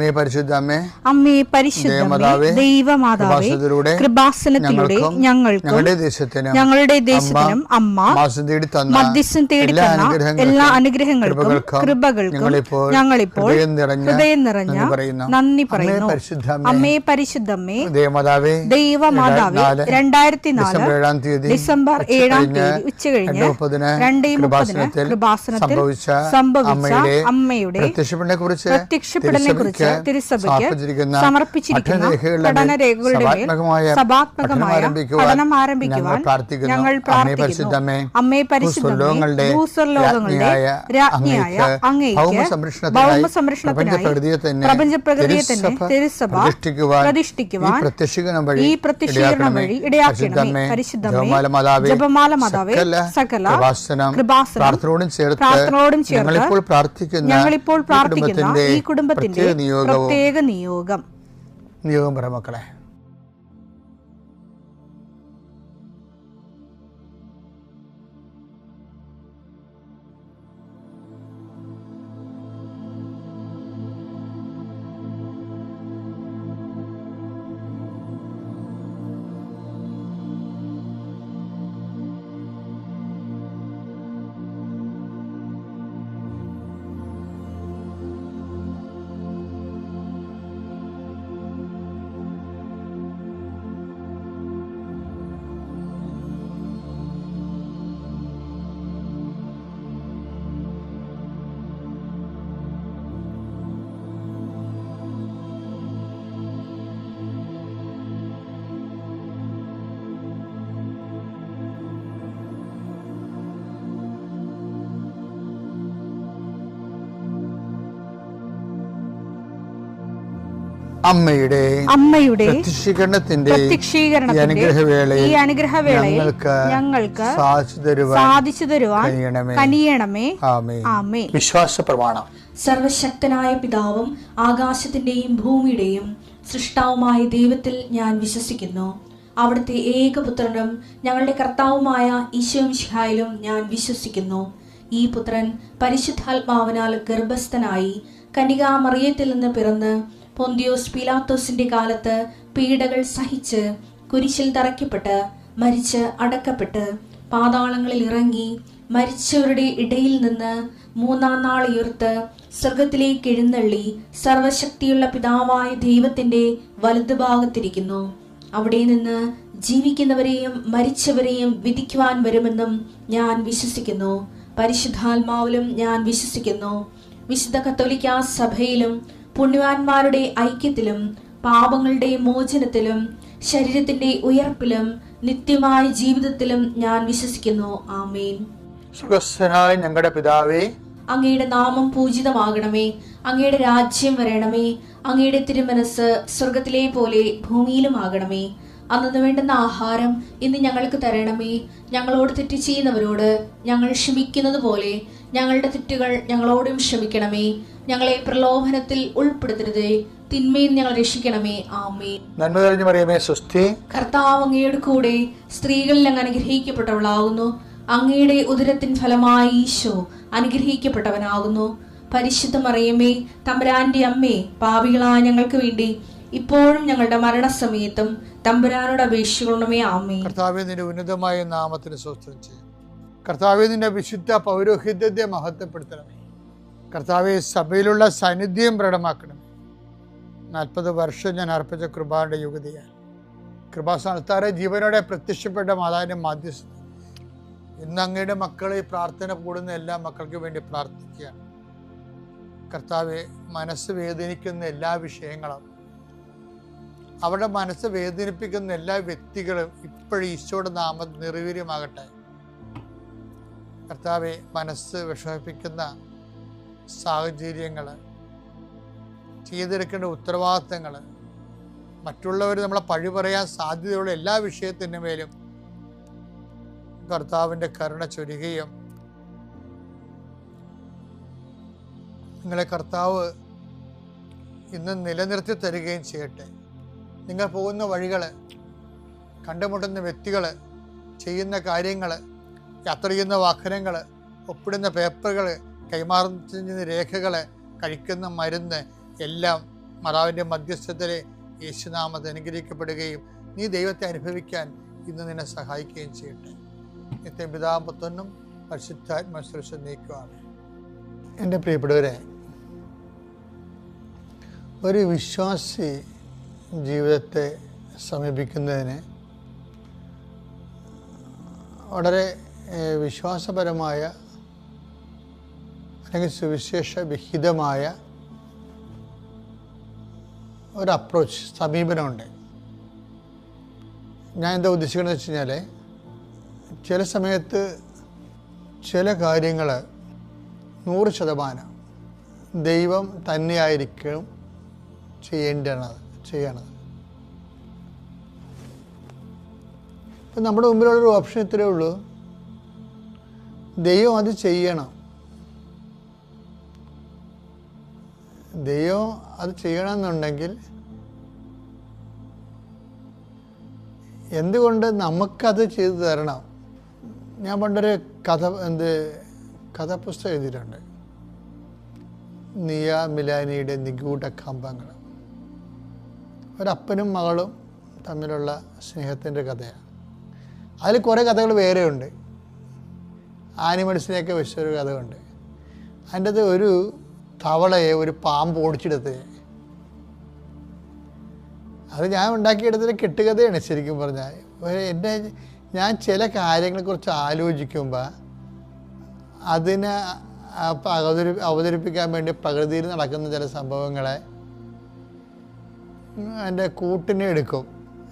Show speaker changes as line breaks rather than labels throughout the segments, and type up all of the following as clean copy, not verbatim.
അമ്മേ പരിശുദ്ധ അമ്മേ,
അമ്മേ പരിശുദ്ധ ദൈവമാതാവേ, കൃപാസനത്തിലൂടെ ഞങ്ങൾക്കും ഞങ്ങളുടെ ദേശത്തിനും അമ്മ മധ്യസ്ഥം തേടിത്തന്ന എല്ലാ അനുഗ്രഹങ്ങൾക്കും കൃപകൾക്കും ഞങ്ങളിപ്പോൾ ഹൃദയം നിറഞ്ഞ നന്ദി പറയുന്നു. അമ്മേ പരിശുദ്ധമ്മേ ദൈവമാതാവേ, 2004 ഡിസംബർ 7 ഉച്ചകഴിഞ്ഞ് 2:30 കൃപാസനത്തിൽ സംഭവിച്ച അമ്മയുടെ പ്രത്യക്ഷപ്പെടലിനെക്കുറിച്ച് തിരുസഭയ്ക്ക് സമർപ്പിച്ചിരിക്കുന്ന പഠനരേഖകളുടെ മേൽ സഭാത്മകമായ പഠനം ആരംഭിക്കുവാൻ ഞങ്ങൾ പ്രാർത്ഥിക്കുന്നു. അമ്മേ പരിശുദ്ധമേ, ഭൂസ്വർലോകങ്ങളുടെ രാജ്ഞിയായ അങ്ങേയ്ക്ക് ഭൗമസംരക്ഷണത്തിനായി പ്രപഞ്ചപ്രകൃതിയെ തന്നെ തിരുസഭ പ്രതിഷ്ഠിക്കുവാൻ ഈ പ്രത്യക്ഷീകരണം വഴി ഇടയാക്കണമേ. പരിശുദ്ധമേ, ജപമാല മാതാവേ, സകല കൃപാസനം പ്രാർത്ഥനയോടും ചേർത്ത് ഞങ്ങളിപ്പോൾ പ്രാർത്ഥിക്കുന്ന ഈ കുടുംബത്തിന്റെ പ്രത്യേക നിയോഗം
പറ മക്കളെ. അമ്മയുടെ പ്രത്യക്ഷീകരണത്തിന്റെ ഈ അനുഗ്രഹവേളയിൽ ഞങ്ങൾക്ക് സാധിച്ചു തരുവാൻ കനിയണമേ. ആമേൻ. വിശ്വാസ പ്രമാണം.
സർവശക്തനായ പിതാവും ആകാശത്തിന്റെയും ഭൂമിയുടെയും സൃഷ്ടാവുമായ ദൈവത്തിൽ ഞാൻ വിശ്വസിക്കുന്നു. അവിടുത്തെ ഏകപുത്രനും ഞങ്ങളുടെ കർത്താവുമായ ഈശോമിശിഹായിലും ഞാൻ വിശ്വസിക്കുന്നു. ഈ പുത്രൻ പരിശുദ്ധാത്മാവിനാൽ ഗർഭസ്ഥനായി കന്യകാമറിയത്തിൽ നിന്ന് പിറന്ന് പൊന്തിയോസ് പീലാത്തോസിന്റെ കാലത്ത് പീഡകൾ സഹിച്ച് കുരിശിൽ തറയ്ക്കപ്പെട്ട് മരിച്ച് അടക്കപ്പെട്ട് പാതാളങ്ങളിൽ ഇറങ്ങി മരിച്ചവരുടെ ഇടയിൽ നിന്ന് 3-ാം നാൾ ഉയർത്ത് സ്വർഗത്തിലേക്ക് എഴുന്നള്ളി സർവശക്തിയുള്ള പിതാവായ ദൈവത്തിന്റെ വലതുഭാഗത്തിരിക്കുന്നു. അവിടെ നിന്ന് ജീവിക്കുന്നവരെയും മരിച്ചവരെയും വിധിക്കുവാൻ വരുമെന്നും ഞാൻ വിശ്വസിക്കുന്നു. പരിശുദ്ധാത്മാവിലും ഞാൻ വിശ്വസിക്കുന്നു. വിശുദ്ധ കത്തോലിക്കാ സഭയിലും പുണ്യവാന്മാരുടെ ഐക്യത്തിലും പാപങ്ങളുടെ മോചനത്തിലും ശരീരത്തിന്റെ ഉയർപ്പിലും നിത്യമായ ജീവിതത്തിലും ഞാൻ വിശ്വസിക്കുന്നു. ആമേൻ.
സ്വർഗ്ഗസ്ഥനായ ഞങ്ങളുടെ പിതാവേ,
അങ്ങയുടെ നാമം പൂജിതമാകണമേ. അങ്ങയുടെ രാജ്യം വരണമേ. അങ്ങയുടെ തിരുമനസ് സ്വർഗത്തിലെ പോലെ ഭൂമിയിലും ആകണമേ. അന്നു വേണ്ടുന്ന ആഹാരം ഇന്ന് ഞങ്ങൾക്ക് തരണമേ. ഞങ്ങളോട് തെറ്റ് ചെയ്യുന്നവരോട് ഞങ്ങൾ ക്ഷമിക്കുന്നത് പോലെ ഞങ്ങളുടെ തെറ്റുകൾ ഞങ്ങളോടും ക്ഷമിക്കണമേ. ഞങ്ങളെ പ്രലോഭനത്തിൽ ഉൾപ്പെടുത്തരുതേ, തിന്മയിൽ ഞങ്ങൾ രക്ഷിക്കണമേ. ആമേൻ.
നന്മ നിറഞ്ഞ മറിയമേ, സ്വസ്തി.
കർത്താവ് അങ്ങയുടെ കൂടെ സ്ത്രീകളിൽ അങ്ങ് അനുഗ്രഹിക്കപ്പെട്ടവളാകുന്നു. അങ്ങയുടെ ഉദരത്തിൻ ഫലമായി ഈശോ അനുഗ്രഹിക്കപ്പെട്ടവനാകുന്നു. പരിശുദ്ധ മറിയമേ, തമ്പുരാന്റെ അമ്മേ, പാപികളായ ഞങ്ങൾക്ക് വേണ്ടി ഇപ്പോഴും ഞങ്ങളുടെ മരണസമയത്തും തമ്പുരാനോട് അപേക്ഷിക്കണമേ. ആമേൻ.
കർത്താവേ, നിന്റെ ഉന്നതമായ നാമത്തിന് സ്തോത്രം ചെയ്യും. കർത്താവേ, നിന്റെ വിശുദ്ധ പൗരോഹിത്യത്തെ മഹത്വപ്പെടുത്തണമേ. കർത്താവെ, സഭയിലുള്ള സാന്നിധ്യം പ്രകടമാക്കണമേ. 40 വർഷം ഞാൻ അർപ്പിച്ച കൃപാന്റെ യുഗതിയാണ്. കൃപാസ്ഥാനത്താറെ ജീവനോടെ പ്രത്യക്ഷപ്പെട്ട മാതാവിന്റെ മാധ്യസ്ഥ ഇന്ന് അങ്ങയുടെ മക്കളെ പ്രാർത്ഥന കൂടുന്ന എല്ലാ മക്കൾക്ക് വേണ്ടി പ്രാർത്ഥിക്കുകയാണ്. കർത്താവെ, മനസ്സ് വേദനിക്കുന്ന എല്ലാ വിഷയങ്ങളും, അവരുടെ മനസ്സ് വേദനിപ്പിക്കുന്ന എല്ലാ വ്യക്തികളും ഇപ്പോഴും ഈശോയുടെ നാമം നിർവീര്യമാകട്ടെ. കർത്താവെ, മനസ്സ് വിഷമിപ്പിക്കുന്ന സാഹചര്യങ്ങൾ, ചെയ്തെടുക്കേണ്ട ഉത്തരവാദിത്തങ്ങൾ, മറ്റുള്ളവർ നമ്മളെ പഴി പറയാൻ സാധ്യതയുള്ള എല്ലാ വിഷയത്തിൻ്റെ മേലും കർത്താവിൻ്റെ കരുണ ചൊരികയും നിങ്ങളെ കർത്താവ് ഇന്ന് നിലനിർത്തി തരികയും ചെയ്യട്ടെ. നിങ്ങൾ പോകുന്ന വഴികൾ, കണ്ടുമുട്ടുന്ന വ്യക്തികൾ, ചെയ്യുന്ന കാര്യങ്ങൾ, യാത്ര ചെയ്യുന്ന വാഹനങ്ങൾ, ഒപ്പിടുന്ന പേപ്പറുകൾ, കൈമാറുന്ന രേഖകൾ, കഴിക്കുന്ന മരുന്ന് എല്ലാം മാതാവിൻ്റെ മധ്യസ്ഥതയിലെ യേശുനാമത്തിൽ അനുഗ്രഹിക്കപ്പെടുകയും നീ ദൈവത്തെ അനുഭവിക്കാൻ ഇന്ന് നിന്നെ സഹായിക്കുകയും ചെയ്യട്ടെ. നിത്യം പിതാവും പുത്രനും പരിശുദ്ധാത്മാശ്രേഷ്ഠ നീക്കുവാണ്. എൻ്റെ പ്രിയപ്പെട്ടവരെ, ഒരു വിശ്വാസി ജീവിതത്തെ സമീപിക്കുന്നതിന് വളരെ വിശ്വാസപരമായ അല്ലെങ്കിൽ സുവിശേഷ വിഹിതമായ ഒരു അപ്രോച്ച്, സമീപനമുണ്ട്. ഞാൻ എന്താ ഉദ്ദേശിക്കുന്നത് വെച്ച് കഴിഞ്ഞാൽ, ചില സമയത്ത് ചില കാര്യങ്ങൾ 100% ദൈവം തന്നെയായിരിക്കും ചെയ്യണത്. ഇപ്പം നമ്മുടെ മുമ്പിലുള്ളൊരു ഓപ്ഷൻ ഇത്രയേ ഉള്ളൂ, ദൈവം അത് ചെയ്യണം. ദൈവം അത് ചെയ്യണമെന്നുണ്ടെങ്കിൽ എന്തുകൊണ്ട് നമുക്കത് ചെയ്തു തരണം? ഞാൻ പണ്ടൊരു കഥാപുസ്തകം എഴുതിയിട്ടുണ്ട്, നിയ മിലാനിയുടെ നിഗൂഢ കമ്പങ്ങൾ. ഒരപ്പനും മകളും തമ്മിലുള്ള സ്നേഹത്തിൻ്റെ കഥയാണ്. അതിൽ കുറേ കഥകൾ വേറെയുണ്ട്. ആനിമൽസിനെയൊക്കെ വെച്ചൊരു കഥയുണ്ട്. അതിൻ്റെ അത് ഒരു തവളയെ ഒരു പാമ്പ് ഓടിച്ചെടുത്ത്, അത് ഞാൻ ഉണ്ടാക്കിയെടുത്തൊരു കെട്ടുകഥയാണ് ശരിക്കും പറഞ്ഞാൽ. ഞാൻ ചില കാര്യങ്ങളെക്കുറിച്ച് ആലോചിക്കുമ്പോൾ അതിനെ അവതരിപ്പിക്കാൻ വേണ്ടി പ്രകൃതിയിൽ നടക്കുന്ന ചില സംഭവങ്ങളെ എൻ്റെ കൂട്ടിനെ എടുക്കും.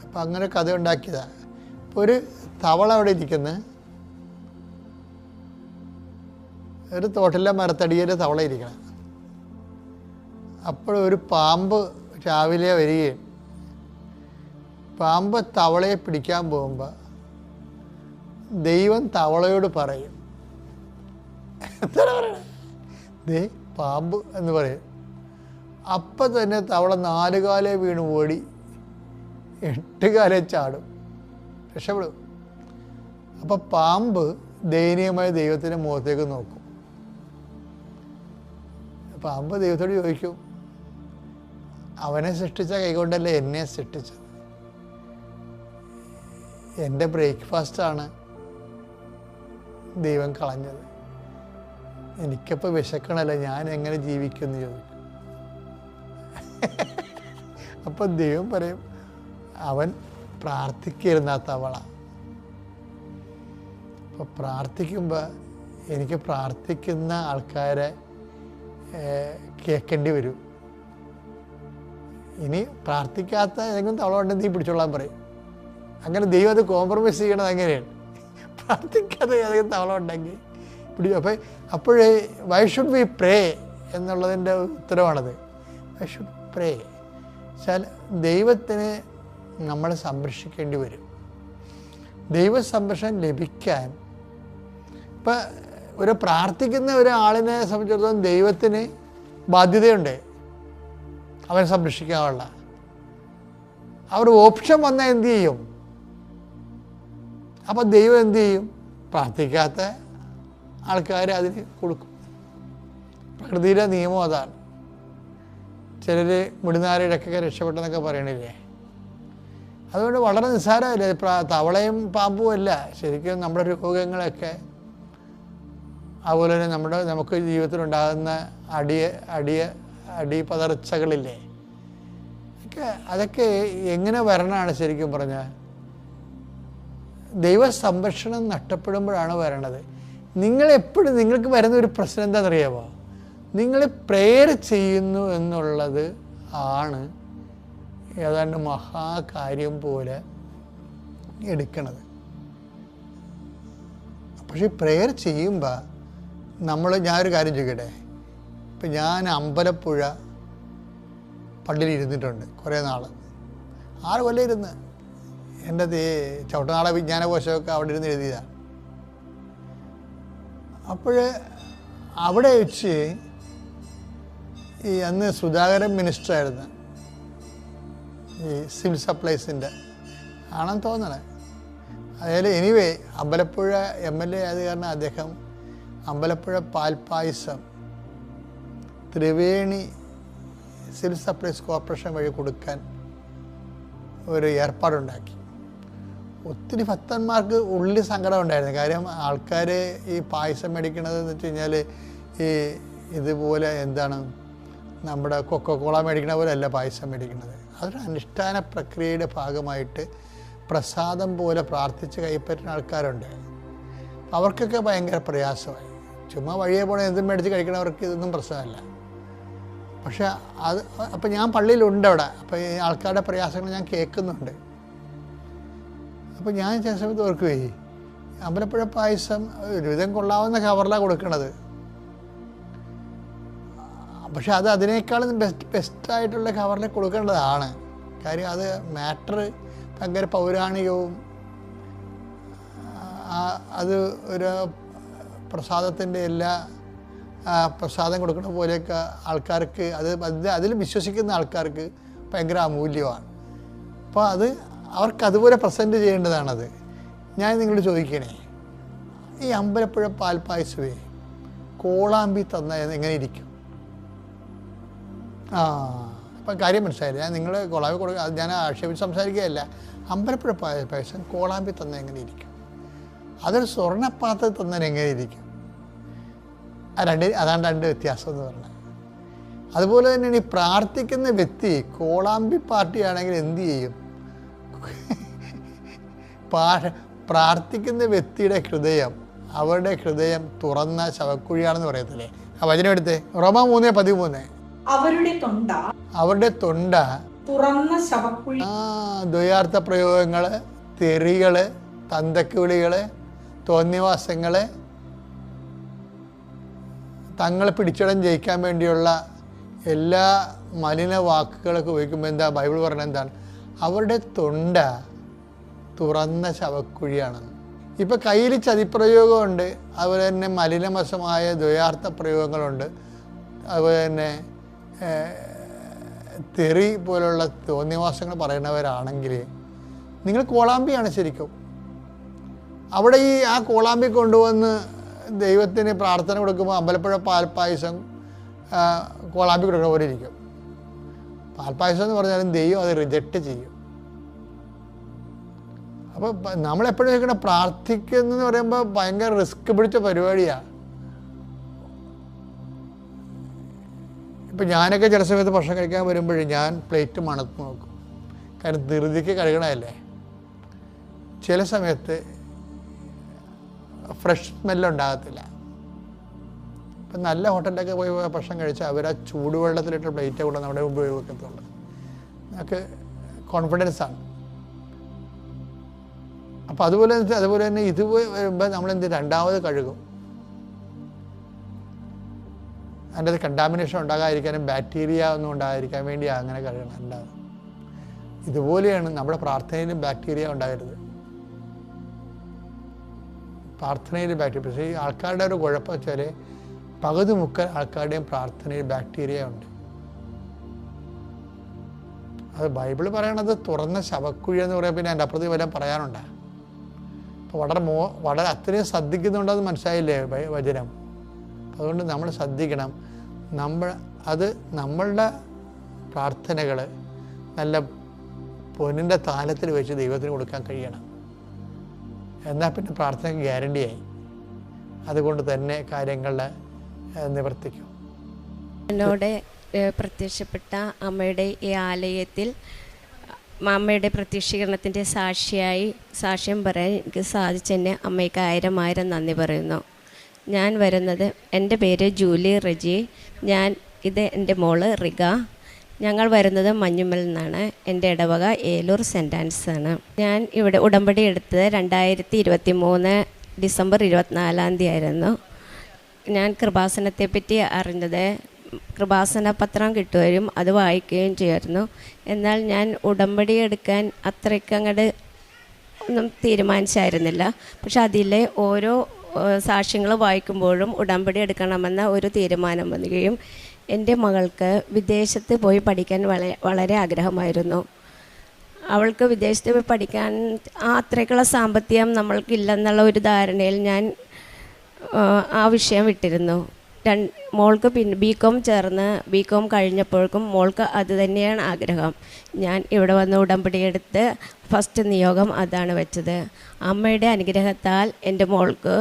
അപ്പം അങ്ങനെ കഥ ഉണ്ടാക്കിയതാണ്. ഇപ്പോൾ ഒരു തവള അവിടെ ഇരിക്കുന്ന ഒരു തോട്ടിലെ മരത്തടിയിൽ തവള ഇരിക്കണം. അപ്പോഴൊരു പാമ്പ് രാവിലെ വരികയും പാമ്പ് തവളയെ പിടിക്കാൻ പോകുമ്പോൾ ദൈവം തവളയോട് പറയും, എന്താണ് പറയണത്? ദേ പാമ്പ് എന്ന് പറയും. അപ്പം തന്നെ തവള 4 കാലേ വീണ് ഓടി 8 കാലേ ചാടും, രക്ഷപ്പെടും. അപ്പം പാമ്പ് ദയനീയമായ ദൈവത്തിൻ്റെ മുഖത്തേക്ക് നോക്കും. പാമ്പ് ദൈവത്തോട് ചോദിക്കും, അവനെ സൃഷ്ടിച്ച കൈകൊണ്ടല്ലേ എന്നെ സൃഷ്ടിച്ചത്? എൻ്റെ ബ്രേക്ക്ഫാസ്റ്റാണ് ദൈവം കളഞ്ഞത്. എനിക്കപ്പോൾ വിശക്കണമല്ല, ഞാൻ എങ്ങനെ ജീവിക്കുമെന്ന് ചോദിക്കും. അപ്പം ദൈവം പറയും, അവൻ പ്രാർത്ഥിക്കിരുന്ന തവള. അപ്പോൾ പ്രാർത്ഥിക്കുമ്പോൾ എനിക്ക് പ്രാർത്ഥിക്കുന്ന ആൾക്കാരെ കേൾക്കേണ്ടി വരും. ഇനി പ്രാർത്ഥിക്കാത്ത ഏതെങ്കിലും തവള ഉണ്ടെങ്കിൽ നീ പിടിച്ചോളാൻ പറയും. അങ്ങനെ ദൈവം അത് കോംപ്രമൈസ് ചെയ്യണത് അങ്ങനെയാണ്. പ്രാർത്ഥിക്കാത്ത ഏതെങ്കിലും തവള ഉണ്ടെങ്കിൽ അപ്പോഴേ വൈ ഷുഡ് വി പ്രേ എന്നുള്ളതിൻ്റെ ഉത്തരവാണത്. വൈ ഷുഡ് പ്രേ വെച്ചാൽ ദൈവത്തിന് നമ്മളെ സംരക്ഷിക്കേണ്ടി വരും. ദൈവ സംരക്ഷണം ലഭിക്കാൻ ഇപ്പം ഒരു പ്രാർത്ഥിക്കുന്ന ഒരാളിനെ സംബന്ധിച്ചിടത്തോളം ദൈവത്തിന് ബാധ്യതയുണ്ട് അവനെ സംരക്ഷിക്കാനുള്ള. അവർ ഓപ്ഷൻ വന്നാൽ എന്തു ചെയ്യും? അപ്പം ദൈവം എന്തു ചെയ്യും? പ്രാർത്ഥിക്കാത്ത ആൾക്കാർ അതിന് കൊടുക്കും. പ്രകൃതിയിലെ നിയമം അതാണ്. ചിലർ മുടിനാരയിടക്കൊക്കെ രക്ഷപ്പെട്ടെന്നൊക്കെ പറയണില്ലേ? അതുകൊണ്ട് വളരെ നിസ്സാരമല്ലേ. തവളയും പാമ്പും അല്ല, ശരിക്കും നമ്മുടെ രോഗങ്ങളൊക്കെ അതുപോലെ തന്നെ നമുക്ക് ജീവിതത്തിലുണ്ടാകുന്ന അടിപതർച്ചകളില്ലേ, അതൊക്കെ എങ്ങനെ വരണതാണ് ശരിക്കും പറഞ്ഞാൽ? ദൈവ സംരക്ഷണം നഷ്ടപ്പെടുമ്പോഴാണ് വരണത്. നിങ്ങൾക്ക് വരുന്ന ഒരു പ്രശ്നം എന്താണെന്നറിയാമോ? നിങ്ങൾ പ്രേയർ ചെയ്യുന്നു എന്നുള്ളത് ആണ് ഏതാണ്ട് മഹാകാര്യം പോലെ എടുക്കണത്. പക്ഷെ പ്രേയർ ചെയ്യുമ്പോൾ ഞാനൊരു കാര്യം ചോദിക്കട്ടെ. ഇപ്പം ഞാൻ അമ്പലപ്പുഴ പള്ളിയിൽ ഇരുന്നിട്ടുണ്ട് കുറേ നാൾ, 6 കൊല്ലം ഇരുന്ന്. എൻ്റെ ചവിട്ടനാള വിജ്ഞാനകോശമൊക്കെ അവിടെ ഇരുന്ന് എഴുതിയതാണ്. അപ്പോൾ അവിടെ വെച്ച് അന്ന് സുധാകരൻ മിനിസ്റ്ററായിരുന്നു, ഈ സിവിൽ സപ്ലൈസിൻ്റെ ആണെന്ന് തോന്നണേ. അതായത് എനിവേ അമ്പലപ്പുഴ MLA ആയത് കാരണം അദ്ദേഹം അമ്പലപ്പുഴ പാൽപ്പായസം ത്രിവേണി സിവിൽ സപ്ലൈസ് കോർപ്പറേഷൻ വഴി കൊടുക്കാൻ ഒരു ഏർപ്പാടുണ്ടാക്കി. ഒത്തിരി ഭക്തന്മാർക്ക് ഉള്ളിൽ സങ്കടം ഉണ്ടായിരുന്നു. കാര്യം ആൾക്കാർ ഈ പായസം മേടിക്കണത് എന്ന് വെച്ച് കഴിഞ്ഞാൽ ഈ ഇതുപോലെ എന്താണ് നമ്മുടെ കൊക്കക്കോള മേടിക്കണ പോലെ അല്ല പായസം മേടിക്കുന്നത്. അതൊരു അനുഷ്ഠാന പ്രക്രിയയുടെ ഭാഗമായിട്ട് പ്രസാദം പോലെ പ്രാർത്ഥിച്ച് കൈപ്പറ്റുന്ന ആൾക്കാരുണ്ട്. അവർക്കൊക്കെ ഭയങ്കര പ്രയാസമായി. ചുമ്മാ വഴിയെ പോണ എന്തും മേടിച്ച് കഴിക്കണവർക്ക് ഇതൊന്നും പ്രശ്നമല്ല. പക്ഷെ അത് അപ്പം ഞാൻ പള്ളിയിലുണ്ട് അവിടെ. അപ്പോൾ ഈ ആൾക്കാരുടെ പ്രയാസങ്ങൾ ഞാൻ കേൾക്കുന്നുണ്ട്. അപ്പോൾ ഞാൻ ചില സമയത്ത് ഓർക്കുകയെ അമ്പലപ്പുഴ പായസം ഒരുവിധം കൊള്ളാവുന്ന കവറിലാണ് കൊടുക്കണത്. പക്ഷെ അത് അതിനേക്കാളും ബെസ്റ്റായിട്ടുള്ള കവറിൽ കൊടുക്കേണ്ടതാണ്. കാര്യം അത് മാറ്റർ ഭയങ്കര പൗരാണികവും അത് ഒരു പ്രസാദത്തിൻ്റെ എല്ലാ പ്രസാദം കൊടുക്കുന്ന പോലെയൊക്കെ ആൾക്കാർക്ക് അതിൽ വിശ്വസിക്കുന്ന ആൾക്കാർക്ക് ഭയങ്കര അമൂല്യമാണ്. അപ്പോൾ അത് അവർക്ക് അതുപോലെ പ്രസൻറ്റ് ചെയ്യേണ്ടതാണത്. ഞാൻ നിങ്ങളോട് ചോദിക്കണേ, ഈ അമ്പലപ്പുഴ പാൽപ്പായസമേ കോളാമ്പി തന്നാൽ എങ്ങനെ ഇരിക്കും? അപ്പം കാര്യം മനസ്സിലായില്ല. ഞാൻ നിങ്ങൾ കോളാമ്പി കൊടുക്കുക, അത് ഞാൻ ആക്ഷേപിച്ച് സംസാരിക്കുകയല്ല. അമ്പലപ്പുഴ പായസം കോളാമ്പി തന്നാൽ എങ്ങനെ ഇരിക്കും? അതൊരു സ്വർണ്ണപ്പാത്രത്തിൽ തന്നാൽ എങ്ങനെ ഇരിക്കും? അതാണ് രണ്ട് വ്യത്യാസം എന്ന് പറഞ്ഞത്. അതുപോലെ തന്നെയാണ് ഈ പ്രാർത്ഥിക്കുന്ന വ്യക്തി കോളാമ്പി പാർട്ടിയാണെങ്കിൽ എന്തു ചെയ്യും? പ്രാർത്ഥിക്കുന്ന വ്യക്തിയുടെ ഹൃദയം, അവരുടെ ഹൃദയം തുറന്ന ശവക്കുഴിയാണെന്ന് പറയത്തില്ലേ? ആ വചനം എടുത്തേ, റോമാ 3:13. അവരുടെ തൊണ്ട തുറന്ന ശവക്കുഴി. ദ്വയാർത്ഥ പ്രയോഗങ്ങള്, തെറികള്, തന്തക്കുവിളികള്, തോന്നിവാസങ്ങള്, തങ്ങളെ പിടിച്ചിടം ജയിക്കാൻ വേണ്ടിയുള്ള എല്ലാ മലിന വാക്കുകളൊക്കെ ഉപയോഗിക്കുമ്പോൾ എന്താ ബൈബിൾ പറഞ്ഞത്? എന്താണ്? അവരുടെ തൊണ്ട തുറന്ന ശവക്കുഴിയാണെന്ന്. ഇപ്പം കയ്യിൽ ചതിപ്രയോഗമുണ്ട്, അതുപോലെ തന്നെ മലിനമസമായ ദ്വയാർത്ഥ പ്രയോഗങ്ങളുണ്ട്, അതുപോലെ തന്നെ തെറി പോലുള്ള തോന്നിവാസങ്ങൾ പറയുന്നവരാണെങ്കിൽ നിങ്ങൾ കോളാമ്പിയാണ് ശരിക്കും. അവിടെ ആ കോളാമ്പി കൊണ്ടുവന്ന് ദൈവത്തിന് പ്രാർത്ഥന കൊടുക്കുമ്പോൾ അമ്പലപ്പുഴ പാൽപ്പായസം കോളാമ്പി കൊടുക്കുന്ന പോലെ ഇരിക്കും. പാൽപ്പായസം എന്ന് പറഞ്ഞാലും ദൈവം അത് റിജക്റ്റ് ചെയ്യും. അപ്പോൾ നമ്മളെപ്പോഴും കേൾക്കണ പ്രാർത്ഥിക്കുന്നതെന്ന് പറയുമ്പോൾ ഭയങ്കര റിസ്ക് പിടിച്ച പരിപാടിയാണ്. ഇപ്പം ഞാനൊക്കെ ചില സമയത്ത് ഭക്ഷണം കഴിക്കാൻ വരുമ്പോഴേ ഞാൻ പ്ലേറ്റ് മണത്ത് നോക്കും. കാരണം ധൃതിക്ക് കഴുകണമല്ലേ. ചില സമയത്ത് ഫ്രഷ് സ്മെല്ലുണ്ടാകത്തില്ല. ഇപ്പം നല്ല ഹോട്ടലിലൊക്കെ പോയി ഭക്ഷണം കഴിച്ചാൽ അവർ ആ ചൂടുവെള്ളത്തിലിട്ട് പ്ലേറ്റ് കൂടെ നമ്മുടെ മുമ്പ് വെക്കത്തുള്ളൂ. നമുക്ക് കോൺഫിഡൻസാണ്. അപ്പം അതുപോലെ തന്നെ ഇത് വരുമ്പോൾ നമ്മളെന്ത് രണ്ടാമത് കഴുകും. അതിൻ്റെ അത് കണ്ടാമിനേഷൻ ഉണ്ടാകാതിരിക്കാനും ബാക്ടീരിയ ഒന്നും ഉണ്ടാകാതിരിക്കാൻ വേണ്ടിയാണ് അങ്ങനെ കഴുകണം. അല്ലാതെ ഇതുപോലെയാണ് നമ്മുടെ പ്രാർത്ഥനയിലും ബാക്ടീരിയ ഉണ്ടാകരുത്. പ്രാർത്ഥനയിൽ ബാക്ടീരിയ, പക്ഷേ ഈ ആൾക്കാരുടെ ഒരു കുഴപ്പം വെച്ചാൽ പകുതി മുക്കാൽ ആൾക്കാരുടെയും പ്രാർത്ഥനയിൽ ബാക്ടീരിയ ഉണ്ട്. അത് ബൈബിൾ പറയണത് തുറന്ന ശവക്കുഴി എന്ന് പറയുമ്പോൾ പിന്നെ എൻ്റെ അപ്പുറത്ത് വല്ലതും പറയാനുണ്ട്. അപ്പോൾ വളരെ അത്രയും ശ്രദ്ധിക്കുന്നുണ്ടെന്ന് മനസ്സിലായില്ലേ വചനം? അതുകൊണ്ട് നമ്മൾ ശ്രദ്ധിക്കണം. നമ്മളുടെ പ്രാർത്ഥനകൾ നല്ല പൊന്നിൻ്റെ താലത്തിൽ വെച്ച് ദൈവത്തിന് കൊടുക്കാൻ കഴിയണം. എന്നാൽ പിന്നെ പ്രാർത്ഥനയ്ക്ക് ഗ്യാരണ്ടിയായി. അതുകൊണ്ട് തന്നെ കാര്യങ്ങൾ നിവർത്തിക്കും.
എന്നോട് പ്രത്യക്ഷപ്പെട്ട അമ്മയുടെ ഈ ആലയത്തിൽ അമ്മയുടെ പ്രത്യക്ഷീകരണത്തിൻ്റെ സാക്ഷ്യം പറയാൻ എനിക്ക് സാധിച്ചെന്നെ അമ്മയ്ക്ക് 1000 നന്ദി പറയുന്നു. ഞാൻ വരുന്നത്, എൻ്റെ പേര് ജൂലി റെജി, ഇത് എൻ്റെ മോള് റിഗ. ഞങ്ങൾ വരുന്നത് മഞ്ഞുമൽ നിന്നാണ്. എൻ്റെ ഇടവക ഏലൂർ സെൻറ് ആൻസ് ആണ്. ഞാൻ ഇവിടെ ഉടമ്പടി എടുത്തത് 2023 ഡിസംബർ 24 ആയിരുന്നു. ഞാൻ കൃപാസനത്തെപ്പറ്റി അറിഞ്ഞത് കൃപാസന പത്രം കിട്ടുകയും അത് വായിക്കുകയും ചെയ്യുമായിരുന്നു. എന്നാൽ ഞാൻ ഉടമ്പടി എടുക്കാൻ അത്രയ്ക്ക് അങ്ങോട്ട് ഒന്നും തീരുമാനിച്ചായിരുന്നില്ല. പക്ഷെ അതിലെ ഓരോ സാക്ഷ്യങ്ങൾ വായിക്കുമ്പോഴും ഉടമ്പടി എടുക്കണമെന്ന ഒരു തീരുമാനം വരികയും എൻ്റെ മകൾക്ക് വിദേശത്ത് പോയി പഠിക്കാൻ വളരെ ആഗ്രഹമായിരുന്നു. അവൾക്ക് വിദേശത്ത് പോയി പഠിക്കാൻ അത്രയ്ക്കുള്ള സാമ്പത്തികം നമ്മൾക്കില്ലെന്നുള്ള ഒരു ധാരണയിൽ ഞാൻ ആ വിഷയം വിട്ടിരുന്നു. മോൾക്ക് പിന്നെ BCom ചേർന്ന് BCom കഴിഞ്ഞപ്പോഴേക്കും മോൾക്ക് അത് തന്നെയാണ് ആഗ്രഹം. ഞാൻ ഇവിടെ വന്ന് ഉടമ്പടി എടുത്ത് ഫസ്റ്റ് നിയോഗം അതാണ് വെച്ചത്. അമ്മയുടെ അനുഗ്രഹത്താൽ എൻ്റെ മോൾക്ക്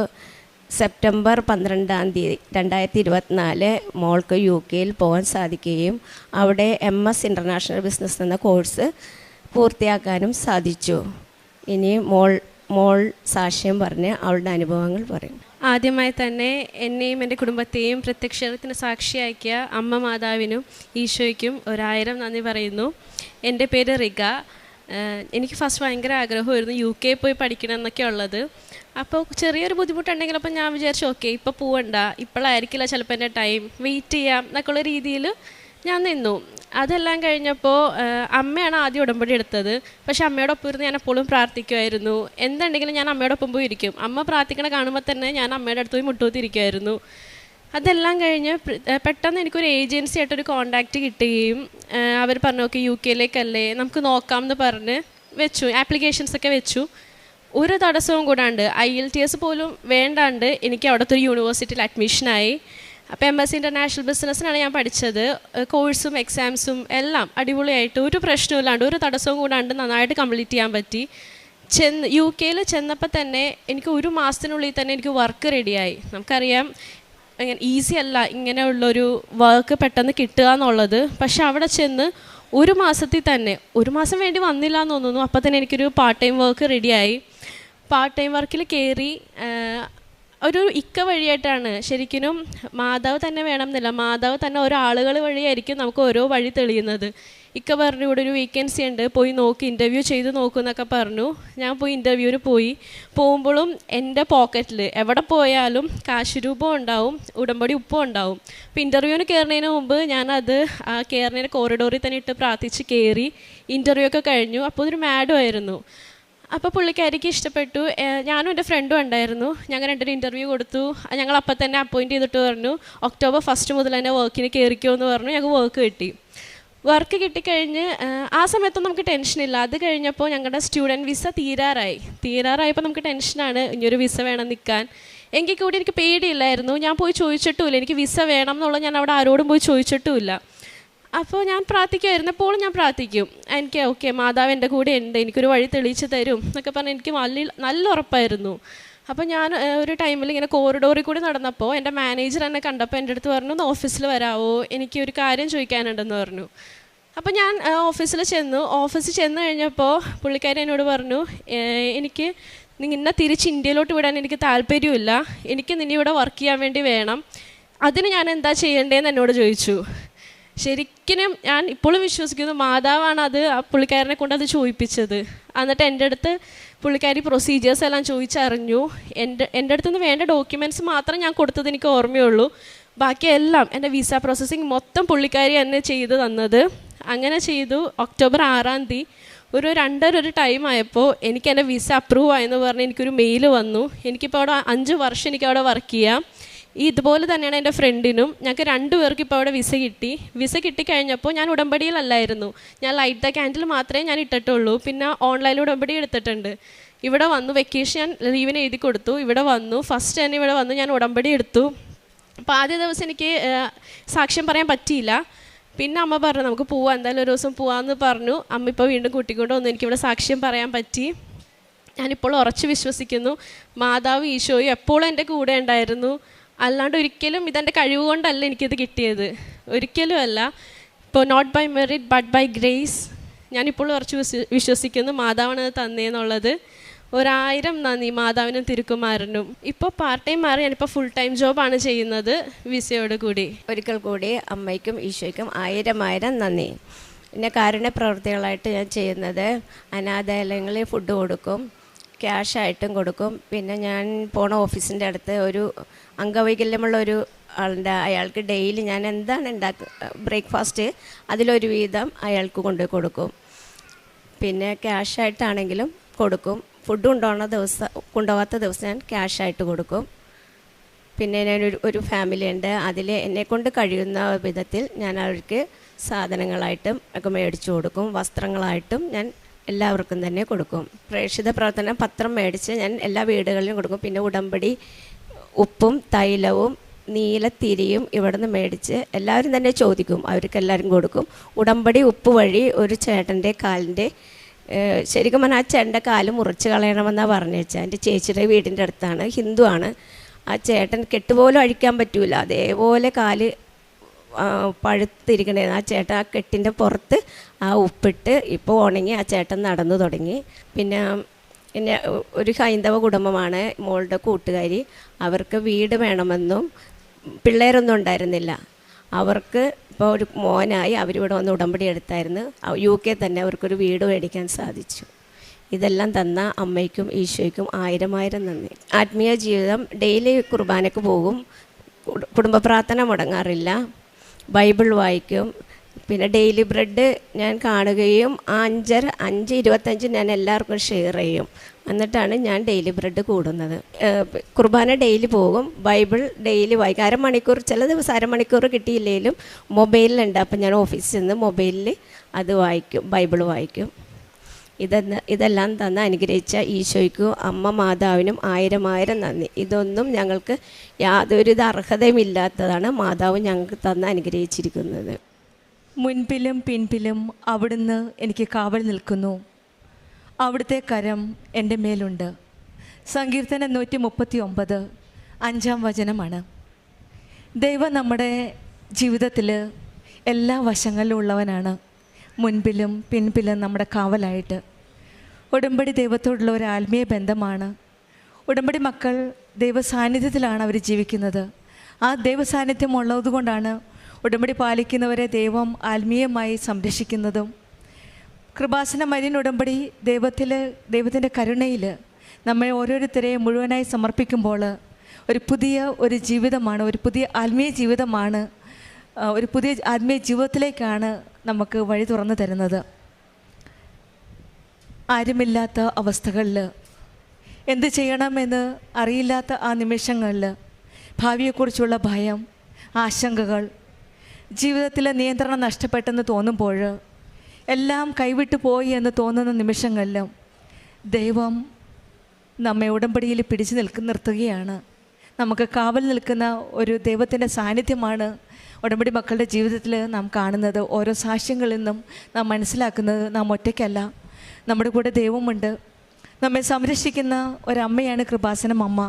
സെപ്റ്റംബർ 12 2024 മോൾക്ക് UK പോകാൻ സാധിക്കുകയും അവിടെ MS ഇൻ്റർനാഷണൽ ബിസിനസ് എന്ന കോഴ്സ് പൂർത്തിയാക്കാനും സാധിച്ചു. ഇനി മോൾ സാക്ഷ്യം പറഞ്ഞ് അവളുടെ അനുഭവങ്ങൾ പറയും.
ആദ്യമായി തന്നെ എന്നെയും എൻ്റെ കുടുംബത്തെയും പ്രത്യക്ഷത്തിന് സാക്ഷിയാക്കിയ അമ്മ മാതാവിനും ഈശോയ്ക്കും 1000 നന്ദി പറയുന്നു. എൻ്റെ പേര് റിഗ. എനിക്ക് ഫസ്റ്റ് ഭയങ്കര ആഗ്രഹമായിരുന്നു UK പോയി പഠിക്കണം എന്നൊക്കെ ഉള്ളത്. അപ്പോൾ ചെറിയൊരു ബുദ്ധിമുട്ടുണ്ടെങ്കിൽ അപ്പോൾ ഞാൻ വിചാരിച്ചു ഓക്കെ ഇപ്പോൾ പോവണ്ട, ഇപ്പോഴായിരിക്കില്ല ചിലപ്പോൾ എൻ്റെ ടൈം, വെയിറ്റ് ചെയ്യാം എന്നൊക്കെയുള്ള രീതിയിൽ ഞാൻ നിന്നു. അതെല്ലാം കഴിഞ്ഞപ്പോൾ അമ്മയാണ് ആദ്യം ഉടമ്പടി എടുത്തത്. പക്ഷെ അമ്മയോടൊപ്പം ഇരുന്ന് ഞാൻ എപ്പോഴും പ്രാർത്ഥിക്കുമായിരുന്നു. എന്തുണ്ടെങ്കിലും ഞാൻ അമ്മയോടൊപ്പം പോയി ഇരിക്കും. അമ്മ പ്രാർത്ഥിക്കണ കാണുമ്പോൾ തന്നെ ഞാൻ അമ്മയുടെ അടുത്ത് പോയി മുട്ടൂത്തിരിക്കുമായിരുന്നു. അതെല്ലാം കഴിഞ്ഞ് പെട്ടെന്ന് എനിക്കൊരു ഏജൻസി ആയിട്ടൊരു കോണ്ടാക്റ്റ് കിട്ടുകയും അവർ പറഞ്ഞു ഓക്കെ UK നമുക്ക് നോക്കാം എന്ന് പറഞ്ഞ് വെച്ചു. ആപ്ലിക്കേഷൻസൊക്കെ വെച്ചു. ഒരു തടസ്സവും കൂടാണ്ട് IELTS പോലും വേണ്ടാണ്ട് എനിക്ക് അവിടുത്തെ ഒരു യൂണിവേഴ്സിറ്റിയിൽ അഡ്മിഷനായി. അപ്പോൾ MS ഇൻ്റർനാഷണൽ ബിസിനസ്സിനാണ് ഞാൻ പഠിച്ചത്. കോഴ്സും എക്സാംസും എല്ലാം അടിപൊളിയായിട്ട് ഒരു പ്രശ്നമില്ലാണ്ട് ഒരു തടസ്സവും കൂടാണ്ട് നന്നായിട്ട് കംപ്ലീറ്റ് ചെയ്യാൻ പറ്റി. UK ചെന്നപ്പോൾ തന്നെ എനിക്ക് 1 മാസത്തിനുള്ളിൽ തന്നെ എനിക്ക് വർക്ക് റെഡിയായി. നമുക്കറിയാം ഈസി അല്ല ഇങ്ങനെയുള്ളൊരു വർക്ക് പെട്ടെന്ന് കിട്ടുക എന്നുള്ളത്. പക്ഷെ അവിടെ ചെന്ന് 1 മാസത്തിൽ തന്നെ 1 മാസം വേണ്ടി വന്നില്ല എന്ന് തോന്നുന്നു. അപ്പോൾ തന്നെ എനിക്കൊരു പാർട്ട് ടൈം വർക്ക് റെഡിയായി. പാർട്ട് ടൈം വർക്കിൽ കയറി ഒരു ഇക്ക വഴിയായിട്ടാണ്. ശരിക്കും മാതാവ് തന്നെ വേണം എന്നില്ല, മാതാവ് തന്നെ ഓരോ ആളുകൾ വഴിയായിരിക്കും നമുക്ക് ഓരോ വഴി തെളിയുന്നത്. ഇക്ക പറഞ്ഞു ഇവിടെ ഒരു വേക്കൻസി ഉണ്ട്, പോയി നോക്കി ഇൻ്റർവ്യൂ ചെയ്ത് നോക്കുമെന്നൊക്കെ പറഞ്ഞു. ഞാൻ പോയി ഇൻ്റർവ്യൂവിന് പോകുമ്പോഴും എൻ്റെ പോക്കറ്റിൽ എവിടെ പോയാലും കാശ് രൂപം ഉണ്ടാവും, ഉടമ്പടി ഉപ്പും ഉണ്ടാവും. അപ്പോൾ ഇൻ്റർവ്യൂവിന് കയറുന്നതിന് മുമ്പ് ഞാനത് ആ കയറുന്നതിന് കോറിഡോറിൽ തന്നെ ഇട്ട് പ്രാർത്ഥിച്ച് കയറി. ഇൻ്റർവ്യൂ ഒക്കെ കഴിഞ്ഞു. അപ്പോൾ അതൊരു മാഡം ആയിരുന്നു. അപ്പോൾ പുള്ളിക്കാരിക്ക് ഇഷ്ടപ്പെട്ടു. ഞാനും എൻ്റെ ഫ്രണ്ടും ഉണ്ടായിരുന്നു. ഞങ്ങൾ 2 ഇൻ്റർവ്യൂ കൊടുത്തു. ഞങ്ങൾ അപ്പം തന്നെ അപ്പോയിൻറ്റ് ചെയ്തിട്ട് പറഞ്ഞു October 1 മുതൽ തന്നെ വർക്കിന് കയറിക്കോ എന്ന് പറഞ്ഞു. ഞങ്ങൾക്ക് വർക്ക് കിട്ടി. വർക്ക് കിട്ടിക്കഴിഞ്ഞ് ആ സമയത്തൊന്നും നമുക്ക് ടെൻഷനില്ല. അത് കഴിഞ്ഞപ്പോൾ ഞങ്ങളുടെ സ്റ്റുഡൻറ്റ് വിസ തീരാറായപ്പോൾ നമുക്ക് ടെൻഷനാണ്, ഇനിയൊരു വിസ വേണം നിൽക്കാൻ. എങ്കിൽ കൂടി എനിക്ക് പേടിയില്ലായിരുന്നു. ഞാൻ പോയി ചോദിച്ചിട്ടുമില്ല എനിക്ക് വിസ വേണം എന്നുള്ളത്. ഞാൻ അവിടെ ആരോടും പോയി ചോദിച്ചിട്ടുമില്ല. അപ്പോൾ ഞാൻ പ്രാർത്ഥിക്കുമായിരുന്നു. എപ്പോഴും ഞാൻ പ്രാർത്ഥിക്കും എനിക്ക് ഓക്കെ മാതാവ് എൻ്റെ കൂടെ ഉണ്ട്, എനിക്കൊരു വഴി തെളിയിച്ച് തരും എന്നൊക്കെ പറഞ്ഞ് എനിക്ക് നല്ല ഉറപ്പായിരുന്നു. അപ്പോൾ ഞാൻ ഒരു ടൈമിൽ ഇങ്ങനെ കോറിഡോറിൽ കൂടി നടന്നപ്പോൾ എൻ്റെ മാനേജർ എന്നെ കണ്ടപ്പോൾ എൻ്റെ അടുത്ത് പറഞ്ഞു ഒന്ന് ഓഫീസിൽ വരാമോ, എനിക്ക് ഒരു കാര്യം ചോദിക്കാനുണ്ടെന്ന് പറഞ്ഞു. അപ്പോൾ ഞാൻ ഓഫീസിൽ ചെന്ന് കഴിഞ്ഞപ്പോൾ പുള്ളിക്കാരി എന്നോട് പറഞ്ഞു എനിക്ക് നിന്നെ തിരിച്ച് ഇന്ത്യയിലോട്ട് വിടാൻ എനിക്ക് താല്പര്യമില്ല, എനിക്ക് നിന്നെ ഇവിടെ വർക്ക് ചെയ്യാൻ വേണ്ടി വേണം, അതിന് ഞാൻ എന്താ ചെയ്യേണ്ടതെന്ന് എന്നോട് ചോദിച്ചു. ശരിക്കും ഞാൻ ഇപ്പോഴും വിശ്വസിക്കുന്നു മാതാവാണ് അത് ആ പുള്ളിക്കാരനെ കൊണ്ട് അത് ചോദിപ്പിച്ചത്. എന്നിട്ട് എൻ്റെ അടുത്ത് പുള്ളിക്കാരി പ്രൊസീജിയേഴ്സ് എല്ലാം ചോദിച്ചറിഞ്ഞു. എൻ്റെ അടുത്ത് നിന്ന് വേണ്ട ഡോക്യുമെൻറ്റ്സ് മാത്രം ഞാൻ കൊടുത്തത് എനിക്ക് ഓർമ്മയുള്ളൂ. ബാക്കിയെല്ലാം എൻ്റെ വിസ പ്രോസസ്സിങ് മൊത്തം പുള്ളിക്കാരി എന്നെ ചെയ്ത് തന്നത്. അങ്ങനെ ചെയ്തു. October 6 ഒരു 2:30 ടൈം ആയപ്പോൾ എനിക്ക് എൻ്റെ വിസ അപ്രൂവ് ആയെന്ന് പറഞ്ഞ് എനിക്കൊരു മെയിൽ വന്നു. എനിക്കിപ്പോൾ അവിടെ 5 വർഷം എനിക്കവിടെ വർക്ക് ചെയ്യാം. ഇതുപോലെ തന്നെയാണ് എൻ്റെ ഫ്രണ്ടിനും. ഞങ്ങൾക്ക് 2 പേർക്ക് ഇപ്പോൾ അവിടെ വിസ കിട്ടിക്കഴിഞ്ഞപ്പോൾ ഞാൻ ഉടമ്പടിയിലല്ലായിരുന്നു. ഞാൻ ലൈറ്റ് ദ ക്യാൻഡിൽ മാത്രമേ ഞാൻ ഇട്ടിട്ടുള്ളൂ. പിന്നെ ഓൺലൈനിൽ ഉടമ്പടി എടുത്തിട്ടുണ്ട്. ഇവിടെ വന്നു വെക്കേഷൻ ലീവിന് എഴുതി കൊടുത്തു. ഇവിടെ വന്നു ഫസ്റ്റ് തന്നെ ഇവിടെ വന്നു ഞാൻ ഉടമ്പടി എടുത്തു. അപ്പോൾ ആദ്യ ദിവസം എനിക്ക് സാക്ഷ്യം പറയാൻ പറ്റിയില്ല. പിന്നെ അമ്മ പറഞ്ഞു നമുക്ക് പോവാം, എന്തായാലും ഒരു ദിവസം പോവാമെന്ന് പറഞ്ഞു. അമ്മ ഇപ്പോൾ വീണ്ടും കൂട്ടിക്കൊണ്ട് വന്നു. എനിക്കിവിടെ സാക്ഷ്യം പറയാൻ പറ്റി. ഞാനിപ്പോൾ ഉറച്ച് വിശ്വസിക്കുന്നു മാതാവ് ഈശോയും എപ്പോഴും എൻ്റെ കൂടെ ഉണ്ടായിരുന്നു. അല്ലാണ്ട് ഒരിക്കലും ഇതെൻ്റെ കഴിവ് കൊണ്ടല്ല എനിക്കിത് കിട്ടിയത്, ഒരിക്കലും അല്ല. ഇപ്പോൾ not by merit but by grace. ഞാനിപ്പോൾ ഉറച്ച് വിശ്വസിക്കുന്നു മാതാവാണ് അത് തന്നേന്നുള്ളത്. 1000 നന്ദി മാതാവിനും തിരുക്കുമാരനും. ഇപ്പോൾ പാർട്ട് ടൈം മാറി ഞാനിപ്പോൾ ഫുൾ ടൈം ജോബാണ് ചെയ്യുന്നത് വിസയോട് കൂടി.
ഒരിക്കൽ കൂടി അമ്മയ്ക്കും ഈശോയ്ക്കും 1000 നന്ദി. പിന്നെ കാരുണ്യ പ്രവൃത്തികളായിട്ട് ഞാൻ ചെയ്യുന്നത് അനാഥാലയങ്ങളിൽ ഫുഡ് കൊടുക്കും, ക്യാഷായിട്ടും കൊടുക്കും. പിന്നെ ഞാൻ പോണ ഓഫീസിൻ്റെ അടുത്ത് ഒരു അംഗവൈകല്യമുള്ള ഒരു ആളുണ്ട്. അയാൾക്ക് ഡെയിലി ഞാൻ എന്താണ് ബ്രേക്ക്ഫാസ്റ്റ് അതിലൊരു വീതം അയാൾക്ക് കൊണ്ടുപോയി പിന്നെ ക്യാഷായിട്ടാണെങ്കിലും കൊടുക്കും. ഫുഡ് കൊണ്ടുപോകാത്ത ദിവസം ഞാൻ ക്യാഷായിട്ട് കൊടുക്കും. പിന്നെ ഞാനൊരു ഫാമിലി ഉണ്ട്. അതിൽ എന്നെക്കൊണ്ട് കഴിയുന്ന വിധത്തിൽ ഞാൻ അവർക്ക് സാധനങ്ങളായിട്ടും ഒക്കെ മേടിച്ചു കൊടുക്കും. വസ്ത്രങ്ങളായിട്ടും ഞാൻ എല്ലാവർക്കും തന്നെ കൊടുക്കും. പ്രേക്ഷിത പ്രവർത്തനം പത്രം മേടിച്ച് ഞാൻ എല്ലാ വീടുകളിലും കൊടുക്കും. പിന്നെ ഉടമ്പടി ഉപ്പും തൈലവും നീലത്തിരിയും ഇവിടുന്ന് മേടിച്ച് എല്ലാവരും തന്നെ ചോദിക്കും, അവർക്കെല്ലാവരും കൊടുക്കും. ഉടമ്പടി ഉപ്പ് വഴി ഒരു ചേട്ടൻ്റെ കാലിൻ്റെ ശരിക്കും പറഞ്ഞാൽ ആ ചേട്ടൻ്റെ കാല് മുറിച്ച് കളയണമെന്നാണ് പറഞ്ഞു വെച്ചാൽ. എൻ്റെ ചേച്ചിയുടെ വീടിൻ്റെ അടുത്താണ്, ഹിന്ദുവാണ്. ആ ചേട്ടൻ കെട്ടുപോലും അഴിക്കാൻ പറ്റൂല, അതേപോലെ കാല് പഴുത്തിരിക്കണേ. ആ ചേട്ടൻ ആ കെട്ടിൻ്റെ പുറത്ത് ആ ഉപ്പിട്ട് ഇപ്പോൾ ഉണങ്ങി ആ ചേട്ടൻ നടന്നു തുടങ്ങി. പിന്നെ ഒരു ഹൈന്ദവ കുടുംബമാണ് മോളുടെ കൂട്ടുകാരി. അവർക്ക് വീട് വേണമെന്നും പിള്ളേരൊന്നും ഉണ്ടായിരുന്നില്ല. അവർക്ക് ഇപ്പോൾ ഒരു മോനായി അവരിവിടെ വന്ന് ഉടമ്പടി എടുത്തായിരുന്നു. UK തന്നെ അവർക്കൊരു വീട് മേടിക്കാൻ സാധിച്ചു. ഇതെല്ലാം തന്ന അമ്മയ്ക്കും ഈശോയ്ക്കും 1000 നന്ദി. ആത്മീയ ജീവിതം, ഡെയിലി കുർബാനയ്ക്ക് പോകും, കുടുംബ പ്രാർത്ഥന മുടങ്ങാറില്ല, ബൈബിൾ വായിക്കും. പിന്നെ ഡെയിലി ബ്രെഡ് ഞാൻ കാണുകയും 5:25 ഞാൻ എല്ലാവർക്കും ഷെയർ ചെയ്യും. എന്നിട്ടാണ് ഞാൻ ഡെയിലി ബ്രെഡ് കൂടുന്നത്. കുർബാന ഡെയിലി പോകും, ബൈബിൾ ഡെയിലി വായിക്കും. അരമണിക്കൂർ, ചില ദിവസം അരമണിക്കൂർ കിട്ടിയില്ലെങ്കിലും മൊബൈലിലുണ്ട്. അപ്പം ഞാൻ ഓഫീസിൽ നിന്ന് മൊബൈലിൽ അത് വായിക്കും, ബൈബിൾ വായിക്കും. ഇതെല്ലാം തന്ന് അനുഗ്രഹിച്ച ഈശോയ്ക്കും അമ്മ മാതാവിനും 1000 നന്ദി. ഇതൊന്നും ഞങ്ങൾക്ക് യാതൊരുവിധ അർഹതയുമില്ലാത്തതാണ് മാതാവ് ഞങ്ങൾക്ക് തന്ന് അനുഗ്രഹിച്ചിരിക്കുന്നത്.
മുൻപിലും പിൻപിലും അവിടുന്ന് എനിക്ക് കാവൽ നിൽക്കുന്നു, അവിടുത്തെ കരം എൻ്റെ മേലുണ്ട്. സങ്കീർത്തനം 139 5-ാം വചനമാണ്. ദൈവം നമ്മുടെ ജീവിതത്തിൽ എല്ലാ വശങ്ങളിലും ഉള്ളവനാണ്, മുൻപിലും പിൻപിലും നമ്മുടെ കാവലായിട്ട്. ഉടമ്പടി ദൈവത്തോടുള്ള ഒരു ആത്മീയ ബന്ധമാണ്. ഉടമ്പടി മക്കൾ ദൈവ സാന്നിധ്യത്തിലാണ് അവർ ജീവിക്കുന്നത്. ആ ദൈവ സാന്നിധ്യം ഉള്ളതുകൊണ്ടാണ് ഉടമ്പടി പാലിക്കുന്നവരെ ദൈവം ആത്മീയമായി സംരക്ഷിക്കുന്നതും. കൃപാസന മരിയൻ ഉടമ്പടി ദൈവത്തിൻ്റെ കരുണയിൽ നമ്മെ ഓരോരുത്തരെയും മുഴുവനായി സമർപ്പിക്കുമ്പോൾ ഒരു ജീവിതമാണ്, ഒരു പുതിയ ആത്മീയ ജീവിതമാണ്, ഒരു പുതിയ ആത്മീയ ജീവിതത്തിലേക്കാണ് നമുക്ക് വഴി തുറന്നു തരുന്നത്. ആരുമില്ലാത്ത അവസ്ഥകളിൽ, എന്ത് ചെയ്യണമെന്ന് അറിയില്ലാത്ത ആ നിമിഷങ്ങളിൽ, ഭാവിയെക്കുറിച്ചുള്ള ഭയം, ആശങ്കകൾ, ജീവിതത്തിലെ നിയന്ത്രണം നഷ്ടപ്പെട്ടെന്ന് തോന്നുമ്പോൾ, എല്ലാം കൈവിട്ടു പോയി എന്ന് തോന്നുന്ന നിമിഷങ്ങളിലും ദൈവം നമ്മെ ഉടമ്പടിയിൽ പിടിച്ചു നിർത്തുകയാണ്. നമുക്ക് കാവൽ നിൽക്കുന്ന ഒരു ദൈവത്തിൻ്റെ സാന്നിധ്യമാണ് ഉടമ്പടി മക്കളുടെ ജീവിതത്തിൽ നാം കാണുന്നത്. ഓരോ സാക്ഷ്യങ്ങളിൽ നിന്നും നാം മനസ്സിലാക്കുന്നത് നാം ഒറ്റയ്ക്കല്ല, നമ്മുടെ കൂടെ ദൈവമുണ്ട്. നമ്മെ സംരക്ഷിക്കുന്ന ഒരമ്മയാണ് കൃപാസനം അമ്മ.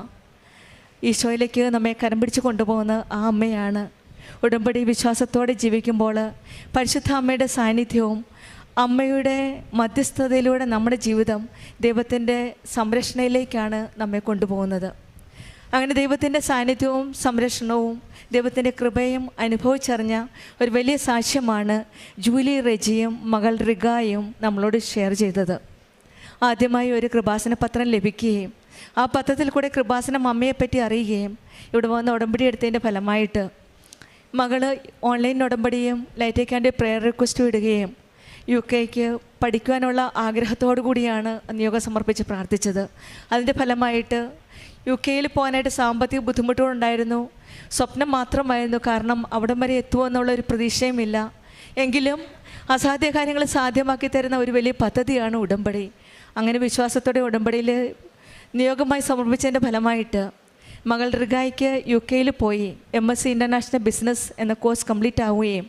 ഈശോയിലേക്ക് നമ്മെ കരം പിടിച്ച് കൊണ്ടുപോകുന്ന ആ അമ്മയാണ്. ഉടമ്പടി വിശ്വാസത്തോടെ ജീവിക്കുമ്പോൾ പരിശുദ്ധ അമ്മയുടെ സാന്നിധ്യവും അമ്മയുടെ മധ്യസ്ഥതയിലൂടെ നമ്മുടെ ജീവിതം ദൈവത്തിൻ്റെ സംരക്ഷണയിലേക്കാണ് നമ്മെ കൊണ്ടുപോകുന്നത്. അങ്ങനെ ദൈവത്തിൻ്റെ സാന്നിധ്യവും സംരക്ഷണവും ദൈവത്തിൻ്റെ കൃപയും അനുഭവിച്ചറിഞ്ഞ ഒരു വലിയ സാക്ഷ്യമാണ് ജൂലി റെജിയും മകൾ റിഗായും നമ്മളോട് ഷെയർ ചെയ്തത്. ആദ്യമായി ഒരു കൃപാസന പത്രം ലഭിക്കുകയും ആ പത്രത്തിൽ കൂടെ കൃപാസനം അമ്മയെപ്പറ്റി അറിയുകയും ഇവിടെ വന്ന് ഉടമ്പടി എടുത്തതിൻ്റെ ഫലമായിട്ട് മകൾ ഓൺലൈൻ ഉടമ്പടിയും ലൈറ്റ് ക്യാൻഡ് പ്രെയർ റിക്വസ്റ്റ് ഇടുകയും UK പഠിക്കുവാനുള്ള ആഗ്രഹത്തോടു കൂടിയാണ് നിയോഗം സമർപ്പിച്ച് പ്രാർത്ഥിച്ചത്. അതിൻ്റെ ഫലമായിട്ട് UK പോകാനായിട്ട് സാമ്പത്തിക ബുദ്ധിമുട്ടുകളുണ്ടായിരുന്നു. സ്വപ്നം മാത്രമായിരുന്നു, കാരണം അവിടം വരെ എത്തുമെന്നുള്ളൊരു പ്രതീക്ഷയുമില്ല. എങ്കിലും അസാധ്യ കാര്യങ്ങൾ സാധ്യമാക്കി തരുന്ന ഒരു വലിയ പദ്ധതിയാണ് ഉടമ്പടി. അങ്ങനെ വിശ്വാസത്തോടെ ഉടമ്പടിയിൽ നിയോഗമായി സമർപ്പിച്ചതിൻ്റെ ഫലമായിട്ട് മകൾ റിഗായ്ക്ക് UK പോയി MSc ഇൻ്റർനാഷണൽ ബിസിനസ് എന്ന കോഴ്സ് കംപ്ലീറ്റ് ആവുകയും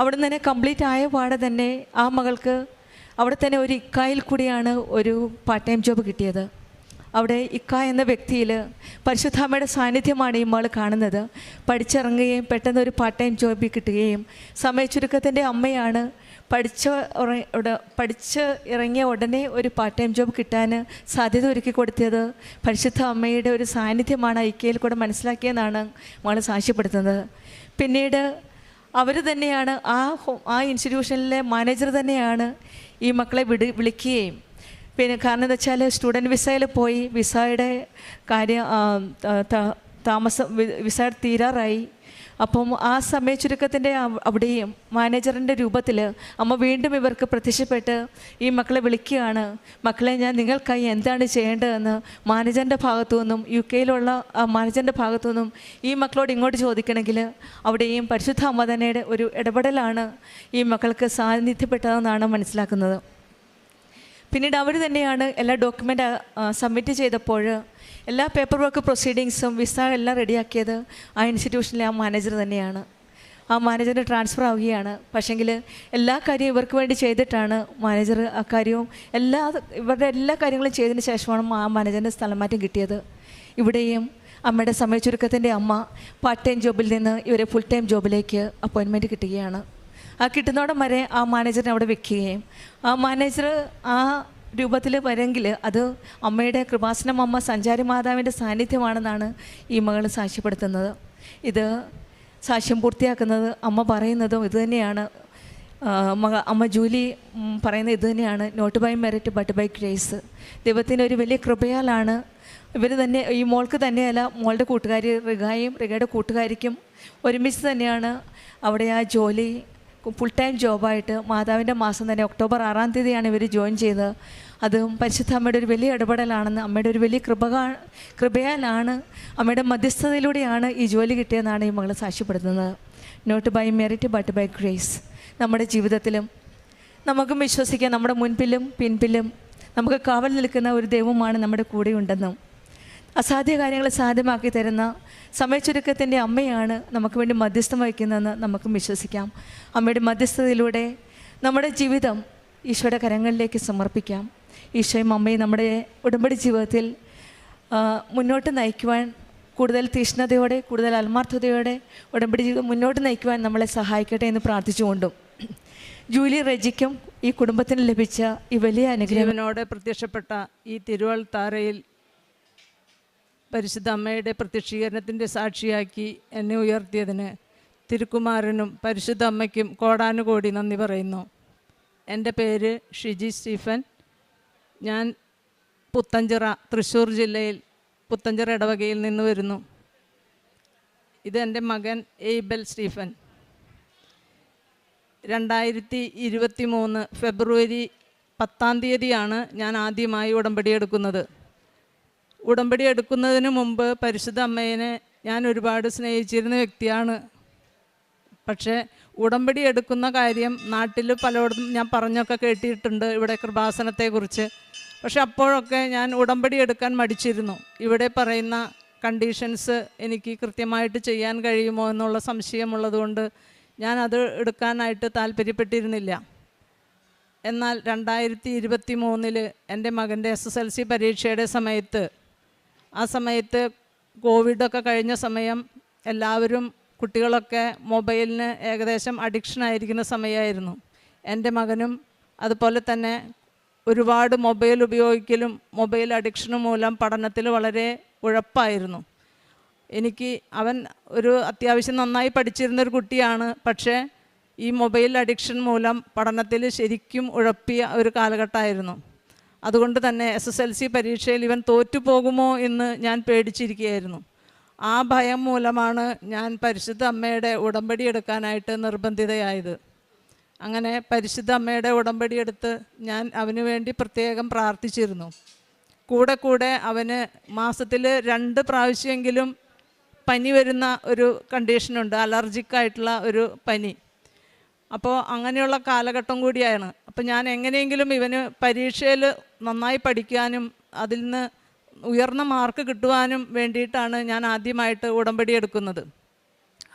അവിടെ നിന്ന് തന്നെ കംപ്ലീറ്റ് ആയ പാടെ തന്നെ ആ മകൾക്ക് അവിടെ തന്നെ ഒരു ഇക്കായിൽ കൂടിയാണ് ഒരു പാർട്ട് ടൈം ജോബ് കിട്ടിയത്. അവിടെ ഇക്ക എന്ന വ്യക്തിയിൽ പരിശുദ്ധാമ്മയുടെ സാന്നിധ്യമാണ് ഈ മകൾ കാണുന്നത്. പഠിച്ചിറങ്ങുകയും പെട്ടെന്ന് ഒരു പാർട്ട് ടൈം ജോബ് കിട്ടുകയും സമയച്ചുരുക്കത്തിൻ്റെ അമ്മയാണ്. പഠിച്ച് ഇറങ്ങിയ ഉടനെ ഒരു പാർട്ട് ടൈം ജോബ് കിട്ടാൻ സാധ്യത ഒരുക്കി കൊടുത്തത് പരിശുദ്ധ അമ്മയുടെ ഒരു സാന്നിധ്യമാണ് ഐക്യയിൽ കൂടെ മനസ്സിലാക്കിയെന്നാണ് മകൾ സാക്ഷ്യപ്പെടുത്തുന്നത്. പിന്നീട് അവർ തന്നെയാണ് ആ ഇൻസ്റ്റിറ്റ്യൂഷനിലെ മാനേജർ തന്നെയാണ് ഈ മക്കളെ വിളിക്കുകയും പിന്നെ കാരണം എന്താ വെച്ചാൽ സ്റ്റുഡൻറ്റ് വിസയിൽ പോയി വിസയുടെ കാര്യം വിസ തീരാറായി. അപ്പം ആ സമയ ചുരുക്കത്തിൻ്റെ അവിടെയും മാനേജറിൻ്റെ രൂപത്തിൽ അമ്മ വീണ്ടും ഇവർക്ക് പ്രത്യക്ഷപ്പെട്ട് ഈ മക്കളെ വിളിക്കുകയാണ്. മക്കളെ, ഞാൻ നിങ്ങൾക്കായി എന്താണ് ചെയ്യേണ്ടതെന്ന് മാനേജറിൻ്റെ ഭാഗത്തു നിന്നും UK മാനേജറിൻ്റെ ഭാഗത്തു നിന്നും ഈ മക്കളോട് ഇങ്ങോട്ട് ചോദിക്കണമെങ്കിൽ അവിടെയും പരിശുദ്ധ അമ്മ തന്നെയുടെ ഒരു ഇടപെടലാണ് ഈ മക്കൾക്ക് സാന്നിധ്യപ്പെട്ടതെന്നാണ് മനസ്സിലാക്കുന്നത്. പിന്നീട് അവർ തന്നെയാണ് എല്ലാ ഡോക്യുമെൻ്റ് സബ്മിറ്റ് ചെയ്തപ്പോൾ എല്ലാ പേപ്പർ വർക്ക് പ്രൊസീഡിങ്സും വിസ എല്ലാം റെഡിയാക്കിയത് ആ ഇൻസ്റ്റിറ്റ്യൂഷനിലെ ആ മാനേജർ തന്നെയാണ്. ആ മാനേജറിന് ട്രാൻസ്ഫർ ആവുകയാണ്. പക്ഷേങ്കിൽ എല്ലാ കാര്യവും ഇവർക്ക് വേണ്ടി ചെയ്തിട്ടാണ് മാനേജർ ആ കാര്യവും ഇവരുടെ എല്ലാ കാര്യങ്ങളും ചെയ്തതിന് ശേഷമാണ് ആ മാനേജറിന് സ്ഥലം മാറ്റം കിട്ടിയത്. ഇവിടെയും അമ്മയുടെ സമയ ചുരുക്കത്തിൻ്റെ അമ്മ പാർട്ട് ടൈം ജോബിൽ നിന്ന് ഇവരെ ഫുൾ ടൈം ജോബിലേക്ക് അപ്പോയിൻമെൻറ്റ് കിട്ടുകയാണ്. ആ കിട്ടുന്നോടം വരെ ആ മാനേജറിനെ അവിടെ വെക്കുകയും ആ മാനേജർ ആ രൂപത്തിൽ വരെങ്കിൽ അത് അമ്മയുടെ കൃപാസനം അമ്മ സഞ്ചാരി മാതാവിൻ്റെ സാന്നിധ്യമാണെന്നാണ് ഈ മകൾ സാക്ഷ്യപ്പെടുത്തുന്നത്. ഇത് സാക്ഷ്യം പൂർത്തിയാക്കുന്നത് അമ്മ പറയുന്നതും ഇതുതന്നെയാണ്. അമ്മ ജൂലി പറയുന്നത് ഇതുതന്നെയാണ്. Not by merit but by grace. ദൈവത്തിൻ്റെ ഒരു വലിയ കൃപയാലാണ് ഇവർ തന്നെ, ഈ മോൾക്ക് തന്നെയല്ല, മോളുടെ കൂട്ടുകാരി റിഗായും റിഗയുടെ കൂട്ടുകാരിക്കും ഒരുമിച്ച് തന്നെയാണ് അവിടെ ആ ജോലി ഫുൾ ടൈം ജോബായിട്ട് മാതാവിൻ്റെ മാസം തന്നെ ഒക്ടോബർ 6-ാം തീയതിയാണ് ഇവർ ജോയിൻ ചെയ്തത്. അതും പരിശുദ്ധ അമ്മയുടെ ഒരു വലിയ ഇടപെടലാണെന്ന്, അമ്മയുടെ ഒരു വലിയ കൃപയാലാണ്, അമ്മയുടെ മധ്യസ്ഥതയിലൂടെയാണ് ഈ ജോലി കിട്ടിയതെന്നാണ് ഈ മകൾ സാക്ഷ്യപ്പെടുത്തുന്നത്. Not by merit but by grace. നമ്മുടെ ജീവിതത്തിലും നമുക്കും വിശ്വസിക്കാം, നമ്മുടെ മുൻപിലും പിൻപിലും നമുക്ക് കാവൽ നിൽക്കുന്ന ഒരു ദൈവമാണ് നമ്മുടെ കൂടെയുണ്ടെന്നും അസാധ്യ കാര്യങ്ങൾ സാധ്യമാക്കി തരുന്ന സമയച്ചുരുക്കത്തിൻ്റെ അമ്മയാണ് നമുക്ക് വേണ്ടി മധ്യസ്ഥം വഹിക്കുന്നതെന്ന് നമുക്കും വിശ്വസിക്കാം. അമ്മയുടെ മധ്യസ്ഥതയിലൂടെ നമ്മുടെ ജീവിതം ഈശോയുടെ കരങ്ങളിലേക്ക് സമർപ്പിക്കാം. ഈശോയും അമ്മയും നമ്മുടെ ഉടമ്പടി ജീവിതത്തിൽ മുന്നോട്ട് നയിക്കുവാൻ കൂടുതൽ തീഷ്ണതയോടെ, കൂടുതൽ ആത്മാർത്ഥതയോടെ ഉടമ്പടി ജീവിതം മുന്നോട്ട് നയിക്കുവാൻ നമ്മളെ സഹായിക്കട്ടെ എന്ന് പ്രാർത്ഥിച്ചുകൊണ്ടും ജൂലി റെജിക്കും ഈ കുടുംബത്തിന് ലഭിച്ച ഈ വലിയ അനുഗ്രഹത്തിനോട്
പ്രത്യക്ഷപ്പെട്ട ഈ തിരുവൾത്താരയിൽ പരിശുദ്ധ അമ്മയുടെ പ്രത്യക്ഷീകരണത്തിൻ്റെ സാക്ഷിയാക്കി എന്നെ ഉയർത്തിയതിന് തിരുക്കുമാരനും പരിശുദ്ധ അമ്മയ്ക്കും കോടാനുകോടി നന്ദി പറയുന്നു. എൻ്റെ പേര് ഷിജി സ്റ്റീഫൻ. ഞാൻ പുത്തഞ്ചിറ, തൃശ്ശൂർ ജില്ലയിൽ പുത്തഞ്ചിറ ഇടവകയിൽ നിന്ന് വരുന്നു. ഇതെൻ്റെ മകൻ എയ്ബൽ സ്റ്റീഫൻ. 2023 ഫെബ്രുവരി 10-ാം തീയതിയാണ് ഞാൻ ആദ്യമായി ഉടമ്പടി എടുക്കുന്നത്. ഉടമ്പടി എടുക്കുന്നതിന് മുമ്പ് പരിശുദ്ധ അമ്മേനെ ഞാൻ ഒരുപാട് സ്നേഹിച്ചിരുന്ന വ്യക്തിയാണ്. പക്ഷേ ഉടമ്പടി എടുക്കുന്ന കാര്യം നാട്ടിൽ പലയിടത്തും ഞാൻ പറഞ്ഞൊക്കെ കേട്ടിട്ടുണ്ട്, ഇവിടെ കൃപാസനത്തെക്കുറിച്ച്. പക്ഷെ അപ്പോഴൊക്കെ ഞാൻ ഉടമ്പടി എടുക്കാൻ മടിച്ചിരുന്നു. ഇവിടെ പറയുന്ന കണ്ടീഷൻസ് എനിക്ക് കൃത്യമായിട്ട് ചെയ്യാൻ കഴിയുമോ എന്നുള്ള സംശയമുള്ളതുകൊണ്ട് ഞാനത് എടുക്കാനായിട്ട് താല്പര്യപ്പെട്ടിരുന്നില്ല. എന്നാൽ 2023 എൻ്റെ മകൻ്റെ SSLC പരീക്ഷയുടെ സമയത്ത്, ആ സമയത്ത് കോവിഡൊക്കെ കഴിഞ്ഞ സമയം എല്ലാവരും കുട്ടികളൊക്കെ മൊബൈലിന് ഏകദേശം അഡിക്ഷനായിരിക്കുന്ന സമയമായിരുന്നു. എൻ്റെ മകനും അതുപോലെ തന്നെ ഒരുപാട് മൊബൈൽ ഉപയോഗിക്കലും മൊബൈൽ അഡിക്ഷനും മൂലം പഠനത്തിൽ വളരെ ഉഴപ്പായിരുന്നു. അവൻ ഒരു അത്യാവശ്യം നന്നായി പഠിച്ചിരുന്നൊരു കുട്ടിയാണ്. പക്ഷേ ഈ മൊബൈൽ അഡിക്ഷൻ മൂലം പഠനത്തിൽ ശരിക്കും ഉഴപ്പിയ ഒരു കാലഘട്ടമായിരുന്നു. അതുകൊണ്ട് തന്നെ SSLC പരീക്ഷയിൽ ഇവൻ തോറ്റുപോകുമോ എന്ന് ഞാൻ പേടിച്ചിരിക്കുകയായിരുന്നു. ആ ഭയം മൂലമാണ് ഞാൻ പരിശുദ്ധ അമ്മയുടെ ഉടമ്പടി എടുക്കാനായിട്ട് നിർബന്ധിതയായത്. അങ്ങനെ പരിശുദ്ധ അമ്മയുടെ ഉടമ്പടി എടുത്ത് ഞാൻ അവന് വേണ്ടി പ്രത്യേകം പ്രാർത്ഥിച്ചിരുന്നു. കൂടെ അവന് മാസത്തിൽ 2 പ്രാവശ്യമെങ്കിലും പനി വരുന്ന ഒരു കണ്ടീഷനുണ്ട്, അലർജിക്കായിട്ടുള്ള ഒരു പനി. അപ്പോൾ അങ്ങനെയുള്ള കാലഘട്ടം കൂടിയാണ്. അപ്പോൾ ഞാൻ എങ്ങനെയെങ്കിലും ഇവന് പരീക്ഷയിൽ നന്നായി പഠിക്കാനും അതിൽ നിന്ന് ഉയർന്ന മാർക്ക് കിട്ടുവാനും വേണ്ടിയിട്ടാണ് ഞാൻ ആദ്യമായിട്ട് ഉടമ്പടി എടുക്കുന്നത്.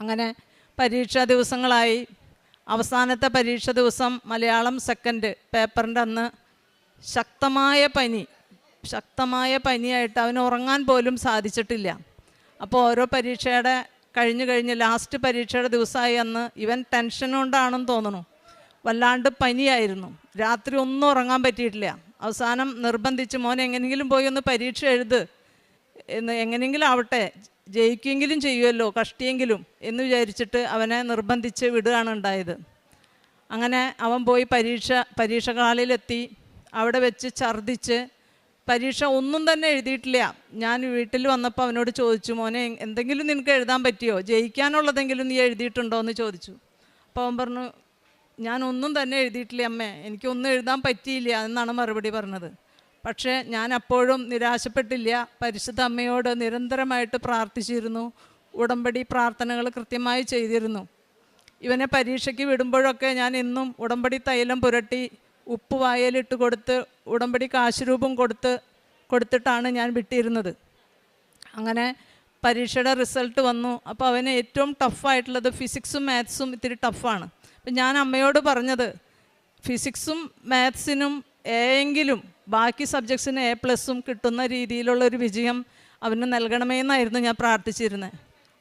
അങ്ങനെ പരീക്ഷാ ദിവസങ്ങളായി. അവസാനത്തെ പരീക്ഷ ദിവസം മലയാളം സെക്കൻഡ് പേപ്പറിൻ്റെ അന്ന് ശക്തമായ പനിയായിട്ട് അവന് ഉറങ്ങാൻ പോലും സാധിച്ചിട്ടില്ല. അപ്പോൾ ഓരോ പരീക്ഷയുടെ കഴിഞ്ഞ് ലാസ്റ്റ് പരീക്ഷയുടെ ദിവസമായി അന്ന് ഇവൻ ടെൻഷൻ കൊണ്ടാണെന്ന് തോന്നുന്നു, വല്ലാണ്ട് പനിയായിരുന്നു. രാത്രി ഒന്നും ഉറങ്ങാൻ പറ്റിയിട്ടില്ല. അവസാനം നിർബന്ധിച്ച്, മോനെ എങ്ങനെയെങ്കിലും പോയി ഒന്ന് പരീക്ഷ എഴുത് എന്ന്, എങ്ങനെയെങ്കിലും ആവട്ടെ, ജയിക്കുമെങ്കിലും ചെയ്യുമല്ലോ, കഷ്ടിയെങ്കിലും എന്ന് വിചാരിച്ചിട്ട് അവനെ നിർബന്ധിച്ച് വിടുകയാണ് ഉണ്ടായത്. അങ്ങനെ അവൻ പോയി പരീക്ഷ ഹാളിലെത്തി. അവിടെ വെച്ച് ഛർദ്ദിച്ച് പരീക്ഷ ഒന്നും തന്നെ എഴുതിയിട്ടില്ല. ഞാൻ വീട്ടിൽ വന്നപ്പോൾ അവനോട് ചോദിച്ചു, മോനെ എന്തെങ്കിലും നിനക്ക് എഴുതാൻ പറ്റിയോ, ജയിക്കാനുള്ളതെങ്കിലും നീ എഴുതിയിട്ടുണ്ടോ എന്ന് ചോദിച്ചു. അപ്പോൾ അവൻ പറഞ്ഞു, ഞാനൊന്നും തന്നെ എഴുതിയിട്ടില്ല അമ്മേ, എനിക്കൊന്നും എഴുതാൻ പറ്റിയില്ല എന്നാണ് മറുപടി പറഞ്ഞത്. പക്ഷേ ഞാൻ അപ്പോഴും നിരാശപ്പെട്ടില്ല. പരിശുദ്ധ അമ്മയോട് നിരന്തരമായിട്ട് പ്രാർത്ഥിച്ചിരുന്നു. ഉടമ്പടി പ്രാർത്ഥനകൾ കൃത്യമായി ചെയ്തിരുന്നു. ഇവനെ പരീക്ഷയ്ക്ക് വിടുമ്പോഴൊക്കെ ഞാൻ എന്നും ഉടമ്പടി തൈലം പുരട്ടി ഉപ്പ് വായലിട്ട് കൊടുത്ത് ഉടമ്പടി കാശുരൂപം കൊടുത്തിട്ടാണ് ഞാൻ വിട്ടിരുന്നത്. അങ്ങനെ പരീക്ഷയുടെ റിസൾട്ട് വന്നു. അപ്പോൾ അവന് ഏറ്റവും ടഫായിട്ടുള്ളത് ഫിസിക്സും മാത്സും ഇത്തിരി ടഫാണ്. അപ്പം ഞാൻ അമ്മയോട് പറഞ്ഞത് ഫിസിക്സും മാത്സിനും എങ്കിലും ബാക്കി സബ്ജക്ട്സിന് A+ കിട്ടുന്ന രീതിയിലുള്ളൊരു വിജയം അവന് നൽകണമെന്നായിരുന്നു ഞാൻ പ്രാർത്ഥിച്ചിരുന്നത്.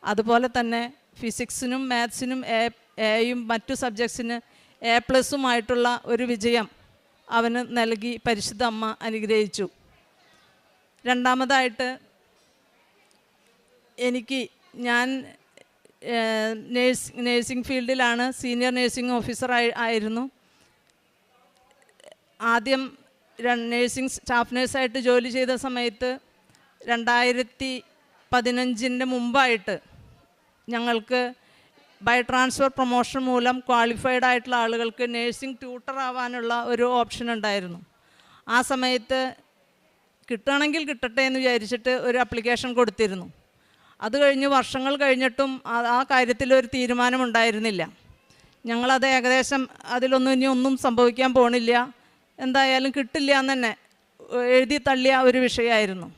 അതുപോലെ തന്നെ ഫിസിക്സിനും മാത്സിനും എയും മറ്റു സബ്ജക്ട്സിന് A+ആയിട്ടുള്ള ഒരു വിജയം അവന് നൽകി പരിശുദ്ധ അമ്മ അനുഗ്രഹിച്ചു. രണ്ടാമതായിട്ട് ഞാൻ നേഴ്സിംഗ് ഫീൽഡിലാണ്, സീനിയർ നേഴ്സിംഗ് ഓഫീസർ ആയിരുന്നു. ആദ്യം നേഴ്സിംഗ് സ്റ്റാഫ് നേഴ്സായിട്ട് ജോലി ചെയ്ത സമയത്ത് 2015 മുമ്പായിട്ട് ഞങ്ങൾക്ക് ബൈ ട്രാൻസ്ഫർ പ്രൊമോഷൻ മൂലം ക്വാളിഫൈഡ് ആയിട്ടുള്ള ആളുകൾക്ക് നേഴ്സിംഗ് ട്യൂട്ടർ ആവാനുള്ള ഒരു ഓപ്ഷൻ ഉണ്ടായിരുന്നു. ആ സമയത്ത് കിട്ടണമെങ്കിൽ കിട്ടട്ടെ എന്ന് വിചാരിച്ചിട്ട് ഒരു ആപ്ലിക്കേഷൻ കൊടുത്തിരുന്നു. അത് കഴിഞ്ഞ് വർഷങ്ങൾ കഴിഞ്ഞിട്ടും ആ കാര്യത്തിൽ ഒരു തീരുമാനമുണ്ടായിരുന്നില്ല. ഞങ്ങളത് ഏകദേശം ഇനി ഒന്നും സംഭവിക്കാൻ പോണില്ല, എന്തായാലും കിട്ടില്ല എന്ന് തന്നെ എഴുതി തള്ളിയ ഒരു വിഷയമായിരുന്നു.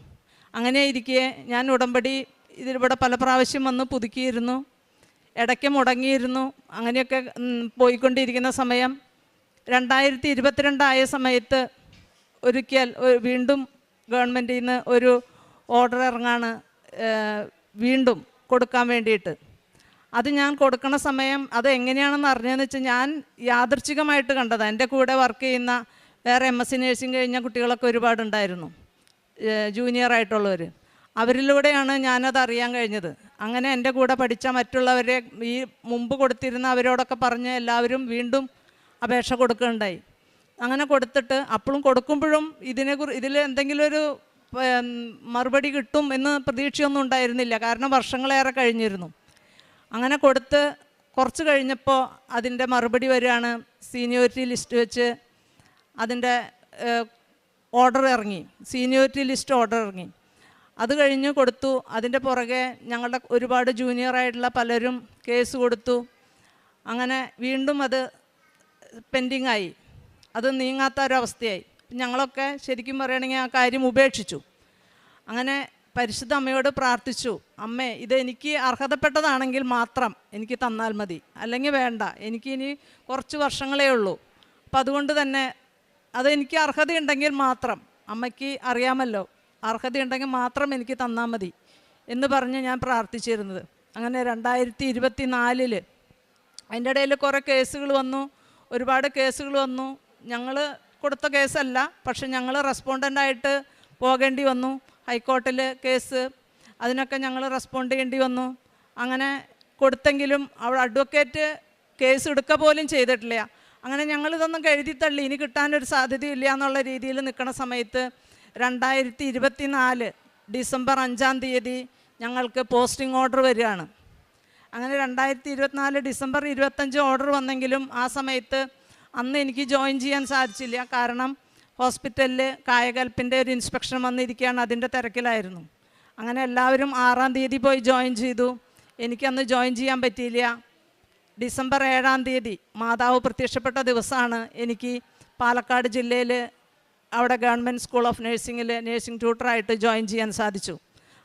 അങ്ങനെ ഇരിക്കെ ഞാൻ ഉടമ്പടി ഇതിലിവിടെ പല പ്രാവശ്യം വന്ന് പുതുക്കിയിരുന്നു, ഇടയ്ക്ക് മുടങ്ങിയിരുന്നു. അങ്ങനെയൊക്കെ പോയിക്കൊണ്ടിരിക്കുന്ന സമയം 2022 ആയ സമയത്ത് ഒരിക്കൽ വീണ്ടും ഗവൺമെൻറ്റിൽ നിന്ന് ഒരു ഓർഡർ ഇറങ്ങാണ് വീണ്ടും കൊടുക്കാൻ വേണ്ടിയിട്ട്. അത് ഞാൻ കൊടുക്കണ സമയം അത് എങ്ങനെയാണെന്ന് അറിഞ്ഞതെന്ന് വെച്ചാൽ ഞാൻ യാദൃച്ഛികമായിട്ട് കണ്ടതാണ്. എൻ്റെ കൂടെ വർക്ക് ചെയ്യുന്ന വേറെ MSc നേഴ്സിംഗ് കഴിഞ്ഞ കുട്ടികളൊക്കെ ഒരുപാടുണ്ടായിരുന്നു, ജൂനിയറായിട്ടുള്ളവർ. അവരിലൂടെയാണ് ഞാനത് അറിയാൻ കഴിഞ്ഞത്. അങ്ങനെ എൻ്റെ കൂടെ പഠിച്ച മറ്റുള്ളവരെ ഈ മുമ്പ് കൊടുത്തിരുന്ന അവരോടൊക്കെ പറഞ്ഞ് എല്ലാവരും വീണ്ടും അപേക്ഷ കൊടുക്കുകയുണ്ടായി. അങ്ങനെ കൊടുത്തിട്ട് അപ്പോഴും കൊടുക്കുമ്പോഴും ഇതിൽ എന്തെങ്കിലും ഒരു മറുപടി കിട്ടും എന്ന് പ്രതീക്ഷയൊന്നും ഉണ്ടായിരുന്നില്ല, കാരണം വർഷങ്ങളേറെ കഴിഞ്ഞിരുന്നു. അങ്ങനെ കൊടുത്ത് കുറച്ച് കഴിഞ്ഞപ്പോൾ അതിൻ്റെ മറുപടി വരികയാണ്, സീനിയോറിറ്റി ലിസ്റ്റ് വെച്ച് അതിൻ്റെ ഓർഡർ ഇറങ്ങി, സീനിയോറിറ്റി ലിസ്റ്റ് ഓർഡർ ഇറങ്ങി. അത് കഴിഞ്ഞ് കൊടുത്തു. അതിൻ്റെ പുറകെ ഞങ്ങളുടെ ഒരുപാട് ജൂനിയറായിട്ടുള്ള പലരും കേസ് കൊടുത്തു. അങ്ങനെ വീണ്ടും അത് പെൻഡിങ് ആയി, അത് നീങ്ങാത്ത ഒരവസ്ഥയായി. ഞങ്ങളൊക്കെ ശരിക്കും പറയുകയാണെങ്കിൽ ആ കാര്യം ഉപേക്ഷിച്ചു. അങ്ങനെ പരിശുദ്ധ അമ്മയോട് പ്രാർത്ഥിച്ചു, അമ്മേ ഇതെനിക്ക് അർഹതപ്പെട്ടതാണെങ്കിൽ മാത്രം എനിക്ക് തന്നാൽ മതി, അല്ലെങ്കിൽ വേണ്ട, എനിക്കിനി കുറച്ച് വർഷങ്ങളേ ഉള്ളൂ. അപ്പം അതുകൊണ്ട് തന്നെ അതെനിക്ക് അർഹതയുണ്ടെങ്കിൽ മാത്രം, അമ്മയ്ക്ക് അറിയാമല്ലോ, അർഹതയുണ്ടെങ്കിൽ മാത്രം എനിക്ക് തന്നാൽ മതി എന്ന് പറഞ്ഞ് ഞാൻ പ്രാർത്ഥിച്ചിരുന്നത്. അങ്ങനെ 2024 അതിൻ്റെ ഇടയിൽ കുറേ കേസുകൾ വന്നു, ഒരുപാട് കേസുകൾ വന്നു. ഞങ്ങൾ കൊടുത്ത കേസല്ല, പക്ഷെ ഞങ്ങൾ റെസ്പോണ്ടൻ്റായിട്ട് പോകേണ്ടി വന്നു. ഹൈക്കോർട്ടിൽ കേസ്, അതിനൊക്കെ ഞങ്ങൾ റെസ്പോണ്ട് ചെയ്യേണ്ടി വന്നു. അങ്ങനെ കൊടുത്തെങ്കിലും അവിടെ അഡ്വക്കേറ്റ് കേസ് എടുക്കുക പോലും ചെയ്തിട്ടില്ല. അങ്ങനെ ഞങ്ങളിതൊന്നും എഴുതിത്തള്ളി, ഇനി കിട്ടാനൊരു സാധ്യതയില്ല എന്നുള്ള രീതിയിൽ നിൽക്കുന്ന സമയത്ത് 2024 ഡിസംബർ 5 ഞങ്ങൾക്ക് പോസ്റ്റിംഗ് ഓർഡർ വരികയാണ്. അങ്ങനെ 2024 ഡിസംബർ 25 ഓർഡർ വന്നെങ്കിലും ആ സമയത്ത് അന്ന് എനിക്ക് ജോയിൻ ചെയ്യാൻ സാധിച്ചില്ല. കാരണം ഹോസ്പിറ്റലിൽ കായകൽപ്പിൻ്റെ ഒരു ഇൻസ്പെക്ഷൻ വന്നിരിക്കുകയാണ്, അതിൻ്റെ തിരക്കിലായിരുന്നു. അങ്ങനെ എല്ലാവരും 6 പോയി ജോയിൻ ചെയ്തു. എനിക്കന്ന് ജോയിൻ ചെയ്യാൻ പറ്റിയില്ല. ഡിസംബർ 7 മാതാവ് പ്രത്യക്ഷപ്പെട്ട ദിവസമാണ് എനിക്ക് പാലക്കാട് ജില്ലയിൽ അവിടെ ഗവൺമെൻറ് സ്കൂൾ ഓഫ് നഴ്സിംഗിൽ നഴ്സിംഗ് ട്യൂട്ടറായിട്ട് ജോയിൻ ചെയ്യാൻ സാധിച്ചു.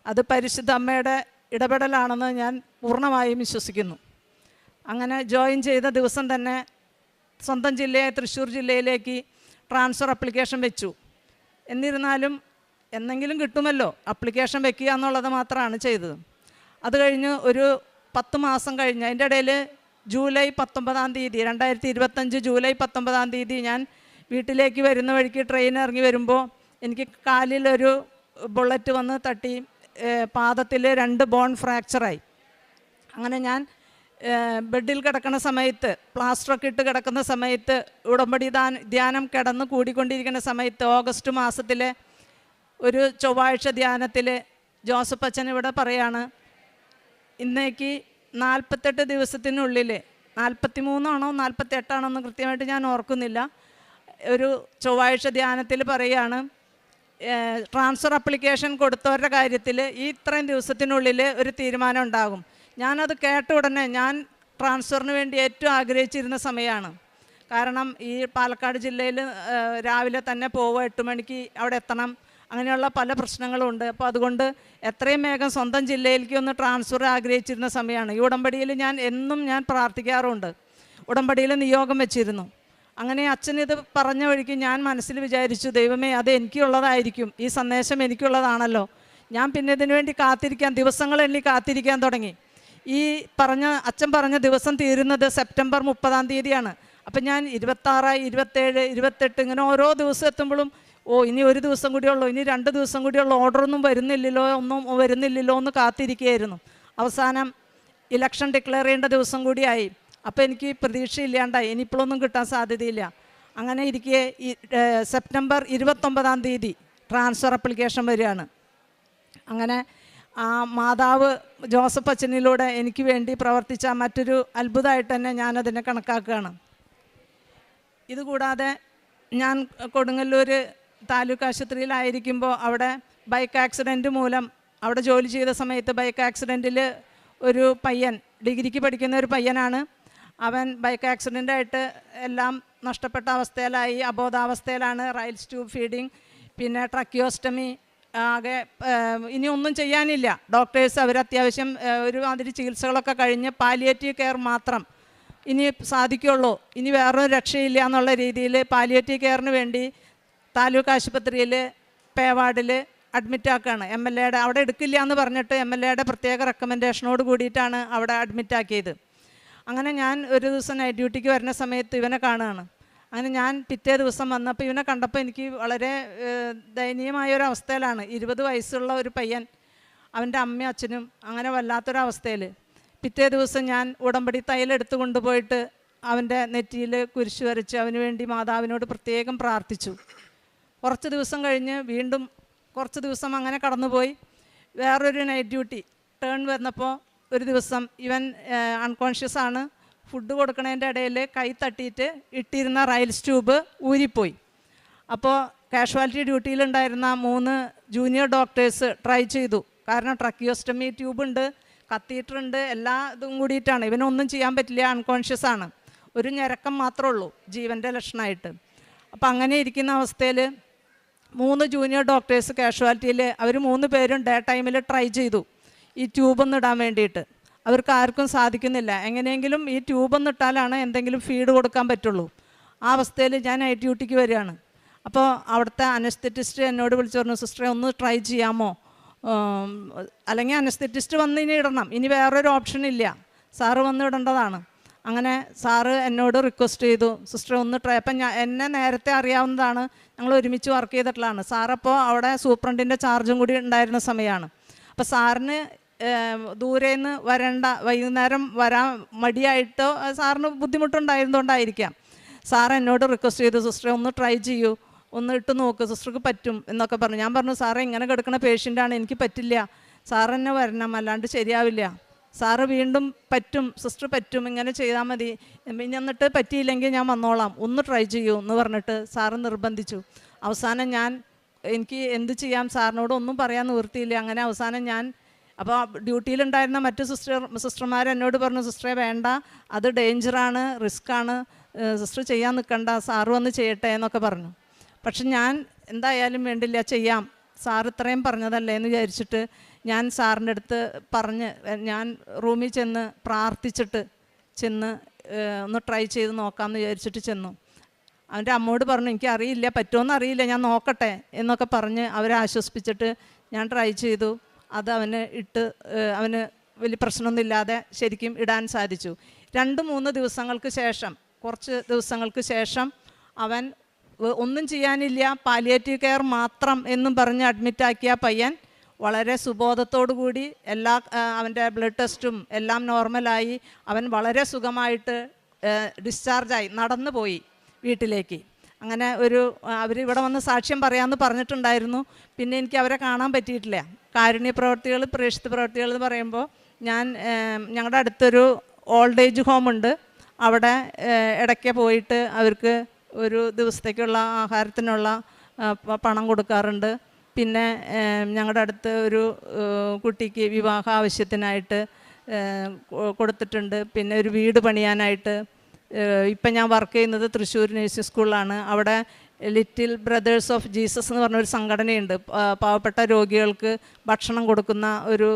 അത് പരിശുദ്ധ അമ്മയുടെ ഇടപെടലാണെന്ന് ഞാൻ പൂർണ്ണമായും വിശ്വസിക്കുന്നു. അങ്ങനെ ജോയിൻ ചെയ്ത ദിവസം തന്നെ സ്വന്തം ജില്ലയായ തൃശ്ശൂർ ജില്ലയിലേക്ക് ട്രാൻസ്ഫർ അപ്ലിക്കേഷൻ വെച്ചു. എന്നിരുന്നാലും എന്തെങ്കിലും കിട്ടുമല്ലോ, അപ്ലിക്കേഷൻ വെക്കുക എന്നുള്ളത് മാത്രമാണ് ചെയ്തത്. അത് കഴിഞ്ഞ് ഒരു 10 മാസം കഴിഞ്ഞ് അതിൻ്റെ ഇടയിൽ ജൂലൈ 19 2025 ജൂലൈ 19 ഞാൻ വീട്ടിലേക്ക് വരുന്ന വഴിക്ക് ട്രെയിൻ ഇറങ്ങി വരുമ്പോൾ എനിക്ക് കാലിലൊരു ബുള്ളറ്റ് വന്ന് തട്ടി പാദത്തിൽ 2 ബോൺ ഫ്രാക്ചറായി. അങ്ങനെ ഞാൻ ബെഡിൽ കിടക്കുന്ന സമയത്ത്, പ്ലാസ്റ്ററൊക്കെ ഇട്ട് കിടക്കുന്ന സമയത്ത്, ഉടമ്പടി ധ്യാനം കിടന്ന് കൂടിക്കൊണ്ടിരിക്കുന്ന സമയത്ത് ഓഗസ്റ്റ് മാസത്തിലെ ഒരു ചൊവ്വാഴ്ച ധ്യാനത്തിൽ ജോസഫ് അച്ഛൻ ഇവിടെ പറയാണ്, ഇന്നേക്ക് 48 ദിവസത്തിനുള്ളിൽ, 43 ആണോ 48 ആണോ എന്ന് കൃത്യമായിട്ട് ഞാൻ ഓർക്കുന്നില്ല, ഒരു ചൊവ്വാഴ്ച ധ്യാനത്തിൽ പറയുകയാണ്, ട്രാൻസ്ഫർ അപ്ലിക്കേഷൻ കൊടുത്തവരുടെ കാര്യത്തിൽ ഈ ഇത്രയും ദിവസത്തിനുള്ളിൽ ഒരു തീരുമാനം ഉണ്ടാകും. ഞാനത് കേട്ട ഉടനെ, ഞാൻ ട്രാൻസ്ഫറിന് വേണ്ടി ഏറ്റവും ആഗ്രഹിച്ചിരുന്ന സമയമാണ്. കാരണം ഈ പാലക്കാട് ജില്ലയിൽ രാവിലെ തന്നെ പോവുക, 8 മണിക്ക് അവിടെ എത്തണം, അങ്ങനെയുള്ള പല പ്രശ്നങ്ങളും ഉണ്ട്. അപ്പോൾ അതുകൊണ്ട് എത്രയും വേഗം സ്വന്തം ജില്ലയിലേക്ക് ഒന്ന് ട്രാൻസ്ഫർ ആഗ്രഹിച്ചിരുന്ന സമയമാണ്. ഈ ഉടമ്പടിയിൽ ഞാൻ പ്രാർത്ഥിക്കാറുണ്ട്, ഉടമ്പടിയിൽ നിയോഗം വെച്ചിരുന്നു. അങ്ങനെ അച്ഛനിത് പറഞ്ഞ വഴിക്ക് ഞാൻ മനസ്സിൽ വിചാരിച്ചു, ദൈവമേ അത് എനിക്കുള്ളതായിരിക്കും, ഈ സന്ദേശം എനിക്കുള്ളതാണല്ലോ. ഞാൻ പിന്നെ ഇതിനു വേണ്ടി ദിവസങ്ങൾ എണ്ണി കാത്തിരിക്കാൻ തുടങ്ങി. ഈ അച്ഛൻ പറഞ്ഞ ദിവസം തീരുന്നത് സെപ്റ്റംബർ 30-ാം തീയതിയാണ്. അപ്പം ഞാൻ 26, 27, 28 ഇങ്ങനെ ഓരോ ദിവസം എത്തുമ്പോഴും ഇനി ഒരു ദിവസം കൂടിയുള്ളൂ, ഇനി 2 ദിവസം കൂടിയുള്ളൂ, ഒന്നും വരുന്നില്ലല്ലോ എന്ന് കാത്തിരിക്കുകയായിരുന്നു. അവസാനം ഇലക്ഷൻ ഡിക്ലെയർ ചെയ്യേണ്ട ദിവസം കൂടിയായി. അപ്പോൾ എനിക്ക് പ്രതീക്ഷയില്ലാണ്ടായി, ഇനിയിപ്പോഴൊന്നും കിട്ടാൻ സാധ്യതയില്ല. അങ്ങനെ ഇരിക്കെ സെപ്റ്റംബർ 29-ാം തീയതി ട്രാൻസ്ഫർ അപ്ലിക്കേഷൻ വരികയാണ്. അങ്ങനെ ആ മാതാവ് ജോസഫ് അച്ഛനിലൂടെ എനിക്ക് വേണ്ടി പ്രവർത്തിച്ച മറ്റൊരു അത്ഭുതമായിട്ട് തന്നെ ഞാനതിനെ കണക്കാക്കുകയാണ്. ഇതുകൂടാതെ ഞാൻ കൊടുങ്ങല്ലൂർ താലൂക്ക് ആശുപത്രിയിലായിരിക്കുമ്പോൾ അവിടെ ബൈക്ക് ആക്സിഡൻറ്റ് മൂലം അവിടെ ജോലി ചെയ്ത സമയത്ത് ബൈക്ക് ആക്സിഡൻറ്റിൽ ഒരു പയ്യൻ, ഡിഗ്രിക്ക് പഠിക്കുന്ന ഒരു പയ്യനാണ്. അവൻ ബൈക്ക് ആക്സിഡൻ്റായിട്ട് എല്ലാം നഷ്ടപ്പെട്ട അവസ്ഥയിലായി, അബോധാവസ്ഥയിലാണ്. റൈൽസ് ട്യൂബ് ഫീഡിങ്, പിന്നെ ട്രക്കിയോസ്റ്റമി, ആകെ ഇനി ഒന്നും ചെയ്യാനില്ല. ഡോക്ടേഴ്സ് അവരത്യാവശ്യം ഒരു മാതിരി ചികിത്സകളൊക്കെ കഴിഞ്ഞ് പാലിയേറ്റീവ് കെയർ മാത്രം ഇനി സാധിക്കുള്ളൂ, ഇനി വേറൊരു രക്ഷയില്ല എന്നുള്ള രീതിയിൽ പാലിയേറ്റീവ് കെയറിന് വേണ്ടി താലൂക്ക് ആശുപത്രിയിൽ പേവാർഡിൽ അഡ്മിറ്റാക്കുകയാണ്. MLA അവിടെ എടുക്കില്ല എന്ന് പറഞ്ഞിട്ട് MLA പ്രത്യേക റെക്കമെൻഡേഷനോട് കൂടിയിട്ടാണ് അവിടെ അഡ്മിറ്റാക്കിയത്. അങ്ങനെ ഞാൻ ഒരു ദിവസം നൈറ്റ് ഡ്യൂട്ടിക്ക് വരുന്ന സമയത്ത് ഇവനെ കാണുകയാണ്. അങ്ങനെ ഞാൻ പിറ്റേ ദിവസം വന്നപ്പോൾ ഇവനെ കണ്ടപ്പോൾ എനിക്ക് വളരെ ദയനീയമായൊരവസ്ഥയിലാണ്. 20 വയസ്സുള്ള ഒരു പയ്യൻ, അവൻ്റെ അമ്മയും അച്ഛനും അങ്ങനെ വല്ലാത്തൊരവസ്ഥയിൽ. പിറ്റേ ദിവസം ഞാൻ ഉടമ്പടി തൈലെടുത്ത് കൊണ്ടുപോയിട്ട് അവൻ്റെ നെറ്റിയിൽ കുരിശ് വരച്ച് അവന് വേണ്ടി മാതാവിനോട് പ്രത്യേകം പ്രാർത്ഥിച്ചു. കുറച്ച് ദിവസം കഴിഞ്ഞ് വീണ്ടും കുറച്ച് ദിവസം അങ്ങനെ കടന്നുപോയി. വേറൊരു നൈറ്റ് ഡ്യൂട്ടി ടേൺ വന്നപ്പോൾ ഒരു ദിവസം ഇവൻ അൺകോൺഷ്യസ് ആണ്. ഫുഡ് കൊടുക്കണതിൻ്റെ ഇടയിൽ കൈ തട്ടിയിട്ട് ഇട്ടിരുന്ന റൈൽസ് ട്യൂബ് ഊരിപ്പോയി. അപ്പോൾ കാഷ്വാലിറ്റി ഡ്യൂട്ടിയിലുണ്ടായിരുന്ന 3 ജൂനിയർ ഡോക്ടേഴ്സ് ട്രൈ ചെയ്തു. കാരണം ട്രക്കിയോസ്റ്റമി ട്യൂബുണ്ട്, കത്തീറ്ററുണ്ട്, എല്ലാ ഇതും കൂടിയിട്ടാണ്. ഇവനൊന്നും ചെയ്യാൻ പറ്റില്ല, അൺകോൺഷ്യസ് ആണ്. ഒരു ഞരക്കം മാത്രമേ ഉള്ളൂ ജീവൻ്റെ ലക്ഷണമായിട്ട്. അപ്പോൾ അങ്ങനെ ഇരിക്കുന്ന അവസ്ഥയിൽ 3 ജൂനിയർ ഡോക്ടേഴ്സ് കാഷ്വാലിറ്റിയിൽ അവർ 3 പേരും ഡേ ടൈമിൽ ട്രൈ ചെയ്തു ഈ ട്യൂബൊന്ന് ഇടാൻ വേണ്ടിയിട്ട്. അവർക്ക് ആർക്കും സാധിക്കുന്നില്ല. എങ്ങനെയെങ്കിലും ഈ ട്യൂബൊന്ന് ഇട്ടാലാണ് എന്തെങ്കിലും ഫീഡ് കൊടുക്കാൻ പറ്റുള്ളൂ. ആ അവസ്ഥയിൽ ഞാൻ നൈറ്റ് ഡ്യൂട്ടിക്ക് വരികയാണ്. അപ്പോൾ അവിടുത്തെ അനസ്തെറ്റിസ്റ്റ് എന്നോട് വിളിച്ചു പറഞ്ഞു, സിസ്റ്ററെ ഒന്ന് ട്രൈ ചെയ്യാമോ, അല്ലെങ്കിൽ അനസ്തെറ്റിസ്റ്റ് വന്ന് ഇനി ഇടണം, ഇനി വേറൊരു ഓപ്ഷൻ ഇല്ല, സാറ് വന്ന് ഇടേണ്ടതാണ്. അങ്ങനെ സാറ് എന്നോട് റിക്വസ്റ്റ് ചെയ്തു, സിസ്റ്റർ ഒന്ന് ട്രൈ. അപ്പം എന്നെ നേരത്തെ അറിയാവുന്നതാണ്, ഞങ്ങൾ ഒരുമിച്ച് വർക്ക് ചെയ്തിട്ടുള്ളതാണ്. സാറപ്പോൾ അവിടെ സൂപ്രണ്ടിൻ്റെ ചാർജും കൂടി ഉണ്ടായിരുന്ന സമയമാണ്. അപ്പോൾ സാറിന് ദൂരേന്ന് വൈകുന്നേരം വരാൻ മടിയായിട്ടോ സാറിന് ബുദ്ധിമുട്ടുണ്ടായിരുന്നുകൊണ്ടായിരിക്കാം. സാർ എന്നോട് റിക്വസ്റ്റ് ചെയ്തു, സിസ്റ്ററെ ഒന്ന് ട്രൈ ചെയ്യൂ, ഒന്ന് ഇട്ട് നോക്ക്, സിസ്റ്റർക്ക് പറ്റും എന്നൊക്കെ പറഞ്ഞു. ഞാൻ പറഞ്ഞു, സാറേ ഇങ്ങനെ കിടക്കുന്ന പേഷ്യൻ്റാണ്, എനിക്ക് പറ്റില്ല, സാർ തന്നെ വരണം, അല്ലാണ്ട് ശരിയാവില്ല. സാറ് വീണ്ടും പറ്റും സിസ്റ്റർ, പറ്റും, ഇങ്ങനെ ചെയ്താൽ മതി, ഇനി എന്നിട്ട് പറ്റിയില്ലെങ്കിൽ ഞാൻ വന്നോളാം, ഒന്ന് ട്രൈ ചെയ്യൂ എന്ന് പറഞ്ഞിട്ട് സാറ് നിർബന്ധിച്ചു. അവസാനം എനിക്ക് എന്ത് ചെയ്യാം, സാറിനോട് ഒന്നും പറയാൻ നിവൃത്തിയില്ല. അങ്ങനെ അവസാനം അപ്പോൾ ഡ്യൂട്ടിയിലുണ്ടായിരുന്ന മറ്റു സിസ്റ്റർമാർ എന്നോട് പറഞ്ഞു, സിസ്റ്ററെ വേണ്ട, അത് ഡേഞ്ചറാണ്, റിസ്ക്കാണ്, സിസ്റ്റർ ചെയ്യാൻ നിൽക്കണ്ട, സാറ് വന്ന് ചെയ്യട്ടെ എന്നൊക്കെ പറഞ്ഞു. പക്ഷെ ഞാൻ എന്തായാലും വേണ്ടില്ല, ചെയ്യാം, സാർ ഇത്രയും പറഞ്ഞതല്ലേ എന്ന് വിചാരിച്ചിട്ട് ഞാൻ സാറിൻ്റെ അടുത്ത് പറഞ്ഞ് ഞാൻ റൂമിൽ ചെന്ന് പ്രാർത്ഥിച്ചിട്ട് ഒന്ന് ട്രൈ ചെയ്ത് നോക്കാമെന്ന് വിചാരിച്ചിട്ട് ചെന്നു. അവൻ്റെ അമ്മോട് പറഞ്ഞു, എനിക്കറിയില്ല, പറ്റുമോയെന്ന് അറിയില്ല, ഞാൻ നോക്കട്ടെ എന്നൊക്കെ പറഞ്ഞ് അവരെ ആശ്വസിപ്പിച്ചിട്ട് ഞാൻ ട്രൈ ചെയ്തു. അത് അവന് വലിയ പ്രശ്നമൊന്നുമില്ലാതെ ശരിക്കും ഇടാൻ സാധിച്ചു. 2-3 ദിവസങ്ങൾക്ക് ശേഷം, കുറച്ച് ദിവസങ്ങൾക്ക് ശേഷം അവൻ ഒന്നും ചെയ്യാനില്ല, പാലിയേറ്റീവ് കെയർ മാത്രം എന്നും പറഞ്ഞ് അഡ്മിറ്റാക്കിയ പയ്യൻ വളരെ സുബോധത്തോടു കൂടി അവൻ്റെ ബ്ലഡ് ടെസ്റ്റും എല്ലാം നോർമലായി. അവൻ വളരെ സുഖമായിട്ട് ഡിസ്ചാർജായി നടന്നു പോയി വീട്ടിലേക്ക്. അങ്ങനെ അവരിവിടെ വന്ന് സാക്ഷ്യം പറയാമെന്ന് പറഞ്ഞിട്ടുണ്ടായിരുന്നു. പിന്നെ എനിക്ക് അവരെ കാണാൻ പറ്റിയിട്ടില്ല. കാരുണ്യ പ്രവർത്തികൾ, പ്രേക്ഷിത പ്രവർത്തികൾ എന്ന് പറയുമ്പോൾ ഞങ്ങളുടെ അടുത്തൊരു ഓൾഡ് ഏജ് ഹോമുണ്ട്, അവിടെ ഇടയ്ക്ക് പോയിട്ട് അവർക്ക് ഒരു ദിവസത്തേക്കുള്ള ആഹാരത്തിനുള്ള പണം കൊടുക്കാറുണ്ട്. പിന്നെ ഞങ്ങളുടെ അടുത്ത് ഒരു കുട്ടിക്ക് വിവാഹ ആവശ്യത്തിനായിട്ട് കൊടുത്തിട്ടുണ്ട്. പിന്നെ ഒരു വീട് പണിയാനായിട്ട് ഇപ്പം ഞാൻ വർക്ക് ചെയ്യുന്നത് തൃശ്ശൂർ നേഴ്സിംഗ് സ്കൂളിലാണ്. അവിടെ ലിറ്റിൽ ബ്രദേഴ്സ് ഓഫ് ജീസസ് എന്ന് പറഞ്ഞൊരു സംഘടനയുണ്ട്. പാവപ്പെട്ട രോഗികൾക്ക് ഭക്ഷണം കൊടുക്കുന്ന ഒരു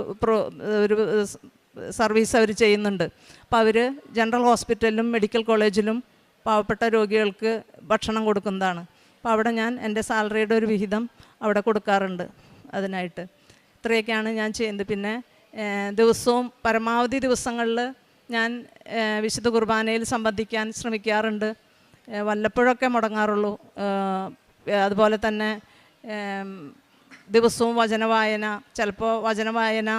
സർവീസ് അവർ ചെയ്യുന്നുണ്ട്. അപ്പോൾ അവർ ജനറൽ ഹോസ്പിറ്റലിലും മെഡിക്കൽ കോളേജിലും പാവപ്പെട്ട രോഗികൾക്ക് ഭക്ഷണം കൊടുക്കുന്നതാണ്. അപ്പോൾ അവിടെ ഞാൻ എൻ്റെ സാലറിയുടെ ഒരു വിഹിതം അവിടെ കൊടുക്കാറുണ്ട് അതിനായിട്ട്. ഇത്രയൊക്കെയാണ് ഞാൻ ചെയ്യുന്നത്. പിന്നെ ദിവസവും പരമാവധി ദിവസങ്ങളിൽ ഞാൻ വിശുദ്ധ കുർബാനയിൽ സംബന്ധിക്കാൻ ശ്രമിക്കാറുണ്ട്. വല്ലപ്പോഴൊക്കെ മുടങ്ങാറുള്ളൂ. അതുപോലെ തന്നെ ദിവസവും വചനവായന, ചിലപ്പോൾ വചനവായന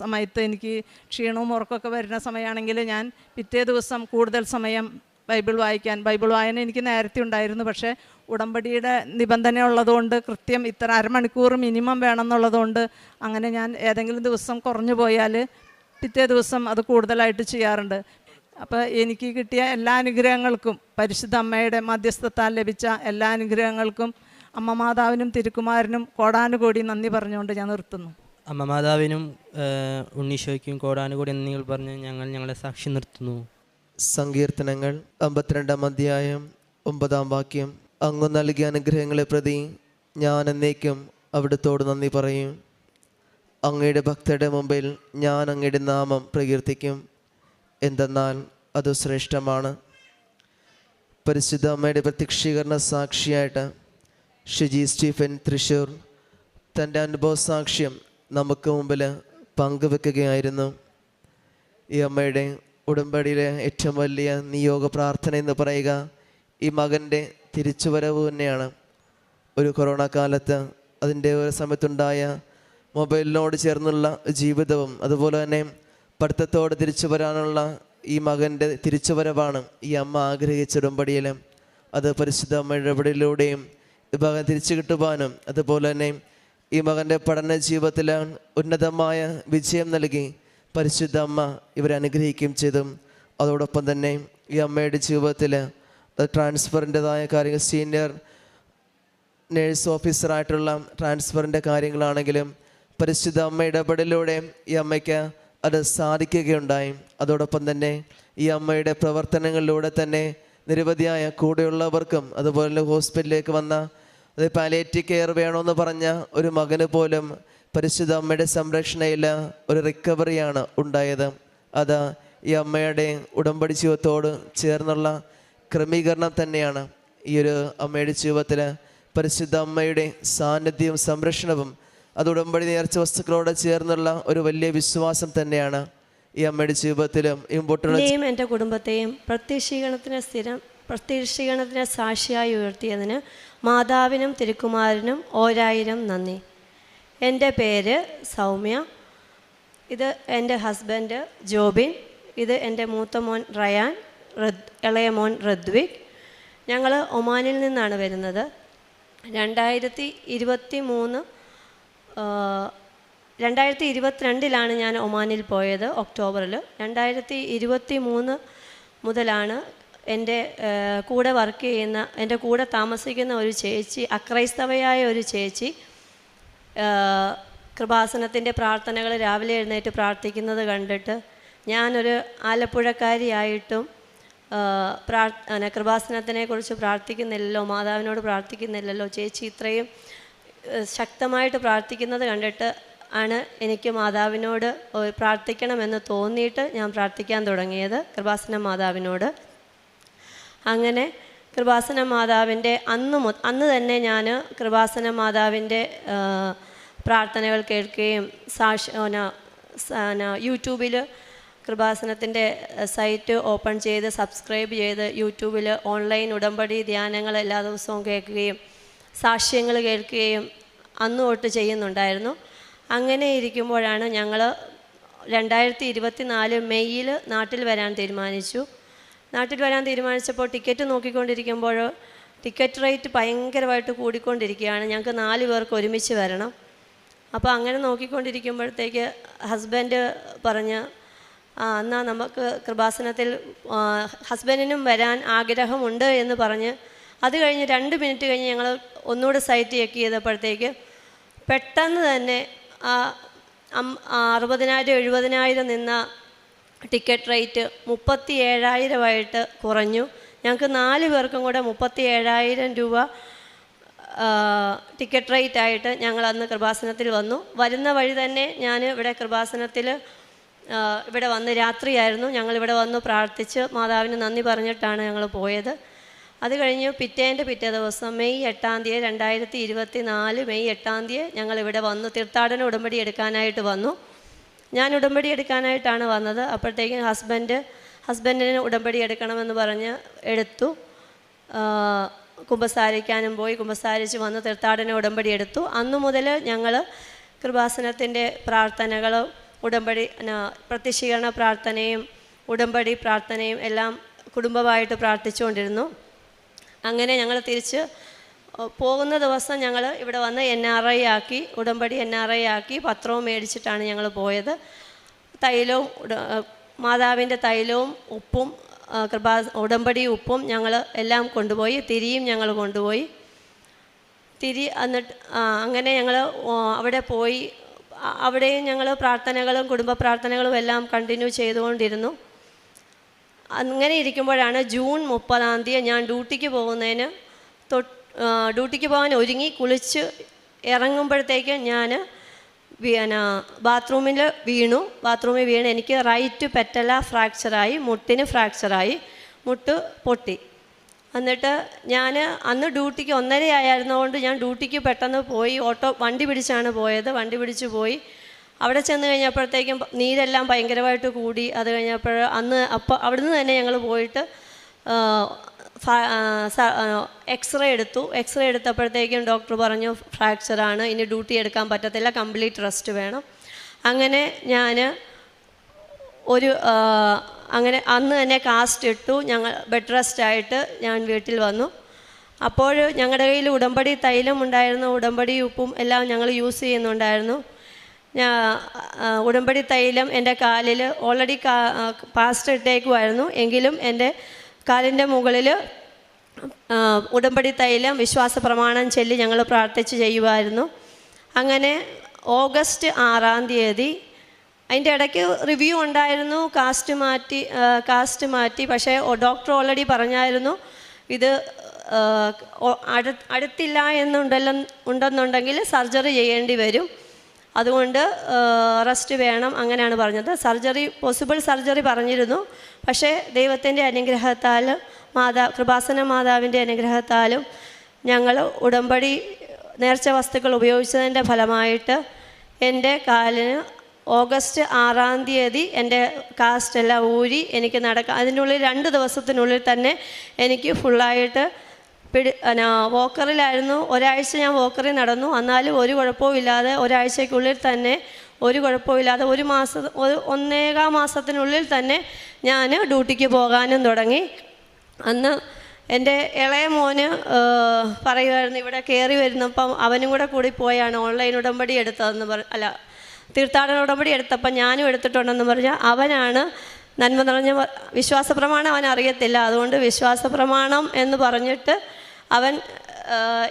സമയത്ത് എനിക്ക് ക്ഷീണവും ഉറക്കമൊക്കെ വരുന്ന സമയമാണെങ്കിൽ ഞാൻ പിറ്റേ ദിവസം കൂടുതൽ സമയം ബൈബിൾ വായന എനിക്ക് നേരത്തെ ഉണ്ടായിരുന്നു. പക്ഷേ ഉടമ്പടിയുടെ നിബന്ധന ഉള്ളതുകൊണ്ട് കൃത്യം ഇത്ര അരമണിക്കൂർ മിനിമം വേണമെന്നുള്ളതുകൊണ്ട് അങ്ങനെ ഞാൻ ഏതെങ്കിലും ദിവസം കുറഞ്ഞു പോയാൽ പിറ്റേ ദിവസം അത് കൂടുതലായിട്ട് ചെയ്യാറുണ്ട്. അപ്പോൾ എനിക്ക് കിട്ടിയ എല്ലാ അനുഗ്രഹങ്ങൾക്കും, പരിശുദ്ധ അമ്മയുടെ മധ്യസ്ഥത്താൽ ലഭിച്ച എല്ലാ അനുഗ്രഹങ്ങൾക്കും അമ്മ മാതാവിനും തിരുക്കുമാരനും കോടാനുകോടി നന്ദി പറഞ്ഞുകൊണ്ട് ഞാൻ നിർത്തുന്നു.
അമ്മ മാതാവിനും ഉണ്ണീശോയ്ക്കും കോടാനുകോടി നന്ദികൾ പറഞ്ഞ് ഞങ്ങളെ സാക്ഷി നിർത്തുന്നു.
സങ്കീർത്തനങ്ങൾ 52 അധ്യായം 9 വാക്യം. അങ്ങ് നൽകിയ അനുഗ്രഹങ്ങളെ പ്രതി ഞാൻ എന്നേക്കും അവിടുത്തോട് നന്ദി പറയും. അങ്ങയുടെ ഭക്തരുടെ മുമ്പിൽ ഞാൻ അങ്ങയുടെ നാമം പ്രകീർത്തിക്കും, എന്തെന്നാൽ അത് ശ്രേഷ്ഠമാണ്. പരിശുദ്ധ അമ്മയുടെ പ്രത്യക്ഷീകരണ സാക്ഷിയായിട്ട് ഷിജി സ്റ്റീഫൻ തൃശ്ശൂർ തൻ്റെ അനുഭവ സാക്ഷ്യം നമുക്ക് മുമ്പിൽ പങ്കുവെക്കുകയായിരുന്നു. ഈ അമ്മയുടെ ഉടമ്പടിയിലെ ഏറ്റവും വലിയ നിയോഗ പ്രാർത്ഥന എന്ന് പറയുക ഈ മകൻ്റെ തിരിച്ചുവരവ് തന്നെയാണ്. ഒരു കൊറോണ കാലത്ത് അതിൻ്റെ ഒരു സമയത്തുണ്ടായ മൊബൈലിനോട് ചേർന്നുള്ള ജീവിതവും അതുപോലെ തന്നെ പഠിത്തത്തോട് തിരിച്ചു വരാനുള്ള ഈ മകൻ്റെ തിരിച്ചുവരവാണ് ഈ അമ്മ ആഗ്രഹിച്ച ഉടമ്പടിയിൽ. അത് പരിശുദ്ധ അമ്മയുടെ ഇടപെടലിലൂടെയും ഈ മകൻ തിരിച്ചു കിട്ടുവാനും അതുപോലെ തന്നെ ഈ മകൻ്റെ പഠന ജീവിതത്തിൽ ഉന്നതമായ വിജയം നൽകി പരിശുദ്ധ അമ്മ ഇവരെ അനുഗ്രഹിക്കുകയും ചെയ്തു. അതോടൊപ്പം തന്നെ ഈ അമ്മയുടെ ജീവിതത്തിൽ ട്രാൻസ്ഫറിൻ്റെതായ കാര്യങ്ങൾ, സീനിയർ നേഴ്സ് ഓഫീസറായിട്ടുള്ള ട്രാൻസ്ഫറിൻ്റെ കാര്യങ്ങളാണെങ്കിലും പരിശുദ്ധ അമ്മയുടെ ഇടപെടലിലൂടെ ഈ അമ്മയ്ക്ക് അത് സാധിക്കുകയുണ്ടായി. അതോടൊപ്പം തന്നെ ഈ അമ്മയുടെ പ്രവർത്തനങ്ങളിലൂടെ തന്നെ നിരവധിയായ കൂടെയുള്ളവർക്കും അതുപോലെ ഹോസ്പിറ്റലിലേക്ക് വന്ന അത് പാലിയേറ്റീവ് കെയർ വേണമെന്ന് പറഞ്ഞ ഒരു മകന് പോലും പരിശുദ്ധ അമ്മയുടെ സംരക്ഷണയിൽ ഒരു റിക്കവറിയാണ് ഉണ്ടായത്. അത് ഈ അമ്മയുടെ ഉടമ്പടി ജീവിതത്തോട് ചേർന്നുള്ള ക്രമീകരണം തന്നെയാണ്. ഈ ഒരു അമ്മയുടെ ജീവിതത്തിൽ പരിശുദ്ധ അമ്മയുടെ സാന്നിധ്യവും സംരക്ഷണവും അത് ഉടമ്പടി നേർച്ച വസ്തുക്കളോട് ചേർന്നുള്ള ഒരു വലിയ വിശ്വാസം തന്നെയാണ് ഈ അമ്മയുടെ ജീവിതത്തിലും
ഇമ്പോർട്ടൻ്റ്. എൻ്റെ കുടുംബത്തെയും പ്രത്യക്ഷീകരണത്തിന് സാക്ഷിയായി ഉയർത്തിയതിന് മാതാവിനും തിരുക്കുമാരനും 1000 നന്ദി. എൻ്റെ പേര് സൗമ്യ, ഇത് എൻ്റെ ഹസ്ബൻഡ് ജോബിൻ, ഇത് എൻ്റെ മൂത്ത മോൻ റയാൻ, ഇളയ മോൻ റദ്വിക്. ഞങ്ങൾ ഒമാനിൽ നിന്നാണ് വരുന്നത്. 2022 ഞാൻ ഒമാനിൽ പോയത്, ഒക്ടോബറിൽ. 2023 മുതലാണ് എൻ്റെ കൂടെ വർക്ക് ചെയ്യുന്ന, എൻ്റെ കൂടെ താമസിക്കുന്ന ഒരു ചേച്ചി, അക്രൈസ്തവയായ ഒരു ചേച്ചി കൃപാസനത്തിൻ്റെ പ്രാർത്ഥനകൾ രാവിലെ എഴുന്നേറ്റ് പ്രാർത്ഥിക്കുന്നത് കണ്ടിട്ട് ഞാനൊരു ആലപ്പുഴക്കാരിയായിട്ടും കൃപാസനത്തിനെക്കുറിച്ച് പ്രാർത്ഥിക്കുന്നില്ലല്ലോ, മാതാവിനോട് പ്രാർത്ഥിക്കുന്നില്ലല്ലോ, ചേച്ചി ഇത്രയും ശക്തമായിട്ട് പ്രാർത്ഥിക്കുന്നത് കണ്ടിട്ട് ആണ് എനിക്ക് മാതാവിനോട് പ്രാർത്ഥിക്കണമെന്ന് തോന്നിയിട്ട് ഞാൻ പ്രാർത്ഥിക്കാൻ തുടങ്ങിയത്, കൃപാസന മാതാവിനോട്. അങ്ങനെ കൃപാസന മാതാവിൻ്റെ അന്ന് തന്നെ ഞാൻ കൃപാസന മാതാവിൻ്റെ പ്രാർത്ഥനകൾ കേൾക്കുകയും യൂട്യൂബിൽ കൃപാസനത്തിൻ്റെ സൈറ്റ് ഓപ്പൺ ചെയ്ത് സബ്സ്ക്രൈബ് ചെയ്ത് യൂട്യൂബിൽ ഓൺലൈൻ ഉടമ്പടി ധ്യാനങ്ങൾ എല്ലാ ദിവസവും കേൾക്കുകയും സാക്ഷ്യങ്ങൾ കേൾക്കുകയും അന്ന് തൊട്ട് ചെയ്യുന്നുണ്ടായിരുന്നു. അങ്ങനെ ഇരിക്കുമ്പോഴാണ് ഞങ്ങൾ 2024 മെയ്യിൽ നാട്ടിൽ വരാൻ തീരുമാനിച്ചു. നാട്ടിൽ വരാൻ തീരുമാനിച്ചപ്പോൾ ടിക്കറ്റ് നോക്കിക്കൊണ്ടിരിക്കുമ്പോൾ ടിക്കറ്റ് റേറ്റ് ഭയങ്കരമായിട്ട് കൂടിക്കൊണ്ടിരിക്കുകയാണ്. ഞങ്ങൾക്ക് 4 പേർക്ക് ഒരുമിച്ച് വരണം. അപ്പോൾ അങ്ങനെ നോക്കിക്കൊണ്ടിരിക്കുമ്പോഴത്തേക്ക് ഹസ്ബൻഡ് പറഞ്ഞ് എന്നാൽ നമുക്ക് കൃപാസനത്തിൽ ഹസ്ബൻഡിനും വരാൻ ആഗ്രഹമുണ്ട് എന്ന് പറഞ്ഞ് അത് കഴിഞ്ഞ് 2 മിനിറ്റ് കഴിഞ്ഞ് ഞങ്ങൾ ഒന്നുകൂടെ സൈറ്റ് ചെക്ക് ചെയ്തപ്പോഴത്തേക്ക് പെട്ടെന്ന് തന്നെ 60,000 70,000 നിന്ന
ടിക്കറ്റ് റേറ്റ് 37,000 കുറഞ്ഞു. ഞങ്ങൾക്ക് 4 പേർക്കും കൂടെ 37,000 രൂപ ടിക്കറ്റ് റേറ്റ് ആയിട്ട് ഞങ്ങൾ അന്ന് കൃപാസനത്തിൽ വന്നു. വരുന്ന വഴി തന്നെ ഞാൻ ഇവിടെ കൃപാസനത്തിൽ ഇവിടെ വന്ന് രാത്രിയായിരുന്നു. ഞങ്ങളിവിടെ വന്ന് പ്രാർത്ഥിച്ച് മാതാവിന് നന്ദി പറഞ്ഞിട്ടാണ് ഞങ്ങൾ പോയത്. അത് കഴിഞ്ഞ് പിറ്റേ ദിവസം മെയ് 8 2024 മെയ് 8 ഞങ്ങളിവിടെ വന്നു. തീർത്ഥാടന ഉടമ്പടി എടുക്കാനായിട്ട് വന്നു. ഞാൻ ഉടമ്പടി എടുക്കാനായിട്ടാണ് വന്നത്. അപ്പോഴത്തേക്കും ഹസ്ബൻഡിന് ഉടമ്പടി എടുക്കണമെന്ന് പറഞ്ഞ് എടുത്തു. കുമ്പസാരിക്കാനും പോയി. കുമ്പസാരിച്ച് വന്ന് തീർത്ഥാടന ഉടമ്പടി എടുത്തു. അന്നു മുതൽ ഞങ്ങൾ കൃപാസനത്തിൻ്റെ പ്രാർത്ഥനകളും ഉടമ്പടി പ്രത്യക്ഷീകരണ പ്രാർത്ഥനയും ഉടമ്പടി പ്രാർത്ഥനയും എല്ലാം കുടുംബമായിട്ട് പ്രാർത്ഥിച്ചുകൊണ്ടിരുന്നു. അങ്ങനെ ഞങ്ങൾ തിരിച്ച് പോകുന്ന ദിവസം ഞങ്ങൾ ഇവിടെ വന്ന് NRI ആക്കി, ഉടമ്പടി NRI ആക്കി പത്രവും മേടിച്ചിട്ടാണ് ഞങ്ങൾ പോയത്. തൈലവും മാതാവിൻ്റെ തൈലവും ഉപ്പും ഉടമ്പടി ഉപ്പും ഞങ്ങൾ എല്ലാം കൊണ്ടുപോയി. തിരിയും ഞങ്ങൾ കൊണ്ടുപോയി. എന്നിട്ട് അങ്ങനെ ഞങ്ങൾ അവിടെ പോയി. അവിടെയും ഞങ്ങൾ പ്രാർത്ഥനകളും കുടുംബ പ്രാർത്ഥനകളും എല്ലാം കണ്ടിന്യൂ ചെയ്തുകൊണ്ടിരുന്നു. അങ്ങനെ ഇരിക്കുമ്പോഴാണ് ജൂൺ 30 ഞാൻ ഡ്യൂട്ടിക്ക് പോകുന്നതിന് ഡ്യൂട്ടിക്ക് പോകാൻ ഒരുങ്ങി കുളിച്ച് ഇറങ്ങുമ്പോഴത്തേക്കും ഞാൻ ബാത്റൂമിൽ വീണ് എനിക്ക് റൈറ്റ് പെറ്റല ഫ്രാക്ചറായി, മുട്ടിന് ഫ്രാക്ചറായി, മുട്ട് പൊട്ടി. എന്നിട്ട് ഞാൻ അന്ന് ഡ്യൂട്ടിക്ക് 1:30 ആയിരുന്നതുകൊണ്ട് ഞാൻ ഡ്യൂട്ടിക്ക് പെട്ടെന്ന് പോയി. വണ്ടി പിടിച്ചാണ് പോയത്. വണ്ടി പിടിച്ച് പോയി. അവിടെ ചെന്ന് കഴിഞ്ഞപ്പോഴത്തേക്കും നീരെല്ലാം ഭയങ്കരമായിട്ട് കൂടി. അത് കഴിഞ്ഞപ്പോൾ അവിടുന്ന് തന്നെ ഞങ്ങൾ പോയിട്ട് എക്സ്റേ എടുത്തു. എക്സ്റേ എടുത്തപ്പോഴത്തേക്കും ഡോക്ടർ പറഞ്ഞു ഫ്രാക്ചറാണ്, ഇനി ഡ്യൂട്ടി എടുക്കാൻ പറ്റത്തില്ല, കംപ്ലീറ്റ് റെസ്റ്റ് വേണം. അങ്ങനെ ഞാൻ അങ്ങനെ അന്ന് തന്നെ കാസ്റ്റ് ഇട്ടു. ഞങ്ങൾ ബെഡ് റെസ്റ്റായിട്ട് ഞാൻ വീട്ടിൽ വന്നു. അപ്പോൾ ഞങ്ങളുടെ കയ്യിൽ ഉടമ്പടി തൈലം ഉണ്ടായിരുന്നു, ഉടമ്പടി ഉപ്പും എല്ലാം ഞങ്ങൾ യൂസ് ചെയ്യുന്നുണ്ടായിരുന്നു. ഉടമ്പടി തൈലം എൻ്റെ കാലിൽ ഓൾറെഡി പാസ്റ്റ് ഇട്ടേക്കുമായിരുന്നു. എങ്കിലും എൻ്റെ കാലിൻ്റെ മുകളിൽ ഉടമ്പടി തൈലം വിശ്വാസ പ്രമാണം ചൊല്ലി ഞങ്ങൾ പ്രാർത്ഥിച്ച് ചെയ്യുമായിരുന്നു. അങ്ങനെ ഓഗസ്റ്റ് 6 അതിൻ്റെ ഇടയ്ക്ക് റിവ്യൂ ഉണ്ടായിരുന്നു. കാസ്റ്റ് മാറ്റി. പക്ഷേ ഡോക്ടർ ഓൾറെഡി പറഞ്ഞായിരുന്നു ഇത് അടുത്തില്ല ഉണ്ടെന്നുണ്ടെങ്കിൽ സർജറി ചെയ്യേണ്ടി വരും, അതുകൊണ്ട് റെസ്റ്റ് വേണം, അങ്ങനെയാണ് പറഞ്ഞത്. പോസിബിൾ സർജറി പറഞ്ഞിരുന്നു. പക്ഷേ ദൈവത്തിൻ്റെ അനുഗ്രഹത്താൽ കൃപാസന മാതാവിൻ്റെ അനുഗ്രഹത്താലും ഞങ്ങൾ ഉടമ്പടി നേർച്ച വസ്തുക്കൾ ഉപയോഗിച്ചതിൻ്റെ ഫലമായിട്ട് എൻ്റെ കാലിന് ഓഗസ്റ്റ് 6 എൻ്റെ കാസ്റ്റ് എല്ലാം ഊരി എനിക്ക് നടക്കാം. അതിനുള്ളിൽ 2 ദിവസത്തിനുള്ളിൽ തന്നെ എനിക്ക് ഫുള്ളായിട്ട് വോക്കറിലായിരുന്നു. ഒരാഴ്ച ഞാൻ വോക്കറിൽ നടന്നു. എന്നാലും ഒരു കുഴപ്പവും ഇല്ലാതെ ഒരാഴ്ചയ്ക്കുള്ളിൽ തന്നെ ഒരു കുഴപ്പമില്ലാതെ 1.25 മാസത്തിനുള്ളിൽ തന്നെ ഞാൻ ഡ്യൂട്ടിക്ക് പോകാനും തുടങ്ങി. അന്ന് എൻ്റെ ഇളയ മോന് പറയുമായിരുന്നു, ഇവിടെ കയറി വരുന്നപ്പം അവനും കൂടി പോയാണ് ഓൺലൈൻ ഉടമ്പടി എടുത്തതെന്ന് തീർത്ഥാടന ഉടമ്പടി എടുത്തപ്പം ഞാനും എടുത്തിട്ടുണ്ടെന്ന് പറഞ്ഞാൽ അവനാണ് നന്മ നിറഞ്ഞ വിശ്വാസ പ്രമാണം അവൻ അറിയത്തില്ല. അതുകൊണ്ട് വിശ്വാസ പ്രമാണം എന്ന് പറഞ്ഞിട്ട് അവൻ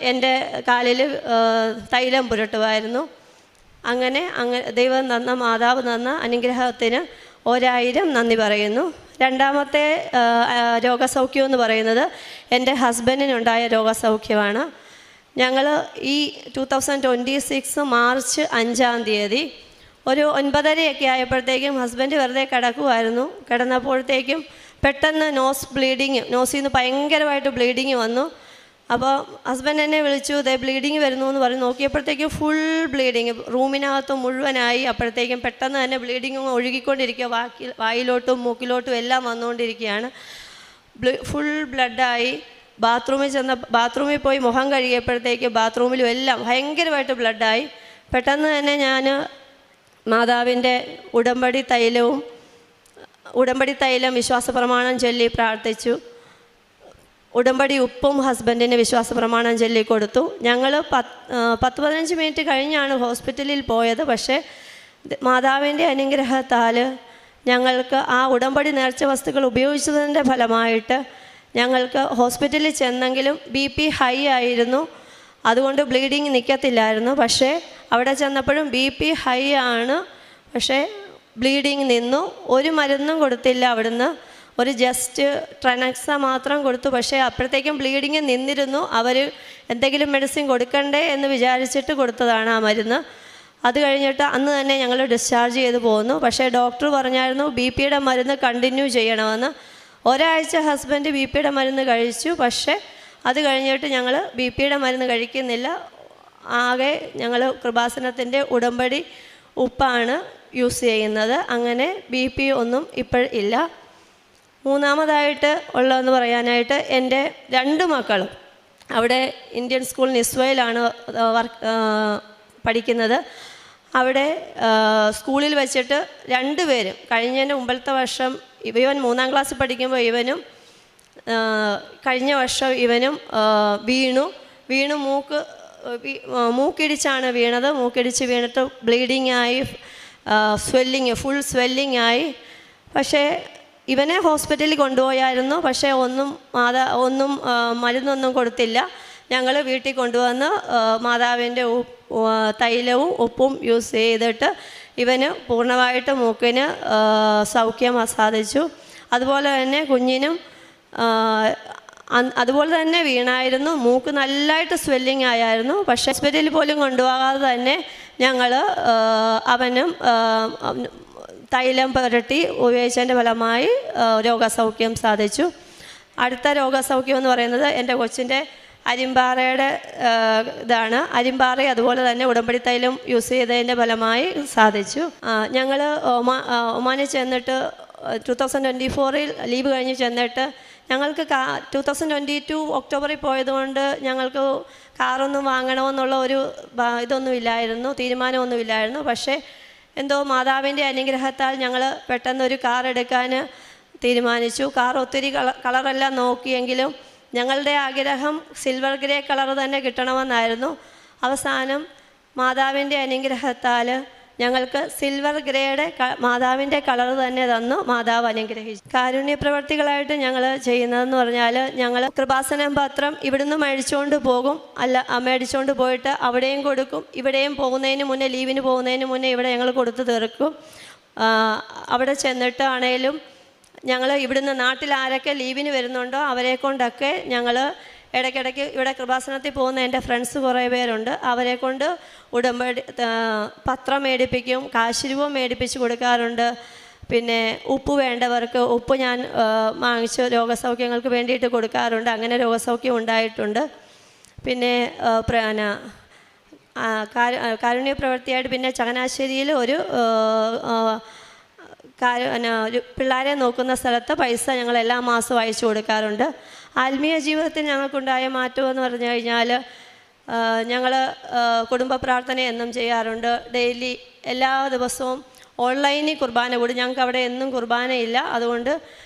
എൻ്റെ കാലിൽ തൈലം പുരട്ടുമായിരുന്നു. അങ്ങനെ ദൈവം തന്ന മാതാവ് തന്ന അനുഗ്രഹത്തിന് 1000 നന്ദി പറയുന്നു. രണ്ടാമത്തെ രോഗസൗഖ്യം എന്ന് പറയുന്നത് എൻ്റെ ഹസ്ബൻഡിനുണ്ടായ രോഗസൗഖ്യമാണ്. ഞങ്ങൾ ഈ 2026 മാർച്ച് 5 ഒരു 9:30 ആയപ്പോഴത്തേക്കും ഹസ്ബൻഡ് വെറുതെ കിടക്കുമായിരുന്നു. കിടന്നപ്പോഴത്തേക്കും പെട്ടെന്ന് നോസിൽ നിന്ന് ഭയങ്കരമായിട്ട് ബ്ലീഡിങ് വന്നു. അപ്പോൾ ഹസ്ബൻഡ് എന്നെ വിളിച്ചു, ബ്ലീഡിങ് വരുന്നു എന്ന് പറഞ്ഞ് നോക്കിയപ്പോഴത്തേക്കും ഫുൾ ബ്ലീഡിങ് റൂമിനകത്ത് മുഴുവനായി. അപ്പോഴത്തേക്കും പെട്ടെന്ന് തന്നെ ബ്ലീഡിങ് ഒഴുകിക്കൊണ്ടിരിക്കുക, വായിലോട്ടും മൂക്കിലോട്ടും എല്ലാം വന്നുകൊണ്ടിരിക്കുകയാണ്. ഫുൾ ബ്ലഡായി. ബാത്റൂമിൽ പോയി മുഖം കഴുകിയപ്പോഴത്തേക്ക് ബാത്റൂമിലും എല്ലാം ഭയങ്കരമായിട്ട് ബ്ലഡായി. പെട്ടെന്ന് തന്നെ ഞാൻ മാതാവിൻ്റെ ഉടമ്പടി തൈലം വിശ്വാസ പ്രമാണം ചൊല്ലി പ്രാർത്ഥിച്ചു. ഉടമ്പടി ഉപ്പും ഹസ്ബൻഡിന് വിശ്വാസ പ്രമാണം ചൊല്ലി കൊടുത്തു. ഞങ്ങൾ 10-15 മിനിറ്റ് കഴിഞ്ഞാണ് ഹോസ്പിറ്റലിൽ പോയത്. പക്ഷേ മാതാവിൻ്റെ അനുഗ്രഹത്താൽ ഞങ്ങൾക്ക് ആ ഉടമ്പടി നേർച്ച വസ്തുക്കൾ ഉപയോഗിച്ചതിൻ്റെ ഫലമായിട്ട് ഞങ്ങൾക്ക് ഹോസ്പിറ്റലിൽ ചെന്നെങ്കിലും BP ഹൈ ആയിരുന്നു. അതുകൊണ്ട് ബ്ലീഡിങ് നിൽക്കത്തില്ലായിരുന്നു. പക്ഷേ അവിടെ ചെന്നപ്പോഴും BP ഹൈ ആണ്. പക്ഷേ ബ്ലീഡിങ് നിന്നു. ഒരു മരുന്നും കൊടുത്തില്ല അവിടുന്ന്. ഒരു ജസ്റ്റ് ട്രനക്സ മാത്രം കൊടുത്തു. പക്ഷേ അപ്പോഴത്തേക്കും ബ്ലീഡിങ് നിന്നിരുന്നു. അവർ എന്തെങ്കിലും മെഡിസിൻ കൊടുക്കണ്ടേ എന്ന് വിചാരിച്ചിട്ട് കൊടുത്തതാണ് ആ മരുന്ന്. അത് കഴിഞ്ഞിട്ട് അന്ന് തന്നെ ഞങ്ങൾ ഡിസ്ചാർജ് ചെയ്ത് പോന്നു. പക്ഷേ ഡോക്ടർ പറഞ്ഞായിരുന്നു BP-യുടെ മരുന്ന് കണ്ടിന്യൂ ചെയ്യണമെന്ന്. ഒരാഴ്ച ഹസ്ബൻഡ് BP-യുടെ മരുന്ന് കഴിച്ചു. പക്ഷേ അത് കഴിഞ്ഞിട്ട് ഞങ്ങൾ BP-യുടെ മരുന്ന് കഴിക്കുന്നില്ല. ആകെ ഞങ്ങൾ കൃപാസനത്തിൻ്റെ ഉടമ്പടി ഉപ്പാണ് യൂസ് ചെയ്യുന്നത്. അങ്ങനെ BP ഒന്നും ഇല്ല. മൂന്നാമതായിട്ട് ഉള്ളതെന്ന് പറയാനായിട്ട് എൻ്റെ 2 മക്കളും അവിടെ ഇന്ത്യൻ സ്കൂൾ നിസ്വയിലാണ് പഠിക്കുന്നത്. അവിടെ സ്കൂളിൽ വെച്ചിട്ട് 2 പേരും കഴിഞ്ഞതിൻ്റെ മുമ്പത്തെ വർഷം ഇവൻ 3ാം ക്ലാസ്സിൽ പഠിക്കുമ്പോൾ ഇവനും കഴിഞ്ഞ വർഷം ഇവനും വീണു മൂക്കിടിച്ചാണ് വീണത്. മൂക്കിടിച്ച് വീണിട്ട് ബ്ലീഡിങ് ആയി, ഫുൾ സ്വെല്ലിങ് ആയി. പക്ഷേ ഇവനെ ഹോസ്പിറ്റലിൽ കൊണ്ടുപോയായിരുന്നു. പക്ഷേ ഒന്നും മരുന്നൊന്നും കൊടുത്തില്ല. ഞങ്ങൾ വീട്ടിൽ കൊണ്ടുവന്ന് മാതാവിൻ്റെ തൈലവും ഉപ്പും യൂസ് ചെയ്തിട്ട് ഇവന് പൂർണ്ണമായിട്ട് മൂക്കിന് സൗഖ്യം സാധിച്ചു. അതുപോലെ തന്നെ കുഞ്ഞിനും അതുപോലെ തന്നെ വീണായിരുന്നു. മൂക്ക് നല്ലതായിട്ട് സ്വെല്ലിങ് ആയായിരുന്നു. പക്ഷേ ഹോസ്പിറ്റലിൽ പോലും കൊണ്ടുപോകാതെ തന്നെ ഞങ്ങൾ അവനും തൈലം പുരട്ടി ഉപയോഗിച്ചതിൻ്റെ ഫലമായി രോഗസൗഖ്യം സാധിച്ചു. അടുത്ത രോഗസൗഖ്യം എന്ന് പറയുന്നത് എൻ്റെ കൊച്ചിൻ്റെ അരിമ്പാറയുടെ ഇതാണ്. അരിമ്പാറ അതുപോലെ തന്നെ ഉടമ്പടി തൈലം യൂസ് ചെയ്തതിൻ്റെ ഫലമായി സാധിച്ചു. ഞങ്ങൾ ഒമാനിൽ ചെന്നിട്ട് 2024 ലീവ് കഴിഞ്ഞ് ചെന്നിട്ട് ഞങ്ങൾക്ക് 2022 ഒക്ടോബറിൽ പോയതുകൊണ്ട് ഞങ്ങൾക്ക് കാറൊന്നും വാങ്ങണമെന്നുള്ള ഒരു ഇതൊന്നുമില്ലായിരുന്നു, തീരുമാനമൊന്നുമില്ലായിരുന്നു. പക്ഷേ എന്തോ മാതാവിൻ്റെ അനുഗ്രഹത്താൽ ഞങ്ങൾ പെട്ടെന്നൊരു കാർ എടുക്കാൻ തീരുമാനിച്ചു. കാർ ഒത്തിരി കളറെല്ലാം നോക്കിയെങ്കിലും ഞങ്ങളുടെ ആഗ്രഹം സിൽവർ ഗ്രേ കളർ തന്നെ കിട്ടണമെന്നായിരുന്നു. അവസാനം മാതാവിൻ്റെ അനുഗ്രഹത്താൽ ഞങ്ങൾക്ക് സിൽവർ ഗ്രേയുടെ മാതാവിൻ്റെ കളർ തന്നെ തന്നു. മാതാവ് അനുഗ്രഹിച്ചു. കാരുണ്യ പ്രവർത്തികളായിട്ട് ഞങ്ങൾ ചെയ്യുന്നതെന്ന് പറഞ്ഞാൽ ഞങ്ങൾ കൃപാസനം പത്രം ഇവിടുന്ന് മേടിച്ചുകൊണ്ട് പോകും. മേടിച്ചുകൊണ്ട് പോയിട്ട് അവിടെയും കൊടുക്കും. ഇവിടെയും പോകുന്നതിന് മുന്നേ, ലീവിന് പോകുന്നതിന് മുന്നേ ഇവിടെ ഞങ്ങൾ കൊടുത്തു തീർക്കും. അവിടെ ചെന്നിട്ട് ആണേലും ഞങ്ങൾ ഇവിടുന്ന് നാട്ടിൽ ആരൊക്കെ ലീവിന് വരുന്നുണ്ടോ അവരെ കൊണ്ടൊക്കെ ഞങ്ങൾ ഇടയ്ക്കിടയ്ക്ക് ഇവിടെ കൃപാസനത്തിൽ പോകുന്ന എൻ്റെ ഫ്രണ്ട്സ് കുറേ പേരുണ്ട്. അവരെ കൊണ്ട് ഉടമ്പടി പത്രം മേടിപ്പിക്കും, കാശുരൂപം മേടിപ്പിച്ച് കൊടുക്കാറുണ്ട്. പിന്നെ ഉപ്പ് വേണ്ടവർക്ക് ഉപ്പ് ഞാൻ വാങ്ങിച്ച് രോഗസൗഖ്യങ്ങൾക്ക് വേണ്ടിയിട്ട് കൊടുക്കാറുണ്ട്. അങ്ങനെ രോഗസൗഖ്യം ഉണ്ടായിട്ടുണ്ട്. പിന്നെ കാരുണ്യ പ്രവൃത്തിയായിട്ട് പിന്നെ ചങ്ങനാശ്ശേരിയിൽ ഒരു പിള്ളേരെ നോക്കുന്ന സ്ഥലത്ത് പൈസ ഞങ്ങൾ എല്ലാ മാസവും അയച്ചു കൊടുക്കാറുണ്ട്. ആത്മീയ ജീവിതത്തിൽ ഞങ്ങൾക്കുണ്ടായ മാറ്റമെന്ന് പറഞ്ഞു കഴിഞ്ഞാൽ ഞങ്ങൾ കുടുംബ പ്രാർത്ഥന എന്നും ചെയ്യാറുണ്ട്. ഡെയിലി എല്ലാ ദിവസവും ഓൺലൈനിൽ കുർബാന കൂടി. ഞങ്ങൾക്ക് അവിടെ എന്നും കുർബാനയില്ല. അതുകൊണ്ട്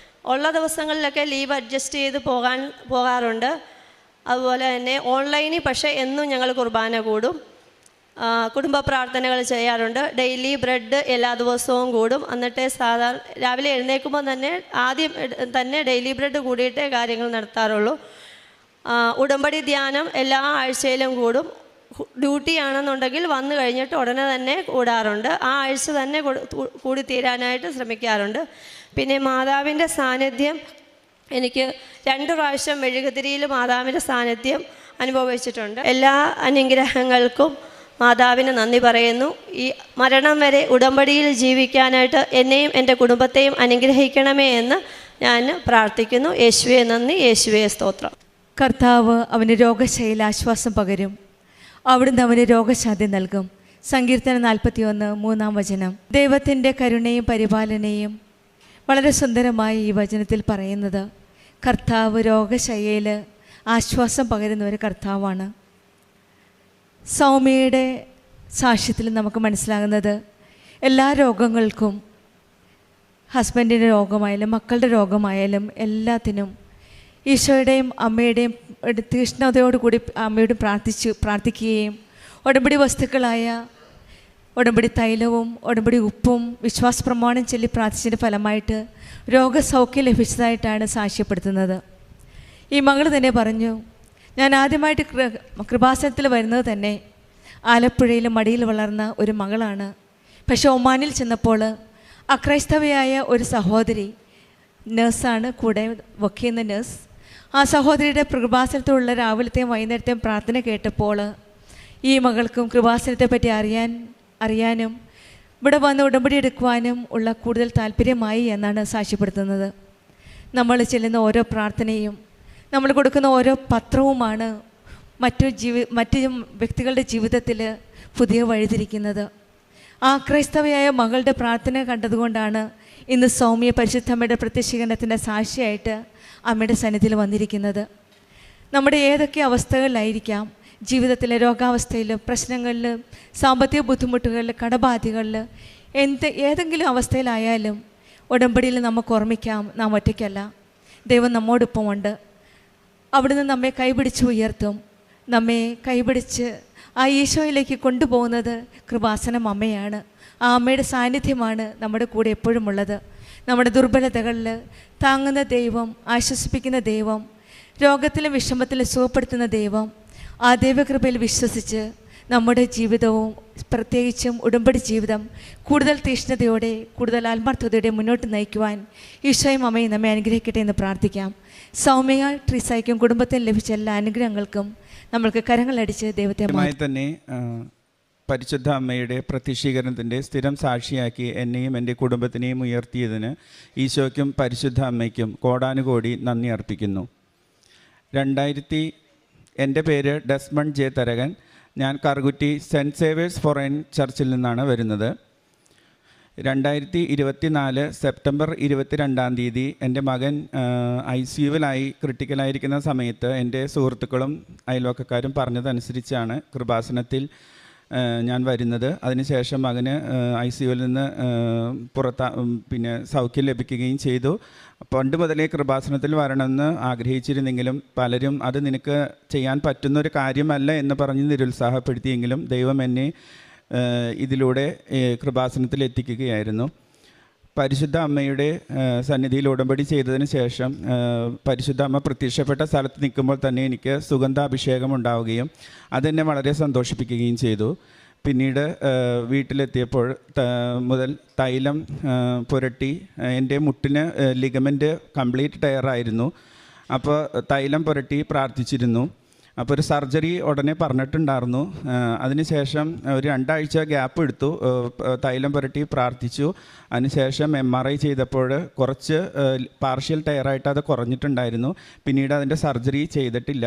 ഉള്ള ദിവസങ്ങളിലൊക്കെ ലീവ് അഡ്ജസ്റ്റ് ചെയ്ത് പോകാറുണ്ട്. അതുപോലെ തന്നെ ഓൺലൈനിൽ പക്ഷേ എന്നും ഞങ്ങൾ കുർബാന കൂടും. കുടുംബ പ്രാർത്ഥനകൾ ചെയ്യാറുണ്ട്. ഡെയിലി ബ്രെഡ് എല്ലാ ദിവസവും കൂടും. എന്നിട്ട് സാധാരണ രാവിലെ എഴുന്നേൽക്കുമ്പോൾ തന്നെ ആദ്യം തന്നെ ഡെയിലി ബ്രെഡ് കൂടിയിട്ടേ കാര്യങ്ങൾ നടത്താറുള്ളൂ. ഉടമ്പടി ധ്യാനം എല്ലാ ആഴ്ചയിലും കൂടും. ഡ്യൂട്ടി ആണെന്നുണ്ടെങ്കിൽ വന്നു കഴിഞ്ഞിട്ട് ഉടനെ തന്നെ കൂടാറുണ്ട്. ആ ആഴ്ച തന്നെ കൂടി തീരാനായിട്ട് ശ്രമിക്കാറുണ്ട്. പിന്നെ മാതാവിൻ്റെ സാന്നിധ്യം എനിക്ക് 2 പ്രാവശ്യം മെഴുകുതിരിയിൽ മാതാവിൻ്റെ സാന്നിധ്യം അനുഭവിച്ചിട്ടുണ്ട്. എല്ലാ അനുഗ്രഹങ്ങൾക്കും മാതാവിന് നന്ദി പറയുന്നു. ഈ മരണം വരെ ഉടമ്പടിയിൽ ജീവിക്കാനായിട്ട് എന്നെയും എൻ്റെ കുടുംബത്തെയും അനുഗ്രഹിക്കണമേ എന്ന് ഞാൻ പ്രാർത്ഥിക്കുന്നു. യേശുവേ നന്ദി, യേശുവേ സ്തോത്രം.
കർത്താവ് അവന് രോഗശൈലിയിൽ ആശ്വാസം പകരും. അവിടുന്ന് അവന് രോഗശാന്തി നൽകും. സങ്കീർത്തനം 41 3-ാം വചനം. ദൈവത്തിൻ്റെ കരുണയും പരിപാലനയും വളരെ സുന്ദരമായി ഈ വചനത്തിൽ പറയുന്നത്. കർത്താവ് രോഗശൈലിയിൽ ആശ്വാസം പകരുന്ന ഒരു കർത്താവാണ്. സൗമ്യയുടെ സാക്ഷ്യത്തിൽ നമുക്ക് മനസ്സിലാകുന്നത് എല്ലാ രോഗങ്ങൾക്കും, ഹസ്ബൻഡിൻ്റെ രോഗമായാലും മക്കളുടെ രോഗമായാലും എല്ലാത്തിനും ഈശോയുടെയും അമ്മയുടെയും തീഷ്ണതയോടുകൂടി അമ്മയോട് പ്രാർത്ഥിക്കുകയും ഉടമ്പടി വസ്തുക്കളായ ഉടമ്പടി തൈലവും ഉടമ്പടി ഉപ്പും വിശ്വാസ പ്രമാണം ചൊല്ലി പ്രാർത്ഥിച്ചതിൻ്റെ ഫലമായിട്ട് രോഗസൗഖ്യം ലഭിച്ചതായിട്ടാണ് സാക്ഷ്യപ്പെടുത്തുന്നത്. ഈ മകൾ തന്നെ പറഞ്ഞു, ഞാൻ ആദ്യമായിട്ട് കൃപാസനത്തിൽ വരുന്നത് തന്നെ ആലപ്പുഴയിൽ മടിയിൽ വളർന്ന ഒരു മകളാണ്. പക്ഷേ ഒമാനിൽ ചെന്നപ്പോൾ അക്രൈസ്തവയായ ഒരു സഹോദരി നേഴ്സാണ്, കൂടെ വർക്ക് ചെയ്യുന്ന നേഴ്സ്. ആ സഹോദരിയുടെ കൃപാസനത്തിലുള്ള രാവിലത്തെയും വൈകുന്നേരത്തെയും പ്രാർത്ഥന കേട്ടപ്പോൾ ഈ മകൾക്കും കൃപാസനത്തെ പറ്റി അറിയാനും ഇവിടെ വന്ന് ഉടമ്പടി എടുക്കുവാനും ഉള്ള കൂടുതൽ താല്പര്യമായി എന്നാണ് സാക്ഷ്യപ്പെടുത്തുന്നത്. നമ്മൾ ചെല്ലുന്ന ഓരോ പ്രാർത്ഥനയും നമ്മൾ കൊടുക്കുന്ന ഓരോ പത്രവുമാണ് മറ്റു വ്യക്തികളുടെ ജീവിതത്തിൽ പുതിയ വഴിതിരിക്കുന്നത്. ആ ക്രൈസ്തവയായ മകളുടെ പ്രാർത്ഥന കണ്ടതുകൊണ്ടാണ് ഇന്ന് സൗമ്യ പരിശുദ്ധമ്മയുടെ പ്രത്യക്ഷീകരണത്തിൻ്റെ സാക്ഷിയായിട്ട് അമ്മയുടെ സന്നിധിയിൽ വന്നിരിക്കുന്നത്. നമ്മുടെ ഏതൊക്കെ അവസ്ഥകളിലായിരിക്കാം, ജീവിതത്തിലെ രോഗാവസ്ഥയിലും പ്രശ്നങ്ങളിലും സാമ്പത്തിക ബുദ്ധിമുട്ടുകളിൽ കടബാധ്യതകളിൽ ഏതെങ്കിലും അവസ്ഥയിലായാലും ഉടമ്പടിയിൽ നമുക്ക് ഓർമ്മിക്കാം, നാം ഒറ്റയ്ക്കല്ല, ദൈവം നമ്മോടൊപ്പമുണ്ട്. അവിടുന്ന് നമ്മെ കൈപിടിച്ച് ഉയർത്തും. നമ്മെ കൈപിടിച്ച് ആ ഈശോയിലേക്ക് കൊണ്ടുപോകുന്നത് കൃപാസനം അമ്മയാണ്. ആ അമ്മയുടെ സാന്നിധ്യമാണ് നമ്മുടെ കൂടെ എപ്പോഴും ഉള്ളത്. നമ്മുടെ ദുർബലതകളിൽ താങ്ങുന്ന ദൈവം, ആശ്വസിപ്പിക്കുന്ന ദൈവം, രോഗത്തിലും വിഷമത്തിലും സുഖപ്പെടുത്തുന്ന ദൈവം. ആ ദൈവകൃപയിൽ വിശ്വസിച്ച് നമ്മുടെ ജീവിതവും പ്രത്യേകിച്ചും ഉടമ്പടി ജീവിതം കൂടുതൽ തീഷ്ണതയോടെ കൂടുതൽ ആത്മാർത്ഥതയോടെ മുന്നോട്ട് നയിക്കുവാൻ ഈശോയും അമ്മയും നമ്മെ അനുഗ്രഹിക്കട്ടെ എന്ന് പ്രാർത്ഥിക്കാം. സൗമ്യ ട്രീസായ്ക്കും കുടുംബത്തിന് ലഭിച്ച എല്ലാ അനുഗ്രഹങ്ങൾക്കും നമ്മൾക്ക് കരങ്ങളടിച്ച് ദൈവത്തെ
തന്നെ പരിശുദ്ധ അമ്മയുടെ പ്രത്യക്ഷീകരണത്തിൻ്റെ സ്ഥിരം സാക്ഷിയാക്കി എന്നെയും എൻ്റെ കുടുംബത്തിനെയും ഉയർത്തിയതിന് ഈശോയ്ക്കും പരിശുദ്ധ അമ്മയ്ക്കും കോടാനുകോടി നന്ദി അർപ്പിക്കുന്നു. എൻ്റെ പേര് ഡെസ്മണ്ട് ജെ തരകൻ. ഞാൻ കറുകുറ്റി സെൻറ്റ് സേവേഴ്സ് ഫോറൈൻ ചർച്ചിൽ നിന്നാണ് വരുന്നത്. 2024 സെപ്റ്റംബർ 22 എൻ്റെ മകൻ ICUവിലായി ക്രിട്ടിക്കലായിരിക്കുന്ന സമയത്ത് എൻ്റെ സുഹൃത്തുക്കളും അയൽവക്കക്കാരും പറഞ്ഞതനുസരിച്ചാണ് കൃപാസനത്തിൽ ഞാൻ വരുന്നത്. അതിനുശേഷം മകന് ICUവിൽ നിന്ന് സൗഖ്യം ലഭിക്കുകയും ചെയ്തു. പണ്ട് മുതലേ കൃപാസനത്തിൽ വരണമെന്ന് ആഗ്രഹിച്ചിരുന്നെങ്കിലും പലരും അത് നിനക്ക് ചെയ്യാൻ പറ്റുന്നൊരു കാര്യമല്ല എന്ന് പറഞ്ഞ് നിരുത്സാഹപ്പെടുത്തിയെങ്കിലും ദൈവം എന്നെ ഇതിലൂടെ കൃപാസനത്തിൽ എത്തിക്കുകയായിരുന്നു. പരിശുദ്ധ അമ്മയുടെ സന്നിധിയിൽ ഉടമ്പടി ചെയ്തതിന് ശേഷം പരിശുദ്ധ അമ്മ പ്രത്യക്ഷപ്പെട്ട സ്ഥലത്ത് നിൽക്കുമ്പോൾ തന്നെ എനിക്ക് സുഗന്ധാഭിഷേകം ഉണ്ടാവുകയും അതെന്നെ വളരെ സന്തോഷിപ്പിക്കുകയും ചെയ്തു. പിന്നീട് വീട്ടിലെത്തിയപ്പോൾ മുതൽ തൈലം പുരട്ടി, എൻ്റെ മുട്ടിന് ലിഗമെൻ്റ് കംപ്ലീറ്റ് ടയറായിരുന്നു. അപ്പോൾ തൈലം പുരട്ടി പ്രാർത്ഥിച്ചിരുന്നു. അപ്പോൾ ഒരു സർജറി ഉടനെ പറഞ്ഞിട്ടുണ്ടായിരുന്നു. അതിനുശേഷം ഒരു 2 ആഴ്ച ഗ്യാപ്പ് എടുത്തു. തൈലം പുരട്ടി പ്രാർത്ഥിച്ചു. അതിനുശേഷം MRI ചെയ്തപ്പോൾ കുറച്ച് പാർഷ്യൽ ടയറായിട്ട് അത് കുറഞ്ഞിട്ടുണ്ടായിരുന്നു. പിന്നീട് അതിൻ്റെ സർജറി ചെയ്തിട്ടില്ല.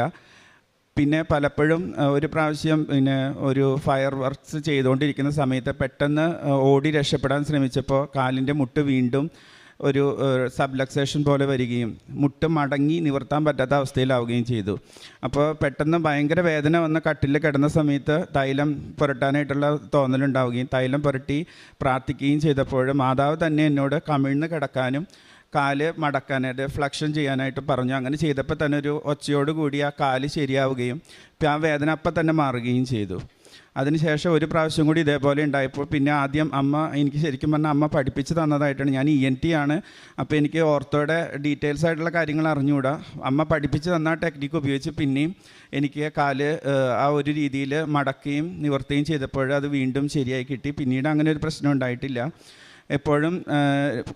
പിന്നെ പലപ്പോഴും ഒരു പ്രാവശ്യം ഒരു ഫയർ വർക്ക്സ് ചെയ്തുകൊണ്ടിരിക്കുന്ന സമയത്ത് പെട്ടെന്ന് ഓടി രക്ഷപ്പെടാൻ ശ്രമിച്ചപ്പോൾ കാലിൻ്റെ മുട്ട് വീണ്ടും ഒരു സബ്ലക്സേഷൻ പോലെ വരികയും മുട്ട് മടങ്ങി നിവർത്താൻ പറ്റാത്ത അവസ്ഥയിലാവുകയും ചെയ്തു. അപ്പോൾ പെട്ടെന്ന് ഭയങ്കര വേദന വന്ന കട്ടിൽ കിടന്ന സമയത്ത് തൈലം പുരട്ടാനായിട്ടുള്ള തോന്നലുണ്ടാവുകയും തൈലം പുരട്ടി പ്രാർത്ഥിക്കുകയും ചെയ്തപ്പോൾ മാതാവ് തന്നെ എന്നോട് കമിഴ്ന്ന് കിടക്കാനും കാല് മടക്കാനായിട്ട് ഫ്ലക്ഷൻ ചെയ്യാനായിട്ട് പറഞ്ഞു. അങ്ങനെ ചെയ്തപ്പോൾ തന്നെ ഒരു ഒച്ചയോടുകൂടി ആ കാല് ശരിയാവുകയും ആ വേദന അപ്പം തന്നെ മാറുകയും ചെയ്തു. അതിനുശേഷം ഒരു പ്രാവശ്യം കൂടി ഇതേപോലെ ഉണ്ടായപ്പോൾ പിന്നെ ആദ്യം എനിക്ക് ശരിക്കും പറഞ്ഞാൽ അമ്മ പഠിപ്പിച്ച് തന്നതായിട്ടാണ്. ഞാൻ ENT ആണ്. അപ്പോൾ എനിക്ക് ഓർത്തോയുടെ ഡീറ്റെയിൽസ് ആയിട്ടുള്ള കാര്യങ്ങൾ അറിഞ്ഞുകൂടാ. അമ്മ പഠിപ്പിച്ച് തന്ന ടെക്നിക്ക് ഉപയോഗിച്ച് പിന്നെയും എനിക്ക് കാല് ആ ഒരു രീതിയിൽ മടക്കുകയും നിവർത്തുകയും ചെയ്തപ്പോൾ അത് വീണ്ടും ശരിയായി കിട്ടി. പിന്നീട് അങ്ങനെ ഒരു പ്രശ്നം ഉണ്ടായിട്ടില്ല. എപ്പോഴും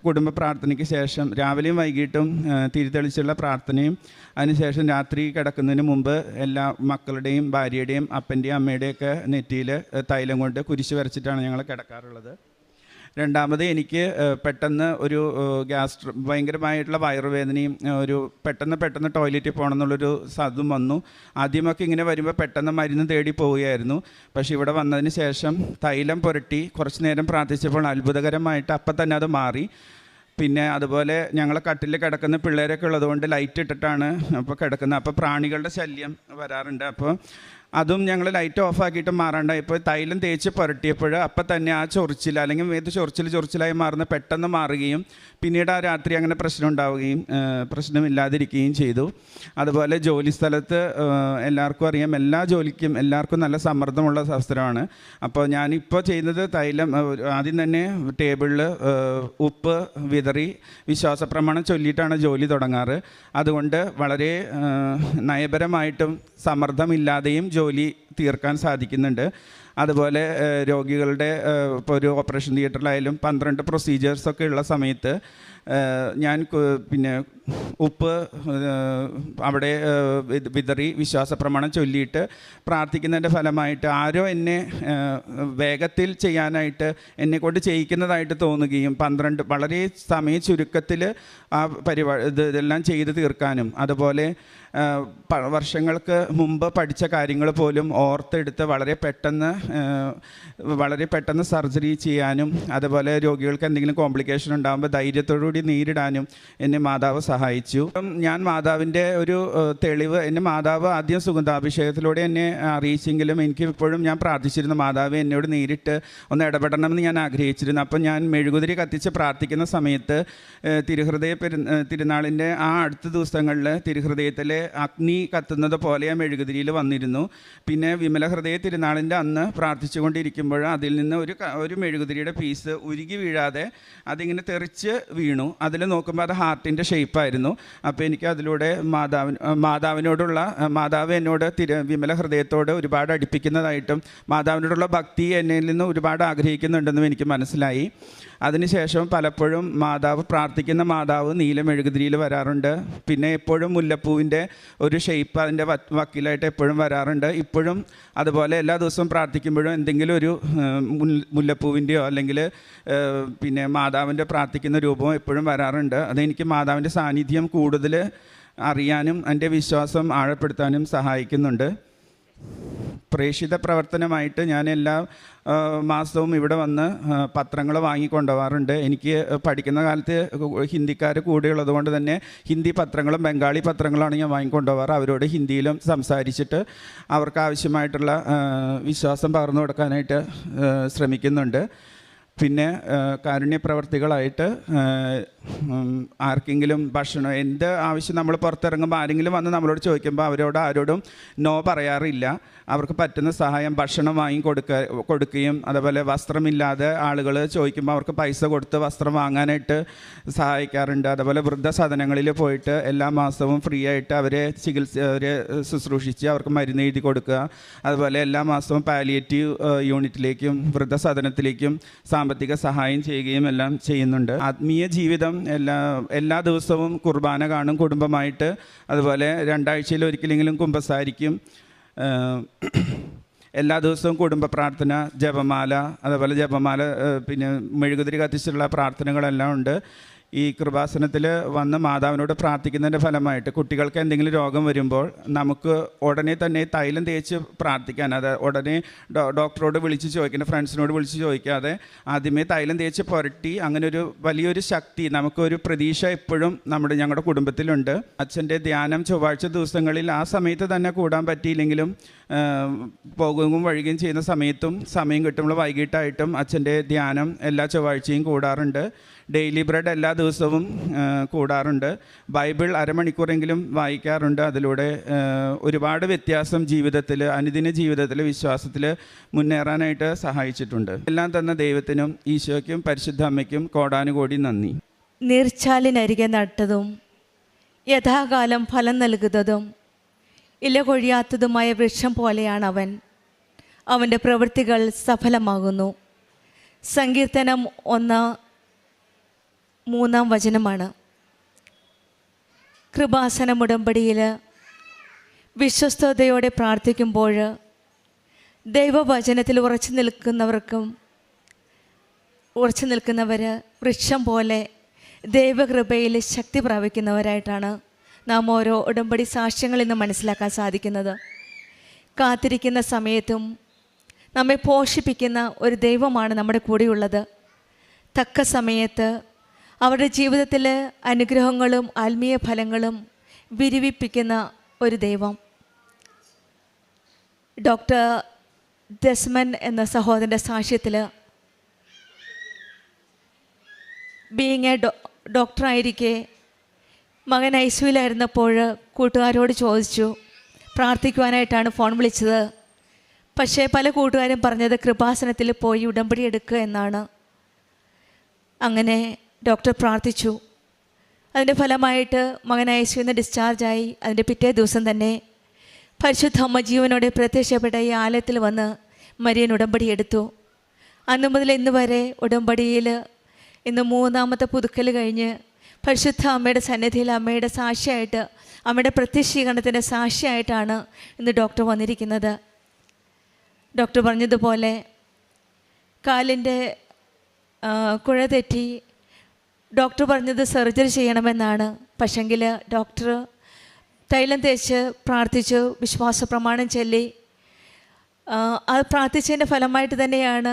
കുടുംബ പ്രാർത്ഥനയ്ക്ക് ശേഷം രാവിലെയും വൈകിട്ടും തിരിതെളിച്ചുള്ള പ്രാർത്ഥനയും അതിനുശേഷം രാത്രി കിടക്കുന്നതിന് മുമ്പ് എല്ലാ മക്കളുടെയും ഭാര്യയുടെയും അപ്പൻ്റെയും അമ്മയുടെയൊക്കെ നെറ്റിയിൽ തൈലം കൊണ്ട് കുരിശ് വരച്ചിട്ടാണ് ഞങ്ങൾ കിടക്കാറുള്ളത്. രണ്ടാമത് എനിക്ക് പെട്ടെന്ന് ഒരു ഭയങ്കരമായിട്ടുള്ള വയറുവേദനയും ഒരു പെട്ടെന്ന് ടോയ്ലറ്റിൽ പോകണം എന്നുള്ളൊരു അതും വന്നു. ആദ്യമൊക്കെ ഇങ്ങനെ വരുമ്പോൾ പെട്ടെന്ന് മരുന്ന് തേടി പോവുകയായിരുന്നു. പക്ഷേ ഇവിടെ വന്നതിന് ശേഷം തൈലം പുരട്ടി കുറച്ച് നേരം പ്രാർത്ഥിച്ചപ്പോൾ അത്ഭുതകരമായിട്ട് അപ്പം തന്നെ അത് മാറി. പിന്നെ അതുപോലെ ഞങ്ങൾ കട്ടിൽ കിടക്കുന്ന പിള്ളേരൊക്കെ ഉള്ളതുകൊണ്ട് ലൈറ്റ് ഇട്ടിട്ടാണ് അപ്പോൾ കിടക്കുന്നത്. അപ്പോൾ പ്രാണികളുടെ ശല്യം വരാറുണ്ട്. അപ്പോൾ അതും ഞങ്ങൾ ലൈറ്റ് ഓഫാക്കിയിട്ട് മാറാണ്ടായപ്പോൾ തൈലം തേച്ച് പുരട്ടിയപ്പോൾ അപ്പം തന്നെ ആ ചൊറിച്ചിൽ അല്ലെങ്കിൽ ഏത് ചൊറിച്ചിലായി മാറുന്ന പെട്ടെന്ന് മാറുകയും പിന്നീട് ആ രാത്രി അങ്ങനെ പ്രശ്നം ഉണ്ടാവുകയും പ്രശ്നമില്ലാതിരിക്കുകയും ചെയ്തു. അതുപോലെ ജോലി സ്ഥലത്ത് എല്ലാവർക്കും അറിയാം, എല്ലാ ജോലിക്കും എല്ലാവർക്കും നല്ല സമ്മർദ്ദമുള്ള അവസരമാണ്. അപ്പോൾ ഞാനിപ്പോൾ ചെയ്യുന്നത് തൈലം ആദ്യം തന്നെ ടേബിളിൽ ഉപ്പ് വിതറി വിശ്വാസപ്രമാണം ചൊല്ലിയിട്ടാണ് ജോലി തുടങ്ങാറ്. അതുകൊണ്ട് വളരെ നയപരമായിട്ടും സമ്മർദ്ദമില്ലാതെയും ജോലി തീർക്കാൻ സാധിക്കുന്നുണ്ട്. അതുപോലെ രോഗികളുടെ ഇപ്പോൾ ഒരു ഓപ്പറേഷൻ തിയേറ്ററിലായാലും 12 പ്രൊസീജിയേഴ്സൊക്കെ ഉള്ള സമയത്ത് ഞാൻ പിന്നെ ഉപ്പ് അവിടെ വിതറി വിശ്വാസപ്രമാണം ചൊല്ലിയിട്ട് പ്രാർത്ഥിക്കുന്നതിൻ്റെ ഫലമായിട്ട് ആരോ എന്നെ വേഗത്തിൽ ചെയ്യാനായിട്ട് എന്നെക്കൊണ്ട് ചെയ്യിക്കുന്നതായിട്ട് തോന്നുകയും 12 വളരെ സമയ ചുരുക്കത്തിൽ ആ ഇതെല്ലാം ചെയ്ത് തീർക്കാനും, അതുപോലെ വർഷങ്ങൾക്ക് മുമ്പ് പഠിച്ച കാര്യങ്ങൾ പോലും ഓർത്തെടുത്ത് വളരെ പെട്ടെന്ന് സർജറി ചെയ്യാനും, അതുപോലെ രോഗികൾക്ക് എന്തെങ്കിലും കോംപ്ലിക്കേഷൻ ഉണ്ടാകുമ്പോൾ ധൈര്യത്തോടുകൂടി നേരിടാനും എന്നെ മാതാവ് സഹായിച്ചു. ഞാൻ മാതാവിൻ്റെ ഒരു തെളിവ്, എന്നെ മാതാവ് ആദ്യം സുഗന്ധാഭിഷേകത്തിലൂടെ എന്നെ അറിയിച്ചെങ്കിലും എനിക്ക് ഇപ്പോഴും ഞാൻ പ്രാർത്ഥിച്ചിരുന്നു, മാതാവ് എന്നോട് നേരിട്ട് ഒന്ന് ഇടപെടണമെന്ന് ഞാൻ ആഗ്രഹിച്ചിരുന്നു. അപ്പം ഞാൻ മെഴുകുതിരി കത്തിച്ച് പ്രാർത്ഥിക്കുന്ന സമയത്ത് തിരുനാളിൻ്റെ ആ അടുത്ത ദിവസങ്ങളിൽ തിരുഹൃദയത്തിലെ അഗ്നി കത്തുന്നത് പോലെ ആ മെഴുകുതിരിയിൽ വന്നിരുന്നു. പിന്നെ വിമല ഹൃദയ തിരുനാളിൻ്റെ അന്ന് പ്രാർത്ഥിച്ചുകൊണ്ടിരിക്കുമ്പോൾ അതിൽ നിന്ന് ഒരു മെഴുകുതിരിയുടെ പീസ് ഉരുകി വീഴാതെ അതിങ്ങനെ തെറിച്ച് വീണു. അതിൽ നോക്കുമ്പോൾ അത് ഹാർട്ടിൻ്റെ ഷേപ്പായിരുന്നു. അപ്പോൾ എനിക്ക് അതിലൂടെ മാതാവ് എന്നോട് വിമല ഹൃദയത്തോട് ഒരുപാട് അടുപ്പിക്കുന്നതായിട്ടും മാതാവിനോടുള്ള ഭക്തി എന്നിൽ നിന്ന് ഒരുപാട് ആഗ്രഹിക്കുന്നുണ്ടെന്നും എനിക്ക് മനസ്സിലായി. അതിനുശേഷം പലപ്പോഴും പ്രാർത്ഥിക്കുന്ന മാതാവ് നീല മെഴുകുതിരിയിൽ വരാറുണ്ട്. പിന്നെ എപ്പോഴും മുല്ലപ്പൂവിൻ്റെ ഒരു ഷേപ്പ് അതിൻ്റെ വക്കിലായിട്ട് എപ്പോഴും വരാറുണ്ട്. ഇപ്പോഴും അതുപോലെ എല്ലാ ദിവസവും പ്രാർത്ഥിക്കുമ്പോഴും എന്തെങ്കിലും ഒരു മുല്ലപ്പൂവിൻ്റെയോ അല്ലെങ്കിൽ പിന്നെ മാതാവിൻ്റെ പ്രാർത്ഥിക്കുന്ന രൂപവും എപ്പോഴും വരാറുണ്ട്. അതെനിക്ക് മാതാവിൻ്റെ സാന്നിധ്യം കൂടുതൽ അറിയാനും എൻ്റെ വിശ്വാസം ആഴപ്പെടുത്താനും സഹായിക്കുന്നുണ്ട്. പ്രേക്ഷിത പ്രവർത്തനമായിട്ട് ഞാൻ എല്ലാ മാസവും ഇവിടെ വന്ന് പത്രങ്ങൾ വാങ്ങിക്കൊണ്ടുപോകാറുണ്ട്. എനിക്ക് പഠിക്കുന്ന കാലത്ത് ഹിന്ദിക്കാർ കൂടെയുള്ളത് കൊണ്ട് തന്നെ ഹിന്ദി പത്രങ്ങളും ബംഗാളി പത്രങ്ങളാണ് ഞാൻ വാങ്ങിക്കൊണ്ടുപോകാറ്. അവരോട് ഹിന്ദിയിലും സംസാരിച്ചിട്ട് അവർക്ക് ആവശ്യമായിട്ടുള്ള വിശ്വാസം പകർന്നു കൊടുക്കാനായിട്ട് ശ്രമിക്കുന്നുണ്ട്. പിന്നെ കാരുണ്യ പ്രവർത്തികളായിട്ട് ആർക്കെങ്കിലും ഭക്ഷണം, എന്ത് ആവശ്യം നമ്മൾ പുറത്തിറങ്ങുമ്പോൾ ആരെങ്കിലും വന്ന് നമ്മളോട് ചോദിക്കുമ്പോൾ ആരോടും നോ പറയാറില്ല. അവർക്ക് പറ്റുന്ന സഹായം ഭക്ഷണം കൊടുക്കുകയും അതുപോലെ വസ്ത്രമില്ലാതെ ആളുകൾ ചോദിക്കുമ്പോൾ അവർക്ക് പൈസ കൊടുത്ത് വസ്ത്രം വാങ്ങാനായിട്ട് സഹായിക്കാറുണ്ട്. അതുപോലെ വൃദ്ധസദനങ്ങളിൽ പോയിട്ട് എല്ലാ മാസവും ഫ്രീ ആയിട്ട് അവരെ ശുശ്രൂഷിച്ച് അവർക്ക് മരുന്ന് എഴുതി കൊടുക്കുക. അതുപോലെ എല്ലാ മാസവും പാലിയേറ്റീവ് യൂണിറ്റിലേക്കും വൃദ്ധസദനത്തിലേക്കും സാമ്പത്തിക സഹായം ചെയ്യുകയും എല്ലാം ചെയ്യുന്നുണ്ട്. ആത്മീയ ജീവിതം എല്ലാ ദിവസവും കുർബാന കാണും കുടുംബമായിട്ട്. അതുപോലെ 2 ആഴ്ചയിൽ ഒരിക്കലെങ്കിലും കുമ്പസാരിക്കും. എല്ലാ ദിവസവും കുടുംബ പ്രാർത്ഥന, ജപമാല, അതുപോലെ പിന്നെ മെഴുകുതിരി കത്തിച്ചുള്ള പ്രാർത്ഥനകളെല്ലാം ഉണ്ട്. ഈ കൃപാസനത്തിൽ വന്ന് മാതാവിനോട് പ്രാർത്ഥിക്കുന്നതിൻ്റെ ഫലമായിട്ട് കുട്ടികൾക്ക് എന്തെങ്കിലും രോഗം വരുമ്പോൾ നമുക്ക് ഉടനെ തന്നെ തൈലം തേച്ച് പ്രാർത്ഥിക്കാൻ, അത് ഉടനെ ഡോക്ടറോട് വിളിച്ച് ചോദിക്കേണ്ട, ഫ്രണ്ട്സിനോട് വിളിച്ച് ചോദിക്കാതെ ആദ്യമേ തൈലം തേച്ച് പുരട്ടി, അങ്ങനെ ഒരു വലിയൊരു ശക്തി, നമുക്കൊരു പ്രതീക്ഷ എപ്പോഴും ഞങ്ങളുടെ കുടുംബത്തിലുണ്ട്. അച്ഛൻ്റെ ധ്യാനം ചൊവ്വാഴ്ച ദിവസങ്ങളിൽ ആ സമയത്ത് തന്നെ കൂടാൻ പറ്റിയില്ലെങ്കിലും പോകുകയും വഴികുകയും ചെയ്യുന്ന സമയത്തും സമയം കിട്ടുമ്പോൾ വൈകിട്ടായിട്ടും അച്ഛൻ്റെ ധ്യാനം എല്ലാ ചൊവ്വാഴ്ചയും കൂടാറുണ്ട്. ഡെയിലി ബ്രെഡ് എല്ലാ ദിവസവും കൂടാറുണ്ട്. ബൈബിൾ അരമണിക്കൂറെങ്കിലും വായിക്കാറുണ്ട്. അതിലൂടെ ഒരുപാട് വ്യത്യാസം ജീവിതത്തിൽ, അനുദിന ജീവിതത്തിൽ, വിശ്വാസത്തിൽ മുന്നേറാനായിട്ട് സഹായിച്ചിട്ടുണ്ട്. എല്ലാം തന്ന ദൈവത്തിനും ഈശോയ്ക്കും പരിശുദ്ധ അമ്മയ്ക്കും കോടാനുകോടി നന്ദി.
നീർച്ചാലിനരികെ നട്ടതും യഥാകാലം ഫലം നൽകുന്നതും ഇല കൊഴിയാത്തതുമായ വൃക്ഷം പോലെയാണ് അവൻ. അവൻ്റെ പ്രവൃത്തികൾ സഫലമാകുന്നു. സങ്കീർത്തനം 1:3 കൃപാസനം ഉടമ്പടിയിൽ വിശ്വസ്തയോടെ പ്രാർത്ഥിക്കുമ്പോൾ ദൈവവചനത്തിൽ ഉറച്ചു നിൽക്കുന്നവർ വൃക്ഷം പോലെ ദൈവകൃപയിൽ ശക്തി പ്രാപിക്കുന്നവരായിട്ടാണ് നാം ഓരോ ഉടമ്പടി സാക്ഷ്യങ്ങളിൽ നിന്ന് മനസ്സിലാക്കാൻ സാധിക്കുന്നത്. കാത്തിരിക്കുന്ന സമയത്തും നമ്മെ പോഷിപ്പിക്കുന്ന ഒരു ദൈവമാണ് നമ്മുടെ കൂടെയുള്ളത്. തക്ക സമയത്ത് അവരുടെ ജീവിതത്തിൽ അനുഗ്രഹങ്ങളും ആത്മീയ ഫലങ്ങളും വിരിവിപ്പിക്കുന്ന ഒരു ദൈവം. ഡോക്ടർ ഡെസ്മൻ എന്ന സഹോദരൻ്റെ സാക്ഷ്യത്തിൽ ബീയിങ് എ ഡോക്ടറായിരിക്കെ മകൻ ഐസിയുവിലായിരുന്നപ്പോൾ കൂട്ടുകാരോട് ചോദിച്ചു, പ്രാർത്ഥിക്കുവാനായിട്ടാണ് ഫോൺ വിളിച്ചത്. പക്ഷേ പല കൂട്ടുകാരും പറഞ്ഞത് കൃപാസനത്തിൽ പോയി ഉടമ്പടി എടുക്കുക എന്നാണ്. അങ്ങനെ ഡോക്ടർ പ്രാർത്ഥിച്ചു. അതിൻ്റെ ഫലമായിട്ട് മകൻ ഐസിയുവിൽ നിന്ന് ഡിസ്ചാർജായി. അതിൻ്റെ പിറ്റേ ദിവസം തന്നെ പരിശുദ്ധ അമ്മ ജീവനോടെ പ്രത്യക്ഷപ്പെട്ട ഈ ആലയത്തിൽ വന്ന് മരിയൻ ഉടമ്പടി എടുത്തു. അന്നു മുതൽ ഇന്ന് വരെ ഉടമ്പടിയിൽ ഇന്ന് 3ാമത്തെ പുതുക്കൽ കഴിഞ്ഞ് പരിശുദ്ധ അമ്മയുടെ സന്നിധിയിൽ അമ്മയുടെ സാക്ഷിയായിട്ട്, അമ്മയുടെ പ്രത്യക്ഷീകരണത്തിൻ്റെ സാക്ഷിയായിട്ടാണ് ഇന്ന് ഡോക്ടർ വന്നിരിക്കുന്നത്. ഡോക്ടർ പറഞ്ഞതുപോലെ കാലിൻ്റെ കുഴ തെറ്റി ഡോക്ടർ പറഞ്ഞത് സർജറി ചെയ്യണമെന്നാണ്. പക്ഷെങ്കിൽ ഡോക്ടർ തൈലം തേച്ച് പ്രാർത്ഥിച്ചു, വിശ്വാസ പ്രമാണം ചൊല്ലി. അത് പ്രാർത്ഥിച്ചതിൻ്റെ ഫലമായിട്ട് തന്നെയാണ്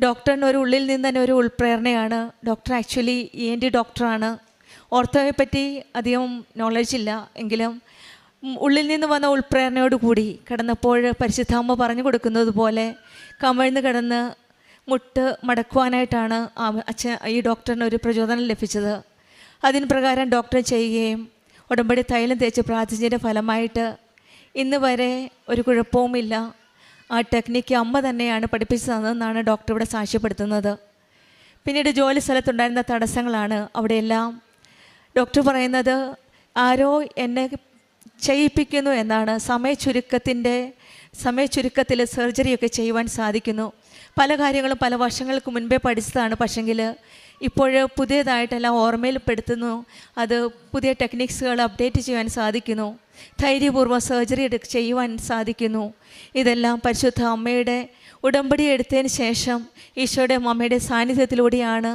ഡോക്ടറിന് ഒരു ഉള്ളിൽ നിന്ന് തന്നെ ഒരു ഉൾപ്രേരണയാണ്. ഡോക്ടർ ആക്ച്വലി ENT ഡോക്ടറാണ്. ഓർത്തോയെ പറ്റി അധികം നോളജ് ഇല്ല എങ്കിലും ഉള്ളിൽ നിന്ന് വന്ന ഉൾപ്രേരണയോടുകൂടി കിടന്നപ്പോൾ പരിശുദ്ധാമ്മ പറഞ്ഞു കൊടുക്കുന്നത് പോലെ കമിഴ്ന്ന് കിടന്ന് മുട്ട് മടക്കുവാനായിട്ടാണ് ഈ ഡോക്ടറിന് ഒരു പ്രചോദനം ലഭിച്ചത്. അതിന് പ്രകാരം ഡോക്ടർ ചെയ്യുകയും ഉടമ്പടി തൈലം തേച്ച് പ്രാർത്ഥിച്ചതിൻ്റെ ഫലമായിട്ട് ഇന്ന് വരെ ഒരു കുഴപ്പവുമില്ല. ആ ടെക്നിക്ക് അമ്മ തന്നെയാണ് പഠിപ്പിച്ചു തന്നതെന്നാണ് ഡോക്ടർ ഇവിടെ സാക്ഷ്യപ്പെടുത്തുന്നത്. പിന്നീട് ജോലി സ്ഥലത്തുണ്ടായിരുന്ന തടസ്സങ്ങളാണ്. അവിടെയെല്ലാം ഡോക്ടർ പറയുന്നത് ആരോ എന്നെ ചെയ്യിപ്പിക്കുന്നു എന്നാണ്. സമയച്ചുരുക്കത്തിൽ സർജറിയൊക്കെ ചെയ്യുവാൻ സാധിക്കുന്നു. പല കാര്യങ്ങളും പല വർഷങ്ങൾക്ക് മുൻപേ പഠിച്ചതാണ്. പക്ഷെങ്കിൽ ഇപ്പോൾ പുതിയതായിട്ടെല്ലാം ഓർമ്മയിൽപ്പെടുത്തുന്നു. അത് പുതിയ ടെക്നിക്സുകൾ അപ്ഡേറ്റ് ചെയ്യാൻ സാധിക്കുന്നു. ധൈര്യപൂർവ്വം സർജറി ചെയ്യുവാൻ സാധിക്കുന്നു. ഇതെല്ലാം പരിശുദ്ധ അമ്മയുടെ ഉടമ്പടി എടുത്തതിന് ശേഷം ഈശോയുടെ അമ്മയുടെ സാന്നിധ്യത്തിലൂടെയാണ്.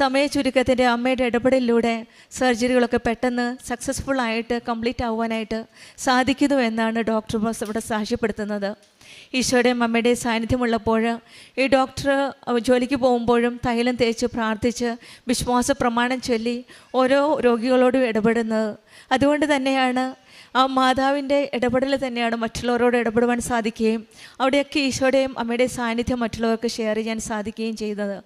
സമയ ചുരുക്കത്തിൻ്റെ അമ്മയുടെ ഇടപെടലിലൂടെ സർജറികളൊക്കെ പെട്ടെന്ന് സക്സസ്ഫുള്ളായിട്ട് കംപ്ലീറ്റ് ആവാനായിട്ട് സാധിക്കുന്നു എന്നാണ് ഡോക്ടർ ഇവിടെ സാക്ഷ്യപ്പെടുത്തുന്നത്. ഈശോയുടെ അമ്മയുടെ സാന്നിധ്യമുള്ളപ്പോൾ ഈ ഡോക്ടർ ജോലിക്ക് പോകുമ്പോഴും തൈലം തേച്ച് പ്രാർത്ഥിച്ച് വിശ്വാസ പ്രമാണം ചൊല്ലി ഓരോ രോഗികളോടും ഇടപെടുന്നത്. അതുകൊണ്ട് തന്നെയാണ് ആ മാതാവിൻ്റെ ഇടപെടൽ തന്നെയാണ് മറ്റുള്ളവരോട് ഇടപെടുവാൻ സാധിക്കുകയും അവിടെയൊക്കെ ഈശോയുടെയും അമ്മയുടെയും സാന്നിധ്യം മറ്റുള്ളവർക്ക് ഷെയർ ചെയ്യാൻ സാധിക്കുകയും ചെയ്തത്.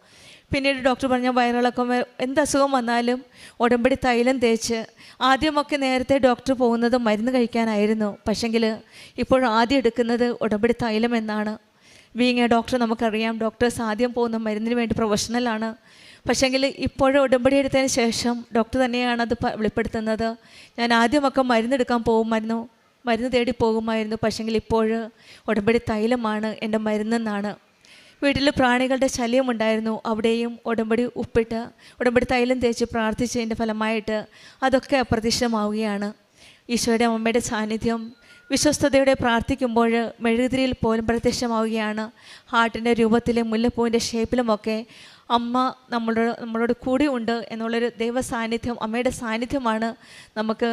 പിന്നീട് ഡോക്ടർ പറഞ്ഞ വയറിളക്കം എന്തസുഖം വന്നാലും ഉടമ്പടി തൈലം തേച്ച്, ആദ്യമൊക്കെ നേരത്തെ ഡോക്ടർ പോകുന്നത് മരുന്ന് കഴിക്കാനായിരുന്നു. പക്ഷെങ്കിൽ ഇപ്പോൾ ആദ്യം എടുക്കുന്നത് ഉടമ്പടി തൈലം എന്നാണ്. ബീങ് എ ഡോക്ടർ നമുക്കറിയാം, ഡോക്ടേഴ്സ് ആദ്യം പോകുന്ന മരുന്നിന് വേണ്ടി പ്രൊഫഷണലാണ്. പക്ഷെങ്കിൽ ഇപ്പോഴും ഉടമ്പടി എടുത്തതിന് ശേഷം ഡോക്ടർ തന്നെയാണ് അത് വെളിപ്പെടുത്തുന്നത്. ഞാൻ ആദ്യമൊക്കെ മരുന്നെടുക്കാൻ പോകുമായിരുന്നു, മരുന്ന് തേടി പോകുമായിരുന്നു. പക്ഷെങ്കിൽ ഇപ്പോൾ ഉടമ്പടി തൈലമാണ് എൻ്റെ മരുന്നെന്നാണ്. വീട്ടിൽ പ്രാണികളുടെ ശല്യമുണ്ടായിരുന്നു. അവിടെയും ഉടമ്പടി ഉപ്പിട്ട് ഉടമ്പടി തൈലം തേച്ച് പ്രാർത്ഥിച്ചതിൻ്റെ ഫലമായിട്ട് അതൊക്കെ അപ്രത്യക്ഷമാവുകയാണ്. ഈശോയുടെ അമ്മയുടെ സാന്നിധ്യം വിശ്വസ്തയോടെ പ്രാർത്ഥിക്കുമ്പോൾ മെഴുകുതിരിയിൽ പോലും പ്രത്യക്ഷമാവുകയാണ്. ഹാർട്ടിൻ്റെ രൂപത്തിലും മുല്ലപ്പൂവിൻ്റെ ഷേപ്പിലുമൊക്കെ അമ്മ നമ്മളോട് കൂടി ഉണ്ട് എന്നുള്ളൊരു ദൈവ സാന്നിധ്യം, അമ്മയുടെ സാന്നിധ്യമാണ് നമുക്ക്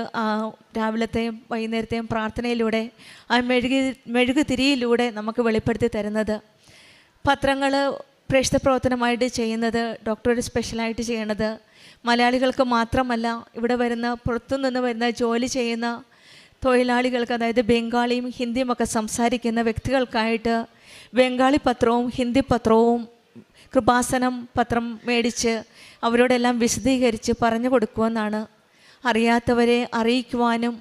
രാവിലത്തെയും വൈകുന്നേരത്തെയും പ്രാർത്ഥനയിലൂടെ ആ മെഴുകുതിരിയിലൂടെ നമുക്ക് വെളിപ്പെടുത്തി തരുന്നത്. പത്രങ്ങൾ പ്രേക്ഷിത പ്രവർത്തനമായിട്ട് ചെയ്യുന്നത് ഡോക്ടർ സ്പെഷ്യലായിട്ട് ചെയ്യണത് മലയാളികൾക്ക് മാത്രമല്ല, ഇവിടെ വരുന്ന പുറത്തുനിന്ന് വരുന്ന ജോലി ചെയ്യുന്ന തൊഴിലാളികൾക്ക്, അതായത് ബംഗാളിയും ഹിന്ദിയും ഒക്കെ സംസാരിക്കുന്ന വ്യക്തികൾക്കായിട്ട് ബംഗാളി പത്രവും ഹിന്ദി പത്രവും കൃപാസനം പത്രം മേടിച്ച് അവരോടെല്ലാം വിശദീകരിച്ച് പറഞ്ഞു കൊടുക്കുമെന്നാണ്. അറിയാത്തവരെ അറിയിക്കുവാനും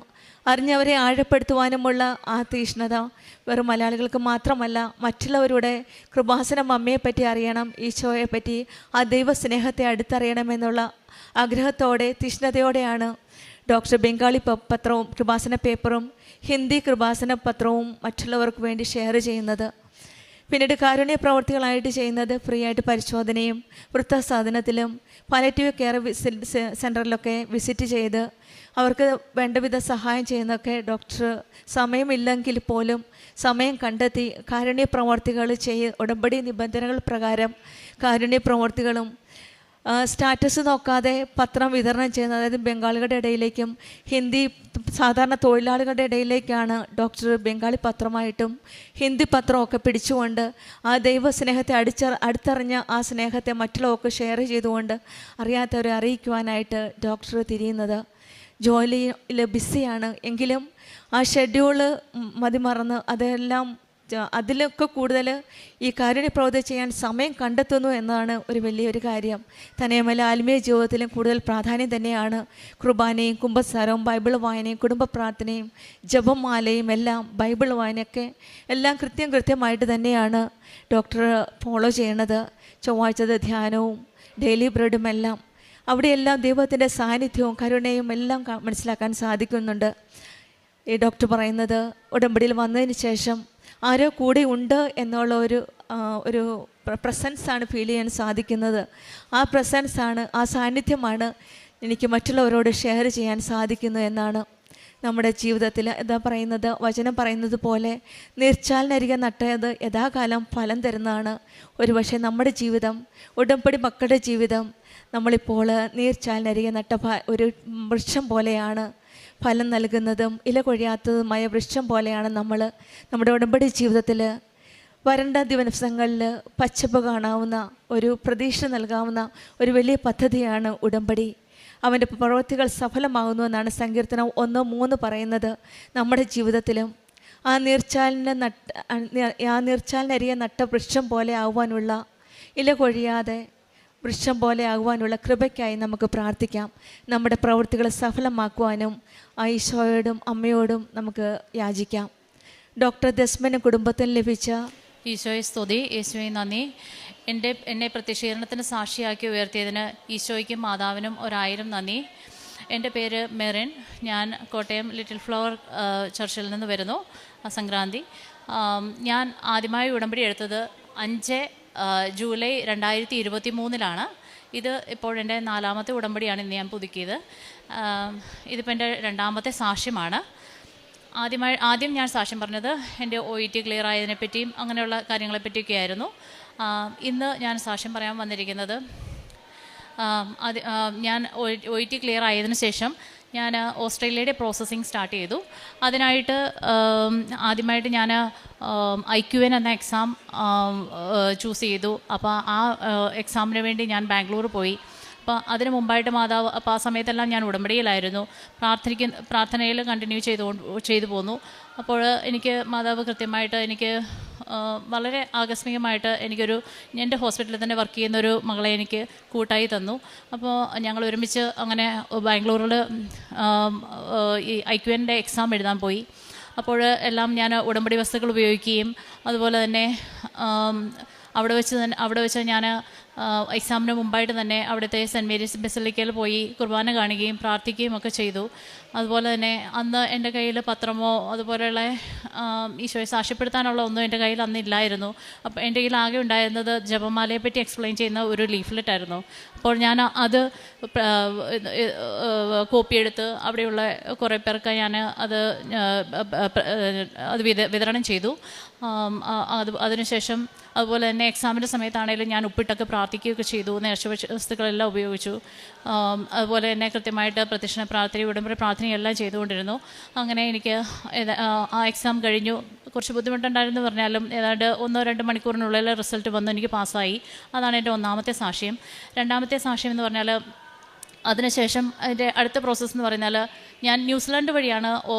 അറിഞ്ഞവരെ ആഴപ്പെടുത്തുവാനുമുള്ള ആ തീഷ്ണത വെറും മലയാളികൾക്ക് മാത്രമല്ല, മറ്റുള്ളവരുടെ കൃപാസനം അമ്മയെപ്പറ്റി അറിയണം, ഈശോയെപ്പറ്റി, ആ ദൈവസ്നേഹത്തെ അടുത്തറിയണമെന്നുള്ള ആഗ്രഹത്തോടെ തീഷ്ണതയോടെയാണ് ഡോക്ടർ ബംഗാളി പത്രവും കൃപാസന പേപ്പറും ഹിന്ദി കൃപാസന പത്രവും മറ്റുള്ളവർക്ക് വേണ്ടി ഷെയർ ചെയ്യുന്നത്. പിന്നീട് കാരുണ്യ പ്രവർത്തികളായിട്ട് ചെയ്യുന്നത് ഫ്രീ ആയിട്ട് പരിശോധനയും വൃദ്ധസാധനത്തിലും പാലിയേറ്റീവ് കെയർ സെൻറ്ററിലൊക്കെ വിസിറ്റ് ചെയ്ത് അവർക്ക് വേണ്ടവിധ സഹായം ചെയ്യുന്നതൊക്കെ ഡോക്ടർ സമയമില്ലെങ്കിൽ പോലും സമയം കണ്ടെത്തി കാരുണ്യ പ്രവർത്തികൾ ഉടമ്പടി നിബന്ധനകൾ പ്രകാരം കാരുണ്യ പ്രവർത്തികളും സ്റ്റാറ്റസ് നോക്കാതെ പത്രം വിതരണം ചെയ്യുന്നത്, അതായത് ബംഗാളികളുടെ ഇടയിലേക്കും ഹിന്ദി സാധാരണ തൊഴിലാളികളുടെ ഇടയിലേക്കാണ് ഡോക്ടർ ബംഗാളി പത്രമായിട്ടും ഹിന്ദി പത്രമൊക്കെ പിടിച്ചുകൊണ്ട് ആ ദൈവസ്നേഹത്തെ അടുത്തറിഞ്ഞ ആ സ്നേഹത്തെ മറ്റുള്ളവർക്ക് ഷെയർ ചെയ്തുകൊണ്ട് അറിയാത്തവരെ അറിയിക്കുവാനായിട്ട് ഡോക്ടർ തിരിയുന്നത്. ജോലിയിൽ ബിസിയാണ് എങ്കിലും ആ ഷെഡ്യൂള് മതിമറന്ന് അതെല്ലാം അതിലൊക്കെ കൂടുതൽ ഈ കാരുണ്യ പ്രവൃത്തി ചെയ്യാൻ സമയം കണ്ടെത്തുന്നു എന്നതാണ് ഒരു വലിയൊരു കാര്യം. തന്നെയുമല്ല ആത്മീയ ജീവിതത്തിലും കൂടുതൽ പ്രാധാന്യം തന്നെയാണ് കുർബാനയും കുമ്പസാരവും ബൈബിൾ വായനയും കുടുംബ പ്രാർത്ഥനയും ജപമാലയും എല്ലാം, ബൈബിൾ വായനയൊക്കെ എല്ലാം കൃത്യമായിട്ട് തന്നെയാണ് ഡോക്ടർ ഫോളോ ചെയ്യണത്. ചൊവ്വാഴ്ചത്തെ ധ്യാനവും ഡെയിലി ബ്രെഡും എല്ലാം അവിടെയെല്ലാം ദൈവത്തിൻ്റെ സാന്നിധ്യവും കരുണയും എല്ലാം മനസ്സിലാക്കാൻ സാധിക്കുന്നുണ്ട്. ഈ ഡോക്ടർ പറയുന്നത് ഉടമ്പടിയിൽ വന്നതിന് ശേഷം ആരോ കൂടെ ഉണ്ട് എന്നുള്ള ഒരു പ്രസൻസാണ് ഫീൽ ചെയ്യാൻ സാധിക്കുന്നത്. ആ പ്രസൻസാണ്, ആ സാന്നിധ്യമാണ് എനിക്ക് മറ്റുള്ളവരോട് ഷെയർ ചെയ്യാൻ സാധിക്കുന്നത് എന്നാണ്. നമ്മുടെ ജീവിതത്തിൽ എന്താ പറയുന്നത്, വചനം പറയുന്നത് പോലെ നീർച്ചാലിനരികെ നട്ടത് യഥാകാലം ഫലം തരുന്നതാണ്. ഒരുപക്ഷെ നമ്മുടെ ജീവിതം, ഉടമ്പടി മക്കളുടെ ജീവിതം നമ്മളിപ്പോൾ നീർച്ചാലിനരികെ നട്ട ഒരു വൃക്ഷം പോലെയാണ്. ഫലം നൽകുന്നതും ഇല കൊഴിയാത്തതുമായ വൃക്ഷം പോലെയാണ് നമ്മുടെ ഉടമ്പടി ജീവിതത്തിൽ. വരണ്ട ദിവസങ്ങളിൽ പച്ചപ്പ് കാണാവുന്ന, ഒരു പ്രതീക്ഷ നൽകാവുന്ന ഒരു വലിയ പദ്ധതിയാണ് ഉടമ്പടി. അവൻ്റെ പ്രവൃത്തികൾ സഫലമാകുന്നു എന്നാണ് സങ്കീർത്തനം 1:3 പറയുന്നത്. നമ്മുടെ ജീവിതത്തിലും ആ നീർച്ചാലിനരികെ നട്ട വൃക്ഷം പോലെ ആകുവാനുള്ള, ഇല കൊഴിയാതെ വൃക്ഷം പോലെ ആകുവാനുള്ള കൃപയ്ക്കായി നമുക്ക് പ്രാർത്ഥിക്കാം. നമ്മുടെ പ്രവൃത്തികൾ സഫലമാക്കുവാനും ഈശോയോടും അമ്മയോടും നമുക്ക് യാചിക്കാം. ഡോക്ടർ ദസ്മന് കുടുംബത്തിന് ലഭിച്ച
ഈശോയെ സ്തുതി, യേശുവെ നന്ദി. എന്നെ പ്രത്യക്ഷീകരണത്തിന് സാക്ഷിയാക്കി ഉയർത്തിയതിന് ഈശോയ്ക്കും മാതാവിനും 1000 നന്ദി. എൻ്റെ പേര് മെറിൻ. ഞാൻ കോട്ടയം ലിറ്റിൽ ഫ്ലവർ ചർച്ചിൽ നിന്ന് വരുന്നു. സംക്രാന്തി. ഞാൻ ആദ്യമായി ഉടമ്പടി എടുത്തത് 5 ജൂലൈ 2023 ഇത് ഇപ്പോൾ എൻ്റെ 4ാമത്തെ ഉടമ്പടിയാണ് ഇന്ന് ഞാൻ പുതുക്കിയത്. ഇതിപ്പോൾ എൻ്റെ 2ാമത്തെ സാക്ഷ്യമാണ്. ആദ്യം ഞാൻ സാക്ഷ്യം പറഞ്ഞത് എൻ്റെ OET ക്ലിയർ ആയതിനെപ്പറ്റിയും അങ്ങനെയുള്ള കാര്യങ്ങളെപ്പറ്റിയൊക്കെ ആയിരുന്നു. ഇന്ന് ഞാൻ സാക്ഷ്യം പറയാൻ വന്നിരിക്കുന്നത്, ഞാൻ OET ക്ലിയർ ആയതിനു ശേഷം ഞാൻ ഓസ്ട്രേലിയയുടെ പ്രോസസ്സിങ് സ്റ്റാർട്ട് ചെയ്തു. അതിനായിട്ട് ആദ്യമായിട്ട് ഞാൻ IQN എന്ന എക്സാം ചൂസ് ചെയ്തു. അപ്പോൾ ആ എക്സാമിന് വേണ്ടി ഞാൻ ബാംഗ്ലൂർ പോയി. അപ്പോൾ അതിന് മുമ്പായിട്ട് മാതാവ്, അപ്പോൾ ആ സമയത്തെല്ലാം ഞാൻ ഉടമ്പടിയിലായിരുന്നു, പ്രാർത്ഥനയിൽ കണ്ടിന്യൂ ചെയ്തു പോന്നു. അപ്പോൾ എനിക്ക് മാതാവ് കൃത്യമായിട്ട് എനിക്ക് വളരെ ആകസ്മികമായിട്ട് എൻ്റെ ഹോസ്പിറ്റലിൽ തന്നെ വർക്ക് ചെയ്യുന്നൊരു മകളെ എനിക്ക് കൂട്ടായി തന്നു. അപ്പോൾ ഞങ്ങൾ ഒരുമിച്ച് അങ്ങനെ ബാംഗ്ലൂരിൽ ഈ IQNൻ്റെ എക്സാം എഴുതാൻ പോയി. അപ്പോൾ എല്ലാം ഞാൻ ഉടമ്പടി വസ്തുക്കൾ ഉപയോഗിക്കുകയും അതുപോലെ തന്നെ അവിടെ വെച്ച് ഞാൻ എക്സാമിന് മുമ്പായിട്ട് തന്നെ അവിടുത്തെ സെൻറ്റ് മേരീസ് ബസിലിക്കയിൽ പോയി കുർബാന കാണുകയും പ്രാർത്ഥിക്കുകയും ഒക്കെ ചെയ്തു. അതുപോലെ തന്നെ അന്ന് എൻ്റെ കയ്യിൽ പത്രമോ അതുപോലെയുള്ള ഈശോയെ സാക്ഷ്യപ്പെടുത്താനുള്ള ഒന്നും എൻ്റെ കയ്യിൽ അന്നില്ലായിരുന്നു. അപ്പോൾ എൻ്റെ കയ്യിൽ ആകെ ഉണ്ടായിരുന്നത് ജപമാലയെപ്പറ്റി എക്സ്പ്ലെയിൻ ചെയ്യുന്ന ഒരു ലീഫ്ലെറ്റായിരുന്നു. അപ്പോൾ ഞാൻ അത് കോപ്പിയെടുത്ത് അവിടെയുള്ള കുറേ പേർക്ക് ഞാൻ അത് വിതരണം ചെയ്തു. അതിനുശേഷം അതുപോലെ തന്നെ എക്സാമിൻ്റെ സമയത്താണെങ്കിലും ഞാൻ ഉപ്പിട്ടൊക്കെ പ്രാർത്ഥിക്കുകയൊക്കെ ചെയ്തു. നേർച്ച വസ്തുക്കളെല്ലാം ഉപയോഗിച്ചു. അതുപോലെ തന്നെ കൃത്യമായിട്ട് പ്രദക്ഷിണ പ്രാർത്ഥന, ഉടമ്പടി പ്രാർത്ഥനയെല്ലാം ചെയ്തുകൊണ്ടിരുന്നു. അങ്ങനെ എനിക്ക് ആ എക്സാം കഴിഞ്ഞു. കുറച്ച് ബുദ്ധിമുട്ടുണ്ടായിരുന്നു പറഞ്ഞാലും ഏതാണ്ട് 1-2 മണിക്കൂറിനുള്ളിൽ റിസൾട്ട് വന്ന് എനിക്ക് പാസ്സായി. അതാണ് എൻ്റെ 1ാമത്തെ സാക്ഷ്യം. 2ാമത്തെ സാക്ഷ്യം എന്ന് പറഞ്ഞാൽ, അതിനുശേഷം അതിൻ്റെ അടുത്ത പ്രോസസ്സ് എന്ന് പറഞ്ഞാൽ, ഞാൻ ന്യൂസിലാൻഡ് വഴിയാണ്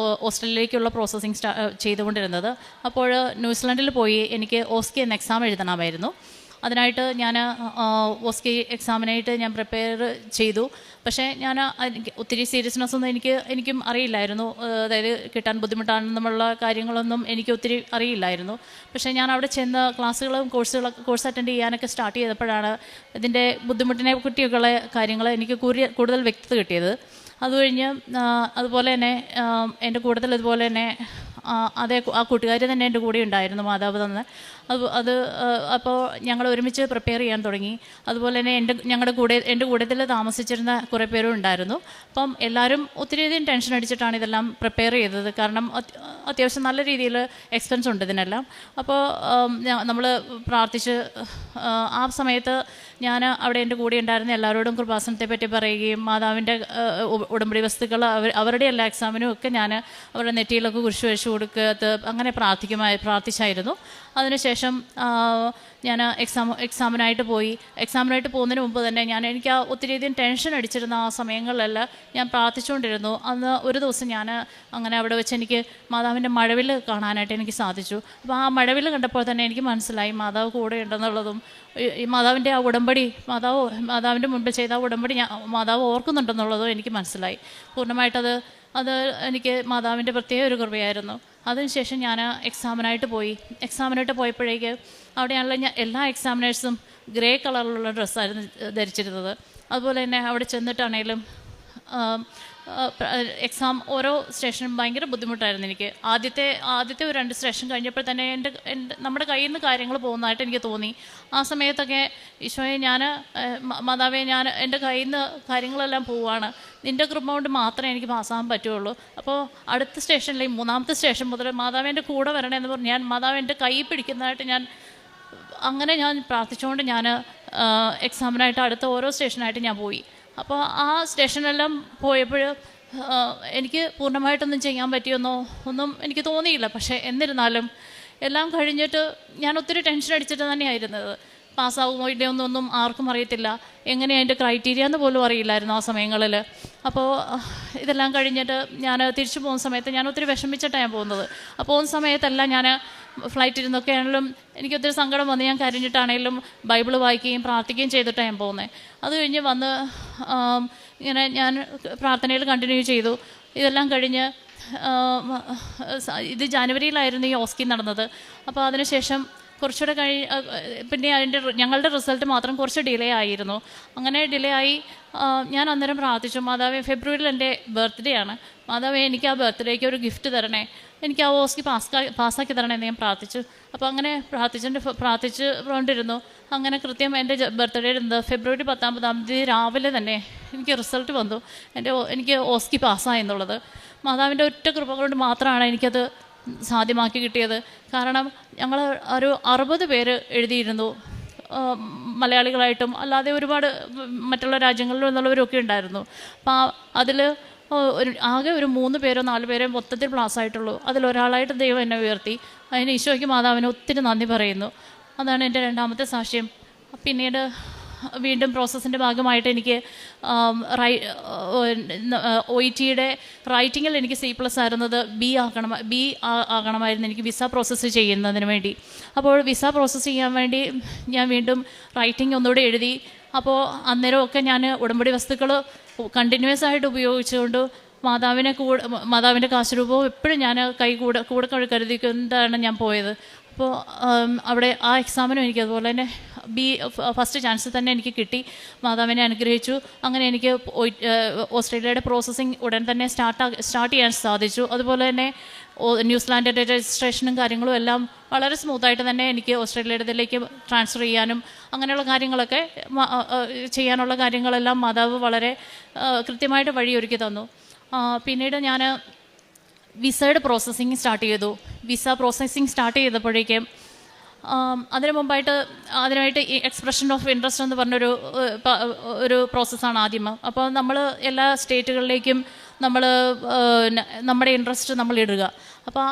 ഓസ്ട്രേലിയയിലേക്കുള്ള പ്രോസസ്സിങ് ചെയ്തുകൊണ്ടിരുന്നത്. അപ്പോൾ ന്യൂസിലാൻഡിൽ പോയി എനിക്ക് OSCE എന്ന എക്സാം എഴുതണമായിരുന്നു. അതിനായിട്ട് ഞാൻ OSCE എക്സാമിനായിട്ട് ഞാൻ പ്രിപ്പയർ ചെയ്തു. പക്ഷേ ഞാൻ ഒത്തിരി സീരിയസ്നെസ് ഒന്നും എനിക്കും അറിയില്ലായിരുന്നു. അതായത് കിട്ടാൻ ബുദ്ധിമുട്ടാണെന്നുള്ള കാര്യങ്ങളൊന്നും എനിക്ക് ഒത്തിരി അറിയില്ലായിരുന്നു. പക്ഷേ ഞാൻ അവിടെ ചെന്ന് കോഴ്സ് അറ്റൻഡ് ചെയ്യാനൊക്കെ സ്റ്റാർട്ട് ചെയ്തപ്പോഴാണ് ഇതിൻ്റെ ബുദ്ധിമുട്ടിനെ പറ്റിയൊക്കെയുള്ള കാര്യങ്ങൾ എനിക്ക് കൂടുതൽ വ്യക്തത കിട്ടിയത്. അതുകഴിഞ്ഞ് അതുപോലെ തന്നെ എൻ്റെ കൂട്ടത്തിൽ ഇതുപോലെ തന്നെ ആ കൂട്ടുകാർ തന്നെ എൻ്റെ കൂടെ ഉണ്ടായിരുന്നു, മാതാവ് തന്നെ. അപ്പോൾ ഞങ്ങൾ ഒരുമിച്ച് പ്രിപ്പയർ ചെയ്യാൻ തുടങ്ങി. അതുപോലെ തന്നെ എൻ്റെ കൂട്ടത്തിൽ താമസിച്ചിരുന്ന കുറേ പേരും ഉണ്ടായിരുന്നു. അപ്പം എല്ലാവരും ഒത്തിരിയധികം ടെൻഷൻ അടിച്ചിട്ടാണ് ഇതെല്ലാം പ്രിപ്പയർ ചെയ്തത്. കാരണം അത്യാവശ്യം നല്ല രീതിയിൽ എക്സ്പെൻസ് ഉണ്ട് ഇതിനെല്ലാം. അപ്പോൾ നമ്മൾ പ്രാർത്ഥിച്ച് ആ സമയത്ത് ഞാൻ അവിടെ എൻ്റെ കൂടെ ഉണ്ടായിരുന്ന എല്ലാവരോടും കൃപാസനത്തെ പറ്റി പറയുകയും മാതാവിൻ്റെ ഉടമ്പടി വസ്തുക്കൾ അവരുടെ എല്ലാ എക്സാമിനും ഒക്കെ ഞാൻ അവരുടെ നെറ്റിയിലൊക്കെ കുരിശ് വെച്ച് കൊടുക്കത്ത് അങ്ങനെ പ്രാർത്ഥിച്ചായിരുന്നു. അതിനുശേഷം ഞാൻ എക്സാമിനായിട്ട് പോകുന്നതിന് മുമ്പ് തന്നെ എനിക്ക് ആ ഒത്തിരിയധികം ടെൻഷൻ അടിച്ചിരുന്ന ആ സമയങ്ങളിലെല്ലാം ഞാൻ പ്രാർത്ഥിച്ചുകൊണ്ടിരുന്നു. അന്ന് ഒരു ദിവസം ഞാൻ അങ്ങനെ അവിടെ വെച്ച് എനിക്ക് മാതാവിൻ്റെ മഴവിൽ കാണാനായിട്ട് എനിക്ക് സാധിച്ചു. അപ്പോൾ ആ മഴവിൽ കണ്ടപ്പോൾ തന്നെ എനിക്ക് മനസ്സിലായി മാതാവ് കൂടെ ഉണ്ടെന്നുള്ളതും ഈ മാതാവിൻ്റെ ആ ഉടമ്പടി മാതാവിൻ്റെ മുൻപിൽ ചെയ്ത ആ ഉടമ്പടി മാതാവ് ഓർക്കുന്നുണ്ടെന്നുള്ളതും എനിക്ക് മനസ്സിലായി. പൂർണ്ണമായിട്ടത് എനിക്ക് മാതാവിൻ്റെ പ്രത്യേക ഒരു കൃപയായിരുന്നു. അതിനുശേഷം ഞാൻ എക്സാമിനായിട്ട് പോയപ്പോഴേക്ക് അവിടെയാണല്ലോ എല്ലാ എക്സാമിനേഴ്സും ഗ്രേ കളറിലുള്ള ഡ്രസ്സായിരുന്നു ധരിച്ചിരുന്നത്. അതുപോലെ തന്നെ അവിടെ ചെന്നിട്ടാണെങ്കിലും എക്സാം ഓരോ സ്റ്റേഷനും ഭയങ്കര ബുദ്ധിമുട്ടായിരുന്നു എനിക്ക്. ആദ്യത്തെ ഒരു 2 സ്റ്റേഷൻ കഴിഞ്ഞപ്പോൾ തന്നെ നമ്മുടെ കയ്യിൽ നിന്ന് കാര്യങ്ങൾ പോകുന്നതായിട്ട് എനിക്ക് തോന്നി. ആ സമയത്തൊക്കെ ഈശോയെ മാതാവേ എൻ്റെ കയ്യിൽ നിന്ന് കാര്യങ്ങളെല്ലാം പോവുകയാണ്, നിൻ്റെ കൃപ കൊണ്ട് മാത്രമേ എനിക്ക് പാസ്സാകാൻ പറ്റുള്ളൂ. അപ്പോൾ അടുത്ത സ്റ്റേഷനിൽ 3-ാമത്തെ സ്റ്റേഷൻ മുതൽ മാതാവേൻ്റെ കൂടെ വരണമെന്ന് പറഞ്ഞ് ഞാൻ മാതാവേൻ്റെ കൈ പിടിക്കുന്നതായിട്ട് ഞാൻ പ്രാർത്ഥിച്ചുകൊണ്ട് ഞാൻ എക്സാമിനായിട്ട് അടുത്ത ഓരോ സ്റ്റേഷനായിട്ട് ഞാൻ പോയി. അപ്പോൾ ആ സ്റ്റേഷനെല്ലാം പോയപ്പോൾ എനിക്ക് പൂർണ്ണമായിട്ടൊന്നും ചെയ്യാൻ പറ്റിയെന്നോ ഒന്നും എനിക്ക് തോന്നിയില്ല. പക്ഷേ എന്നിരുന്നാലും എല്ലാം കഴിഞ്ഞിട്ട് ഞാൻ ഒത്തിരി ടെൻഷൻ അടിച്ചിട്ട് തന്നെയായിരുന്നത്. പാസ്സാകുമോ ഇല്ലയൊന്നും ആർക്കും അറിയത്തില്ല, എങ്ങനെയാണ് അതിൻ്റെ ക്രൈറ്റീരിയ എന്ന് പോലും അറിയില്ലായിരുന്നു ആ സമയങ്ങളിൽ. അപ്പോൾ ഇതെല്ലാം കഴിഞ്ഞിട്ട് ഞാൻ തിരിച്ചു പോകുന്ന സമയത്ത് ഞാൻ ഒത്തിരി വിഷമിച്ചിട്ടാണ് ഞാൻ പോകുന്നത്. അപ്പോൾ പോകുന്ന സമയത്തെല്ലാം ഞാൻ ഫ്ലൈറ്റിൽ നിന്നൊക്കെ ആണെങ്കിലും എനിക്കൊത്തിരി സങ്കടം വന്ന് ഞാൻ കരഞ്ഞിട്ടാണെങ്കിലും ബൈബിൾ വായിക്കുകയും പ്രാർത്ഥിക്കുകയും ചെയ്തിട്ടാണ് ഞാൻ പോകുന്നത്. അത് കഴിഞ്ഞ് വന്ന് ഇങ്ങനെ ഞാൻ പ്രാർത്ഥനയിൽ കണ്ടിന്യൂ ചെയ്തു. ഇതെല്ലാം കഴിഞ്ഞ് ഇത് ജനുവരിയിലായിരുന്നു ഈ ഓസ്കി നടന്നത്. അപ്പോൾ അതിനുശേഷം കുറച്ചുകൂടെ പിന്നെ ഞങ്ങളുടെ റിസൾട്ട് മാത്രം കുറച്ച് ഡിലേ ആയിരുന്നു. അങ്ങനെ ഡിലേ ആയി ഞാൻ അന്നേരം പ്രാർത്ഥിച്ചു, മാതാവേ ഫെബ്രുവരിയിൽ എൻ്റെ ബർത്ത്ഡേ ആണ്, മാതാവേ എനിക്ക് ആ ബർത്ത്ഡേക്ക് ഒരു ഗിഫ്റ്റ് തരണേ, എനിക്ക് ആ ഓസ്കി പാസ്സാക്കി തരണേ എന്ന് ഞാൻ പ്രാർത്ഥിച്ചു. അപ്പോൾ അങ്ങനെ പ്രാർത്ഥിച്ചുകൊണ്ടിരുന്നു. അങ്ങനെ കൃത്യം എൻ്റെ ബർത്ത്ഡേ ഇരുന്നത് ഫെബ്രുവരി 19-ാം തീയതി രാവിലെ തന്നെ എനിക്ക് റിസൾട്ട് വന്നു, എനിക്ക് ഓസ്കി പാസ്സായെന്നുള്ളത്. മാതാവിൻ്റെ ഒറ്റ കൃപ കൊണ്ട് മാത്രമാണ് എനിക്കത് സാധ്യമാക്കി കിട്ടിയത്. കാരണം ഞങ്ങൾ ഒരു 60 പേര് എഴുതിയിരുന്നു, മലയാളികളായിട്ടും അല്ലാതെ ഒരുപാട് മറ്റുള്ള രാജ്യങ്ങളിൽ നിന്നുള്ളവരൊക്കെ ഉണ്ടായിരുന്നു. അപ്പോൾ അതിൽ ആകെ ഒരു 3 പേരോ 4 പേരോ മൊത്തത്തിൽ പാസ്സായിട്ടുള്ളൂ. അതിലൊരാളായിട്ട് ദൈവം എന്നെ ഉയർത്തി. അതിന് ഈശോയ്ക്ക് മാതാവിന് ഒത്തിരി നന്ദി പറയുന്നു. അതാണ് എൻ്റെ 2ാമത്തെ സാക്ഷ്യം. പിന്നീട് വീണ്ടും പ്രോസസ്സിൻ്റെ ഭാഗമായിട്ട് എനിക്ക് OET-യുടെ റൈറ്റിങ്ങിൽ എനിക്ക് C+ ആയിരുന്നത് ബി ആകണമായിരുന്നു എനിക്ക് വിസ പ്രോസസ്സ് ചെയ്യുന്നതിന് വേണ്ടി. അപ്പോൾ വിസ പ്രോസസ്സ് ചെയ്യാൻ വേണ്ടി ഞാൻ വീണ്ടും റൈറ്റിംഗ് ഒന്നുകൂടെ എഴുതി. അപ്പോൾ അന്നേരമൊക്കെ ഞാൻ ഉടമ്പടി വസ്തുക്കൾ കണ്ടിന്യൂസ് ആയിട്ട് ഉപയോഗിച്ചുകൊണ്ട് മാതാവിൻ്റെ കാശുരൂപവും എപ്പോഴും ഞാൻ കൂടെ കരുതിക്കൊണ്ടാണ് ഞാൻ പോയത്. അപ്പോൾ അവിടെ ആ എക്സാമിനും എനിക്ക് അതുപോലെ തന്നെ ഫസ്റ്റ് ചാൻസ് തന്നെ എനിക്ക് കിട്ടി. മാതാവിനെ അനുഗ്രഹിച്ചു. അങ്ങനെ എനിക്ക് ഓസ്ട്രേലിയയുടെ പ്രോസസ്സിങ് ഉടൻ തന്നെ സ്റ്റാർട്ട് ചെയ്യാൻ സാധിച്ചു. അതുപോലെ തന്നെ ന്യൂസിലാൻഡിൻ്റെ രജിസ്ട്രേഷനും കാര്യങ്ങളും എല്ലാം വളരെ സ്മൂത്തായിട്ട് തന്നെ എനിക്ക് ഓസ്ട്രേലിയയിലേക്ക് ട്രാൻസ്ഫർ ചെയ്യാനും അങ്ങനെയുള്ള കാര്യങ്ങളൊക്കെ ചെയ്യാനുള്ള കാര്യങ്ങളെല്ലാം മാതാവ് വളരെ കൃത്യമായിട്ട് വഴിയൊരുക്കി തന്നു. പിന്നീട് ഞാൻ വിസയുടെ പ്രോസസ്സിങ് സ്റ്റാർട്ട് ചെയ്തു. വിസ പ്രോസസ്സിങ് സ്റ്റാർട്ട് ചെയ്തപ്പോഴേക്കും അതിനായിട്ട് ഈ എക്സ്പ്രഷൻ ഓഫ് ഇൻട്രസ്റ്റ് എന്ന് പറഞ്ഞൊരു പ്രോസസ്സാണ് ആദ്യം. അപ്പോൾ നമ്മൾ എല്ലാ സ്റ്റേറ്റുകളിലേക്കും നമ്മുടെ ഇൻട്രസ്റ്റ് നമ്മൾ ഇടുക. അപ്പോൾ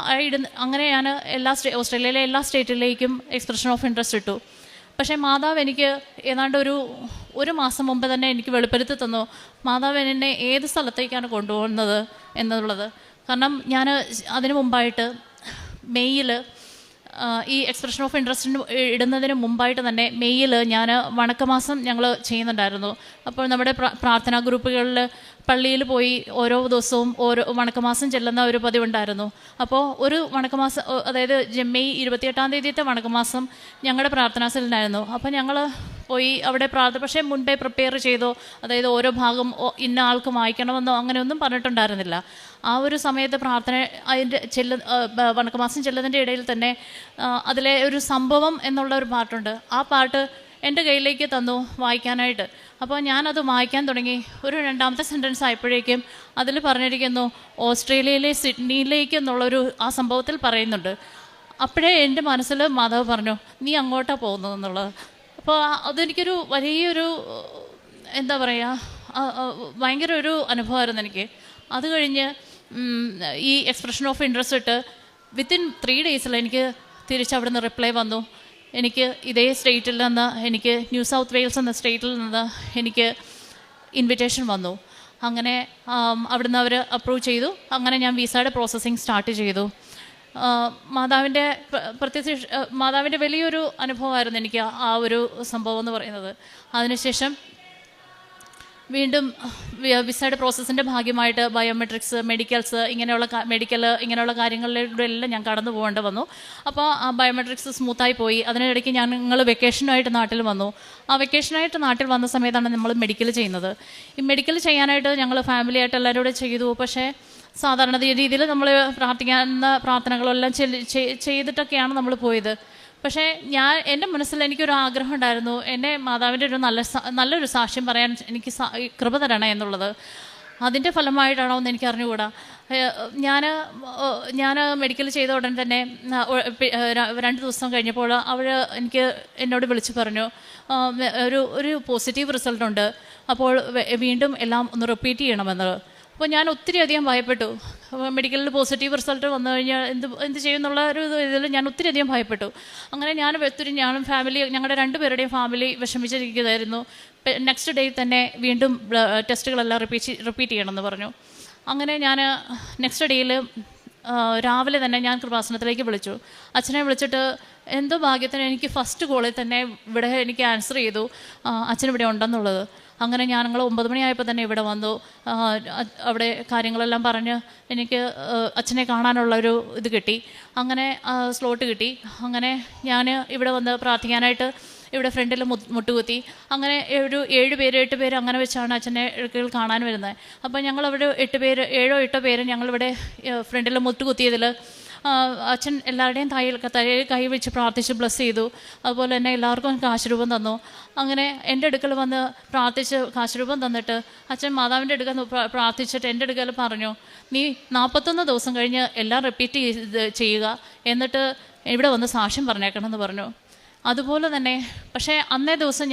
അങ്ങനെ ഞാൻ ഓസ്ട്രേലിയയിലെ എല്ലാ സ്റ്റേറ്റിലേക്കും എക്സ്പ്രഷൻ ഓഫ് ഇൻട്രസ്റ്റ് ഇട്ടു. പക്ഷേ മാതാവ് എനിക്ക് ഏതാണ്ട് ഒരു മാസം മുമ്പ് തന്നെ എനിക്ക് വെളിപ്പെടുത്തി തന്നു മാതാവ് എന്നെ ഏത് സ്ഥലത്തേക്കാണ് കൊണ്ടുപോകുന്നത് എന്നുള്ളത്. കാരണം ഞാൻ അതിന് മുമ്പായിട്ട് മെയ്യിൽ ഈ എക്സ്പ്രഷൻ ഓഫ് ഇൻട്രസ്റ്റിന് ഇടുന്നതിന് മുമ്പായിട്ട് തന്നെ മെയ്യിൽ ഞാൻ വണക്കമാസം ഞങ്ങൾ ചെയ്യുന്നുണ്ടായിരുന്നു. അപ്പോൾ നമ്മുടെ പ്രാർത്ഥനാ ഗ്രൂപ്പുകളിൽ പള്ളിയിൽ പോയി ഓരോ ദിവസവും ഓരോ വണക്കമാസം ചെല്ലുന്ന ഒരു പതിവുണ്ടായിരുന്നു. അപ്പോൾ ഒരു വണക്കമാസം, അതായത് മെയ് 28-ാം തീയതിയത്തെ വണക്കമാസം ഞങ്ങളുടെ പ്രാർത്ഥനാ സെല്ലിനായിരുന്നു. അപ്പോൾ ഞങ്ങൾ പോയി അവിടെ പക്ഷേ മുൻപേ പ്രിപ്പയർ ചെയ്തോ, അതായത് ഓരോ ഭാഗം ഇന്ന ആൾക്ക് വായിക്കണമെന്നോ അങ്ങനെയൊന്നും പറഞ്ഞിട്ടുണ്ടായിരുന്നില്ല. ആ ഒരു സമയത്ത് വണക്കമാസം ചെല്ലുന്നതിൻ്റെ ഇടയിൽ തന്നെ അതിലെ ഒരു സംഭവം എന്നുള്ള ഒരു പാട്ടുണ്ട്. ആ പാട്ട് എൻ്റെ കയ്യിലേക്ക് തന്നു വായിക്കാനായിട്ട്. അപ്പോൾ ഞാനത് വായിക്കാൻ തുടങ്ങി. ഒരു 2ാമത്തെ സെൻറ്റൻസ് ആയപ്പോഴേക്കും അതിൽ പറഞ്ഞിരിക്കുന്നു ഓസ്ട്രേലിയയിലെ സിഡ്നിയിലേക്ക് എന്നുള്ളൊരു ആ സംഭവത്തിൽ പറയുന്നുണ്ട്. അപ്പോഴേ എൻ്റെ മനസ്സിൽ മാതാവ് പറഞ്ഞു നീ അങ്ങോട്ടാണ് പോകുന്നതെന്നുള്ളത്. അപ്പോൾ അതെനിക്കൊരു വലിയൊരു എന്താ പറയുക, ഭയങ്കര ഒരു അനുഭവമായിരുന്നു എനിക്ക്. അത് കഴിഞ്ഞ് ഈ എക്സ്പ്രഷൻ ഓഫ് ഇൻട്രസ്റ്റ് ഇട്ട് വിത്തിൻ 3 ഡേയ്സിൽ എനിക്ക് തിരിച്ചവിടെ നിന്ന് റിപ്ലൈ വന്നു. എനിക്ക് ഇതേ സ്റ്റേറ്റിൽ നിന്ന്, എനിക്ക് ന്യൂ സൗത്ത് വെയിൽസ് എന്ന സ്റ്റേറ്റിൽ നിന്ന് എനിക്ക് ഇൻവിറ്റേഷൻ വന്നു. അങ്ങനെ അവിടുന്ന് അവർ അപ്രൂവ് ചെയ്തു. അങ്ങനെ ഞാൻ വിസയുടെ പ്രോസസ്സിങ് സ്റ്റാർട്ട് ചെയ്തു. മാതാവിൻ്റെ വലിയൊരു അനുഭവമായിരുന്നു എനിക്ക് ആ ഒരു സംഭവം എന്ന് പറയുന്നത്. അതിനുശേഷം വീണ്ടും വിസയുടെ പ്രോസസ്സിൻ്റെ ഭാഗമായിട്ട് ബയോമെട്രിക്സ്, മെഡിക്കൽസ്, ഇങ്ങനെയുള്ള കാര്യങ്ങളിലൂടെ എല്ലാം ഞാൻ കടന്നു പോകേണ്ടി വന്നു. അപ്പോൾ ആ ബയോമെട്രിക്സ് സ്മൂത്തായി പോയി. അതിനിടയ്ക്ക് ഞങ്ങൾ വെക്കേഷനായിട്ട് നാട്ടിൽ വന്നു. ആ വെക്കേഷനായിട്ട് നാട്ടിൽ വന്ന സമയത്താണ് നമ്മൾ മെഡിക്കൽ ചെയ്യുന്നത്. ഈ മെഡിക്കൽ ചെയ്യാനായിട്ട് ഞങ്ങൾ ഫാമിലിയായിട്ട് എല്ലാവരും കൂടെ ചെയ്തു. പക്ഷേ സാധാരണ രീതിയിൽ നമ്മൾ പ്രാർത്ഥിക്കാവുന്ന പ്രാർത്ഥനകളെല്ലാം ചെയ്തിട്ടൊക്കെയാണ് നമ്മൾ പോയത്. പക്ഷേ എൻ്റെ മനസ്സിൽ എനിക്കൊരു ആഗ്രഹം ഉണ്ടായിരുന്നു, എന്നെ മാതാവിൻ്റെ ഒരു നല്ലൊരു സാക്ഷ്യം പറയാൻ എനിക്ക് കൃപ തരണേ എന്നുള്ളത്. അതിൻ്റെ ഫലമായിട്ടാണോ എന്ന് എനിക്ക് അറിഞ്ഞുകൂടാ. ഞാൻ മെഡിക്കൽ ചെയ്ത ഉടൻ തന്നെ 2 ദിവസം കഴിഞ്ഞപ്പോൾ എന്നോട് വിളിച്ച് പറഞ്ഞു, ഒരു പോസിറ്റീവ് റിസൾട്ടുണ്ട്, അപ്പോൾ വീണ്ടും എല്ലാം ഒന്ന് റിപ്പീറ്റ് ചെയ്യണമെന്ന്. അപ്പോൾ ഞാൻ ഒത്തിരി അധികം ഭയപ്പെട്ടു. മെഡിക്കലിൽ പോസിറ്റീവ് റിസൾട്ട് വന്നു കഴിഞ്ഞാൽ എന്ത് ചെയ്യുമെന്നുള്ള ഒരു ഇതിൽ ഞാൻ ഒത്തിരി അധികം ഭയപ്പെട്ടു. അങ്ങനെ ഞാനും ഫാമിലി, ഞങ്ങളുടെ 2 പേരുടെയും ഫാമിലി വിഷമിച്ചിരിക്കുന്നതായിരുന്നു. നെക്സ്റ്റ് ഡേ തന്നെ വീണ്ടും ടെസ്റ്റുകളെല്ലാം റിപ്പീറ്റ് ചെയ്യണമെന്ന് പറഞ്ഞു. അങ്ങനെ ഞാൻ നെക്സ്റ്റ് ഡേയിൽ രാവിലെ തന്നെ ഞാൻ കൃപാസനത്തിലേക്ക് വിളിച്ചു. അച്ഛനെ വിളിച്ചിട്ട് എന്തോ ഭാഗ്യത്തിന് എനിക്ക് ഫസ്റ്റ് കോളിൽ തന്നെ ഇവിടെ എനിക്ക് ആൻസർ ചെയ്തു അച്ഛൻ ഇവിടെ ഉണ്ടെന്നുള്ളത്. അങ്ങനെ ഞങ്ങൾ 9 മണിയായപ്പോൾ തന്നെ ഇവിടെ വന്നു. അവിടെ കാര്യങ്ങളെല്ലാം പറഞ്ഞ് എനിക്ക് അച്ഛനെ കാണാനുള്ളൊരു ഇത് കിട്ടി. അങ്ങനെ സ്ലോട്ട് കിട്ടി. അങ്ങനെ ഞാൻ ഇവിടെ വന്ന് പ്രാർത്ഥിക്കാനായിട്ട് ഇവിടെ ഫ്രണ്ടിൽ മുട്ടുകുത്തി. അങ്ങനെ ഒരു 7 പേര് അങ്ങനെ വെച്ചാണ് അച്ഛനെ കാണാൻ വരുന്നത്. അപ്പോൾ ഞങ്ങളവിടെ 7 8 പേര് ഞങ്ങളിവിടെ ഫ്രണ്ടിൽ മുട്ടുകുത്തിയതിൽ അച്ഛൻ എല്ലാവരുടെയും തലയിൽ കൈ വെച്ച് പ്രാർത്ഥിച്ച് ബ്ലസ് ചെയ്തു. അതുപോലെ തന്നെ എല്ലാവർക്കും കാശുരൂപം തന്നു. അങ്ങനെ എൻ്റെ അടുക്കൽ വന്ന് പ്രാർത്ഥിച്ച് കാശുരൂപം തന്നിട്ട് അച്ഛൻ മാതാവിൻ്റെ അടുക്കൽ പ്രാർത്ഥിച്ചിട്ട് എൻ്റെ അടുക്കൽ പറഞ്ഞു, നീ 41 ദിവസം കഴിഞ്ഞ് എല്ലാം റിപ്പീറ്റ് ചെയ്യുക, എന്നിട്ട് ഇവിടെ വന്ന് സാക്ഷ്യം പറഞ്ഞേക്കണമെന്ന് പറഞ്ഞു. അതുപോലെ തന്നെ പക്ഷേ അന്നേ ദിവസം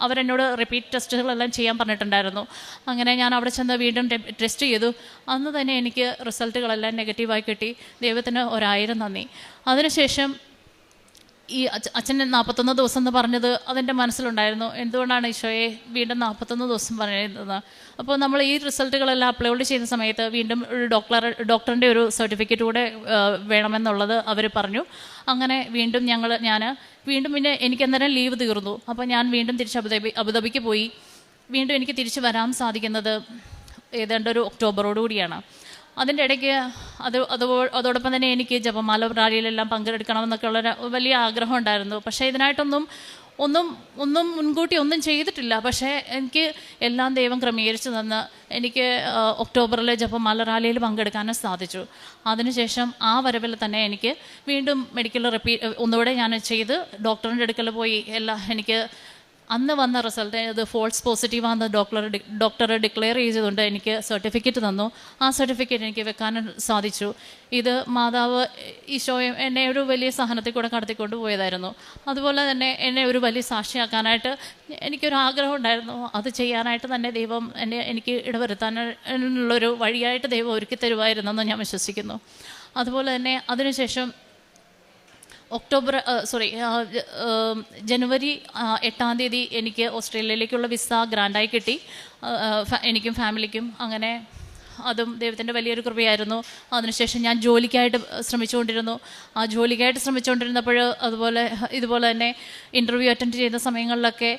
അവരെന്നോട് റിപ്പീറ്റ് ടെസ്റ്റുകളെല്ലാം ചെയ്യാൻ പറഞ്ഞിട്ടുണ്ടായിരുന്നു. അങ്ങനെ ഞാൻ അവിടെ ചെന്ന് വീണ്ടും ടെസ്റ്റ് ചെയ്തു. അന്ന് തന്നെ എനിക്ക് റിസൾട്ടുകളെല്ലാം നെഗറ്റീവായി കിട്ടി. ദൈവത്തിന് 1000 നന്ദി. അതിനുശേഷം ഈ അച്ഛൻ 41 ദിവസം എന്ന് പറഞ്ഞത് അതെൻ്റെ മനസ്സിലുണ്ടായിരുന്നു. എന്തുകൊണ്ടാണ് ഈശോയെ വീണ്ടും 41 ദിവസം പറയുന്നത്? അപ്പോൾ നമ്മൾ ഈ റിസൾട്ടുകളെല്ലാം അപ്ലോഡ് ചെയ്യുന്ന സമയത്ത് വീണ്ടും ഒരു ഡോക്ടറിൻ്റെ ഒരു സർട്ടിഫിക്കറ്റ് കൂടെ വേണമെന്നുള്ളത് അവർ പറഞ്ഞു. അങ്ങനെ വീണ്ടും ഞാൻ പിന്നെ എനിക്ക് അന്നേരം ലീവ് തീർന്നു. അപ്പോൾ ഞാൻ വീണ്ടും തിരിച്ച് അബുദാബിക്ക് പോയി. വീണ്ടും എനിക്ക് തിരിച്ച് വരാൻ സാധിക്കുന്നത് ഏതാണ്ട് ഒരു ഒക്ടോബറോടുകൂടിയാണ്. അതിൻ്റെ ഇടയ്ക്ക് അതോടൊപ്പം തന്നെ എനിക്ക് ജപമാല റാലിയിലെല്ലാം പങ്കെടുക്കണമെന്നൊക്കെ ഉള്ള വലിയ ആഗ്രഹം ഉണ്ടായിരുന്നു. പക്ഷേ ഇതിനായിട്ടൊന്നും മുൻകൂട്ടി ഒന്നും ചെയ്തിട്ടില്ല. പക്ഷേ എനിക്ക് എല്ലാം ദൈവം ക്രമീകരിച്ച് തന്ന് എനിക്ക് ഒക്ടോബറിലെ ജപമാല റാലിയിൽ പങ്കെടുക്കാനും സാധിച്ചു. അതിനുശേഷം ആ വരവിൽ തന്നെ എനിക്ക് വീണ്ടും മെഡിക്കൽ ഒന്നുകൂടെ ഞാൻ ചെയ്ത് ഡോക്ടറിൻ്റെ അടുക്കൽ പോയി എനിക്ക് അന്ന് വന്ന റിസൾട്ട് ഇത് ഫോൾസ് പോസിറ്റീവാണെന്ന് ഡോക്ടർ ഡിക്ലെയർ ചെയ്തുകൊണ്ട് എനിക്ക് സർട്ടിഫിക്കറ്റ് തന്നു. ആ സർട്ടിഫിക്കറ്റ് എനിക്ക് വെക്കാനും സാധിച്ചു. ഇത് മാതാവ് ഈശോയും എന്നെ ഒരു വലിയ സഹനത്തിൽ കൂടെ കടത്തിക്കൊണ്ട് പോയതായിരുന്നു. അതുപോലെ തന്നെ എന്നെ ഒരു വലിയ സാക്ഷിയാക്കാനായിട്ട് എനിക്കൊരു ആഗ്രഹം ഉണ്ടായിരുന്നു. അത് ചെയ്യാനായിട്ട് തന്നെ ദൈവം എനിക്ക് ഇടവരുത്താനുള്ളൊരു വഴിയായിട്ട് ദൈവം ഒരുക്കി തരുമായിരുന്നെന്ന് ഞാൻ വിശ്വസിക്കുന്നു. അതുപോലെ തന്നെ അതിനുശേഷം ജനുവരി 8-ാം തീയതി എനിക്ക് ഓസ്ട്രേലിയയിലേക്കുള്ള വിസ ഗ്രാൻഡായി കിട്ടി, എനിക്കും ഫാമിലിക്കും. അങ്ങനെ അതും ദൈവത്തിൻ്റെ വലിയൊരു കൃപയായിരുന്നു. അതിനുശേഷം ഞാൻ ജോലിക്കായിട്ട് ശ്രമിച്ചുകൊണ്ടിരുന്നു. ആ ജോലിക്കായിട്ട് ശ്രമിച്ചുകൊണ്ടിരുന്നപ്പോൾ ഇതുപോലെ തന്നെ ഇൻ്റർവ്യൂ അറ്റൻഡ് ചെയ്യുന്ന സമയങ്ങളിലൊക്കെ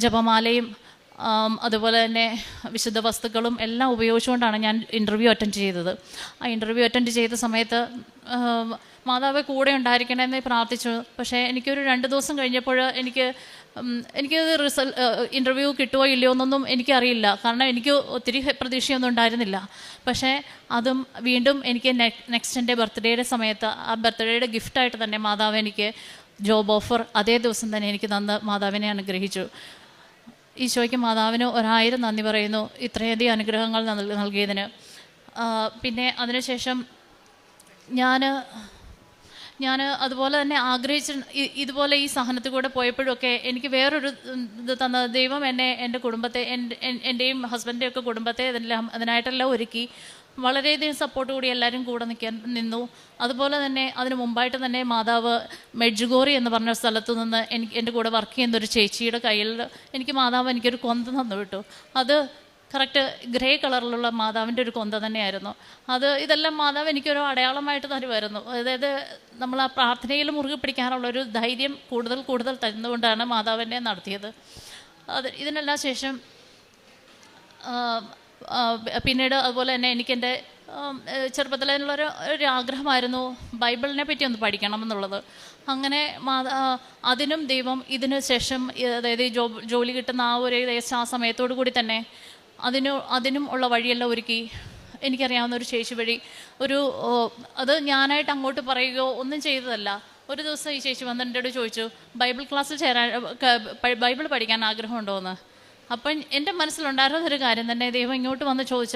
ജപമാലയും അതുപോലെ തന്നെ വിശുദ്ധ വസ്തുക്കളും എല്ലാം ഉപയോഗിച്ചുകൊണ്ടാണ് ഞാൻ ഇൻ്റർവ്യൂ അറ്റൻഡ് ചെയ്തത്. ആ ഇൻ്റർവ്യൂ അറ്റൻഡ് ചെയ്ത സമയത്ത് മാതാവ് കൂടെ ഉണ്ടായിരിക്കണമെന്ന് പ്രാർത്ഥിച്ചു. പക്ഷേ എനിക്കൊരു 2 ദിവസം കഴിഞ്ഞപ്പോൾ എനിക്കത് ഇൻ്റർവ്യൂ കിട്ടുമോ ഇല്ലയോ എന്നൊന്നും എനിക്കറിയില്ല. കാരണം എനിക്ക് ഒത്തിരി പ്രതീക്ഷയൊന്നും ഉണ്ടായിരുന്നില്ല. പക്ഷേ അതും വീണ്ടും എനിക്ക് നെക്സ്റ്റ് എൻ്റെ ബർത്ത്ഡേയുടെ സമയത്ത് ആ ബർത്ത്ഡേയുടെ ഗിഫ്റ്റായിട്ട് തന്നെ മാതാവ് എനിക്ക് ജോബ് ഓഫർ അതേ ദിവസം തന്നെ എനിക്ക് തന്ന് മാതാവിനെ അനുഗ്രഹിച്ചു. ഈശോയ്ക്ക് മാതാവിന് 1000 നന്ദി പറയുന്നു ഇത്രയധികം അനുഗ്രഹങ്ങൾ നൽകിയതിന്. പിന്നെ അതിനുശേഷം ഞാൻ അതുപോലെ തന്നെ ഇതുപോലെ ഈ സഹനത്തിൽ കൂടെ പോയപ്പോഴൊക്കെ എനിക്ക് വേറൊരു ഇത് തന്ന ദൈവം എൻ്റെ കുടുംബത്തെ എൻ്റെയും ഹസ്ബൻഡിൻ്റെയും ഒക്കെ കുടുംബത്തെ അതിനായിട്ടെല്ലാം ഒരുക്കി വളരെയധികം സപ്പോർട്ട് കൂടി എല്ലാവരും കൂടെ നിന്നു. അതുപോലെ തന്നെ അതിന് മുമ്പായിട്ട് തന്നെ മാതാവ് മെഡ്ജുഗോറി എന്ന് പറഞ്ഞ സ്ഥലത്തു നിന്ന് എൻ്റെ കൂടെ വർക്ക് ചെയ്യുന്ന ഒരു ചേച്ചിയുടെ കയ്യിൽ മാതാവ് എനിക്കൊരു കൊന്ത തന്നു വിട്ടു. അത് കറക്റ്റ് ഗ്രേ കളറിലുള്ള മാതാവിൻ്റെ ഒരു കൊന്ത തന്നെയായിരുന്നു. ഇതെല്ലാം മാതാവ് എനിക്കൊരു അടയാളമായിട്ട് തരുമായിരുന്നു. അതായത് നമ്മൾ ആ പ്രാർത്ഥനയിൽ മുറുകെ പിടിക്കാനുള്ളൊരു ധൈര്യം കൂടുതൽ തരുന്നതുകൊണ്ടാണ് മാതാവിനെ നടത്തിയത്. ഇതിനെല്ലാം ശേഷം പിന്നീട് അതുപോലെ തന്നെ എനിക്കെൻ്റെ ചെറുപ്പത്തിലുള്ളൊരു ആഗ്രഹമായിരുന്നു ബൈബിളിനെ പറ്റി ഒന്ന് പഠിക്കണം എന്നുള്ളത്. അങ്ങനെ അതിനും ദൈവം ഇതിന് ശേഷം, അതായത് ജോലി കിട്ടുന്ന ആ ഒരു ഏകദേശം ആ സമയത്തോടു കൂടി തന്നെ അതിനും ഉള്ള വഴിയെല്ലാം ഒരുക്കി. എനിക്കറിയാവുന്ന ഒരു ചേച്ചി വഴി അത് ഞാനായിട്ട് അങ്ങോട്ട് പറയുകയോ ഒന്നും ചെയ്തതല്ല. ഒരു ദിവസം ഈ ചേച്ചി വന്ന് എൻ്റെ അടുത്ത് ചോദിച്ചു, ബൈബിൾ ക്ലാസ്സിൽ ബൈബിൾ പഠിക്കാൻ ആഗ്രഹമുണ്ടോ എന്ന്. അപ്പം എൻ്റെ മനസ്സിലുണ്ടായിരുന്നൊരു കാര്യം തന്നെ ദൈവം ഇങ്ങോട്ട് വന്ന് ചോദിച്ച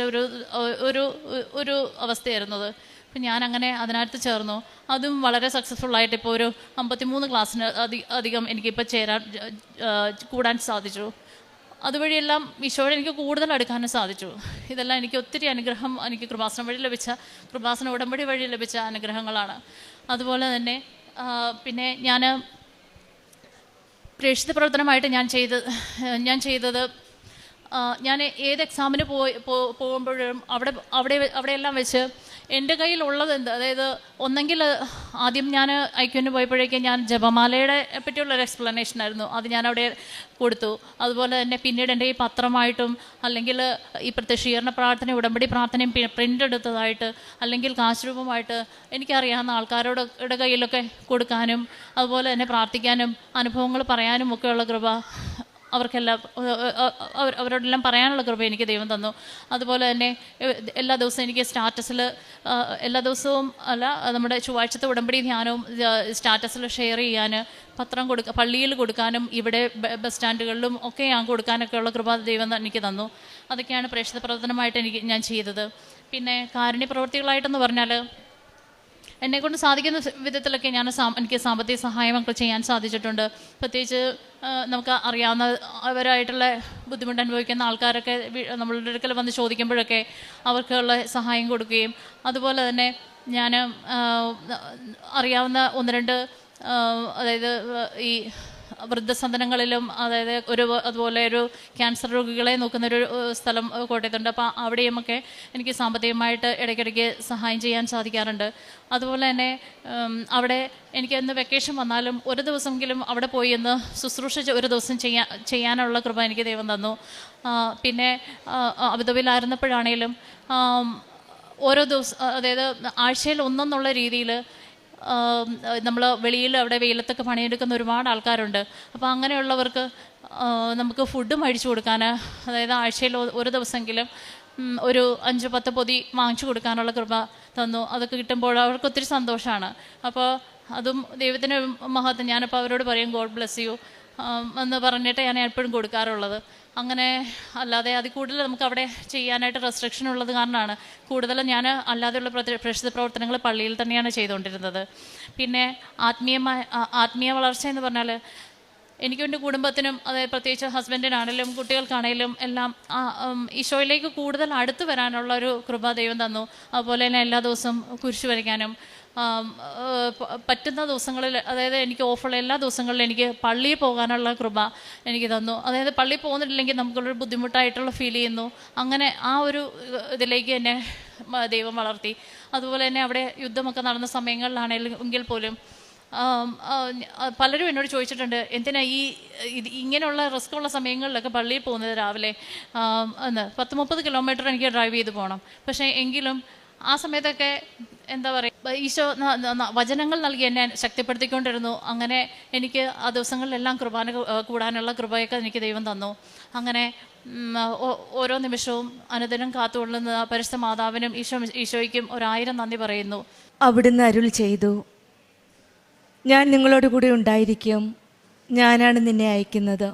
ഒരു അവസ്ഥയായിരുന്നത്. അപ്പം ഞാനങ്ങനെ അതിനകത്ത് ചേർന്നു. അതും വളരെ സക്സസ്ഫുള്ളായിട്ട് ഇപ്പോൾ ഒരു 53 ക്ലാസ്സിന് അധികം എനിക്കിപ്പോൾ കൂടാൻ സാധിച്ചു. അതുവഴിയെല്ലാം ഈശോയോട് എനിക്ക് കൂടുതൽ അടുക്കാനും സാധിച്ചു. ഇതെല്ലാം എനിക്ക് ഒത്തിരി അനുഗ്രഹം, എനിക്ക് കൃപാസന ഉടമ്പടി വഴി ലഭിച്ച അനുഗ്രഹങ്ങളാണ്. അതുപോലെ തന്നെ പിന്നെ ഞാൻ പ്രേക്ഷിത പ്രവർത്തനമായിട്ട് ഞാൻ ചെയ്തത് ഞാൻ ഏത് എക്സാമിന് പോകുമ്പോഴും അവിടെയെല്ലാം വെച്ച് എൻ്റെ കയ്യിലുള്ളത് അതായത് ഒന്നെങ്കിൽ ആദ്യം ഞാൻ ഐക്യുവിന് പോയപ്പോഴേക്കും ഞാൻ ജപമാലയുടെ പറ്റിയുള്ളൊരു എക്സ്പ്ലനേഷൻ ആയിരുന്നു, അത് ഞാൻ അവിടെ കൊടുത്തു. അതുപോലെ തന്നെ പിന്നീട് എൻ്റെ ഈ പത്രമായിട്ടും അല്ലെങ്കിൽ ഈ പ്രത്യക്ഷീകരണ പ്രാർത്ഥന ഉടമ്പടി പ്രാർത്ഥനയും പ്രിൻ്റ് എടുത്തതായിട്ട് അല്ലെങ്കിൽ കാശ് രൂപമായിട്ട് എനിക്കറിയാവുന്ന ആൾക്കാരുടെ കയ്യിലൊക്കെ കൊടുക്കാനും അതുപോലെ തന്നെ പ്രാർത്ഥിക്കാനും അനുഭവങ്ങൾ പറയാനും ഒക്കെയുള്ള കൃപ അവരോടെല്ലാം പറയാനുള്ള കൃപ എനിക്ക് ദൈവം തന്നു. അതുപോലെ തന്നെ എല്ലാ ദിവസവും എനിക്ക് സ്റ്റാറ്റസിൽ എല്ലാ ദിവസവും അല്ല, നമ്മുടെ ചൊവ്വാഴ്ചത്തെ ഉടമ്പടി ധ്യാനവും സ്റ്റാറ്റസിൽ ഷെയർ ചെയ്യാൻ, പത്രം പള്ളിയിൽ കൊടുക്കാനും ഇവിടെ ബസ് സ്റ്റാൻഡുകളിലും ഒക്കെ ഞാൻ കൊടുക്കാനൊക്കെ ഉള്ള കൃപ ദൈവം എനിക്ക് തന്നു. അതൊക്കെയാണ് പ്രേക്ഷിത പ്രവർത്തനമായിട്ട് ഞാൻ ചെയ്തത്. പിന്നെ കാരുണ്യ പ്രവൃത്തികളായിട്ടെന്ന് പറഞ്ഞാൽ എന്നെക്കൊണ്ട് സാധിക്കുന്ന വിധത്തിലൊക്കെ എനിക്ക് സാമ്പത്തിക സഹായമൊക്കെ ചെയ്യാൻ സാധിച്ചിട്ടുണ്ട്. പ്രത്യേകിച്ച് നമുക്ക് അറിയാവുന്നവരായിട്ടുള്ള ബുദ്ധിമുട്ട് അനുഭവിക്കുന്ന ആൾക്കാരൊക്കെ നമ്മളുടെ അടുക്കൽ വന്ന് ചോദിക്കുമ്പോഴൊക്കെ അവർക്കുള്ള സഹായം കൊടുക്കുകയും, അതുപോലെ തന്നെ ഞാൻ അറിയാവുന്ന 1-2 അതായത് ഈ വൃദ്ധസദനങ്ങളിലും അതുപോലെ ഒരു ക്യാൻസർ രോഗികളെ നോക്കുന്നൊരു സ്ഥലം കോട്ടയത്തുണ്ട്. അപ്പോൾ അവിടെയുമൊക്കെ എനിക്ക് സാമ്പത്തികമായിട്ട് ഇടയ്ക്കിടയ്ക്ക് സഹായം ചെയ്യാൻ സാധിക്കാറുണ്ട്. അതുപോലെ തന്നെ അവിടെ എനിക്ക് എന്ന് വെക്കേഷൻ വന്നാലും ഒരു ദിവസമെങ്കിലും അവിടെ പോയി എന്ന് ശുശ്രൂഷ ഒരു ദിവസം ചെയ്യാനുള്ള കൃപ എനിക്ക് ദൈവം തന്നു. പിന്നെ അബുദാബിയിലായിരുന്നപ്പോഴാണേലും ഓരോ ദിവസം അതായത് ആഴ്ചയിൽ ഒന്നെന്നുള്ള രീതിയിൽ നമ്മൾ വെളിയിൽ അവിടെ വെയിലത്തൊക്കെ പണിയെടുക്കുന്ന ഒരുപാട് ആൾക്കാരുണ്ട്. അപ്പോൾ അങ്ങനെയുള്ളവർക്ക് നമുക്ക് ഫുഡ് മേടിച്ചു കൊടുക്കാൻ, അതായത് ആഴ്ചയിൽ ഒരു ദിവസമെങ്കിലും ഒരു 5-10 പൊതി വാങ്ങിച്ചു കൊടുക്കാനുള്ള കൃപ തന്നു. അതൊക്കെ കിട്ടുമ്പോൾ അവർക്ക് ഒത്തിരി സന്തോഷമാണ്. അപ്പോൾ അതും ദൈവത്തിൻ്റെ മഹത്വം. ഞാനിപ്പോൾ അവരോട് പറയും ഗോഡ് ബ്ലെസ് യു എന്ന് പറഞ്ഞിട്ട് ഞാൻ എപ്പോഴും കൊടുക്കാറുള്ളത്. അങ്ങനെ അല്ലാതെ അതിൽ കൂടുതൽ നമുക്ക് അവിടെ ചെയ്യാനായിട്ട് റെസ്ട്രിക്ഷൻ ഉള്ളത് കാരണമാണ് കൂടുതലും ഞാൻ അല്ലാതെയുള്ള പ്രേക്ഷിത പ്രവർത്തനങ്ങൾ പള്ളിയിൽ തന്നെയാണ് ചെയ്തുകൊണ്ടിരുന്നത്. പിന്നെ ആത്മീയ വളർച്ച എന്ന് പറഞ്ഞാൽ എനിക്കും എൻ്റെ കുടുംബത്തിനും, അതായത് പ്രത്യേകിച്ച് ഹസ്ബൻഡിനാണെങ്കിലും കുട്ടികൾക്കാണെങ്കിലും എല്ലാം ഈശോയിലേക്ക് കൂടുതൽ അടുത്ത് വരാനുള്ള ഒരു കൃപ ദൈവം തന്നു. അതുപോലെ തന്നെ എല്ലാ ദിവസവും കുരിശ് വരയ്ക്കാനും പറ്റുന്ന ദിവസങ്ങളിൽ, അതായത് എനിക്ക് ഓഫുള്ള എല്ലാ ദിവസങ്ങളിലും എനിക്ക് പള്ളിയിൽ പോകാനുള്ള കൃപ എനിക്ക് തന്നു. അതായത് പള്ളിയിൽ പോകുന്നില്ലെങ്കിൽ നമുക്കുള്ളൊരു ബുദ്ധിമുട്ടായിട്ടുള്ള ഫീൽ ചെയ്യുന്നു. അങ്ങനെ ആ ഒരു ഇതിലേക്ക് എന്നെ ദൈവം വളർത്തി. അതുപോലെ തന്നെ അവിടെ യുദ്ധമൊക്കെ നടന്ന സമയങ്ങളിലാണെങ്കിൽ പോലും പലരും എന്നോട് ചോദിച്ചിട്ടുണ്ട്, എന്തിനാ ഇങ്ങനെയുള്ള റിസ്ക്കുള്ള സമയങ്ങളിലൊക്കെ പള്ളിയിൽ പോകുന്നത് രാവിലെ 10-30 കിലോമീറ്റർ എനിക്ക് ഡ്രൈവ് ചെയ്ത് പോകണം. പക്ഷേ എങ്കിലും ആ സമയത്തൊക്കെ എന്താ പറയുക, ഈശോ വചനങ്ങൾ നൽകി എന്നെ ശക്തിപ്പെടുത്തിക്കൊണ്ടിരുന്നു. അങ്ങനെ എനിക്ക് ആ ദിവസങ്ങളിലെല്ലാം കുർബാന കൂടാനുള്ള കൃപയൊക്കെ എനിക്ക് ദൈവം തന്നു. അങ്ങനെ ഓരോ നിമിഷവും അനുദിനം കാത്തുകൊള്ളുന്ന പരിശുദ്ധ മാതാവിനും ഈശോയ്ക്കും 1000 നന്ദി പറയുന്നു.
അവിടുന്ന് അരുൾ ചെയ്തു, ഞാൻ നിങ്ങളോട് കൂടി ഉണ്ടായിരിക്കും, ഞാനാണ് നിന്നെ അയക്കുന്നത്.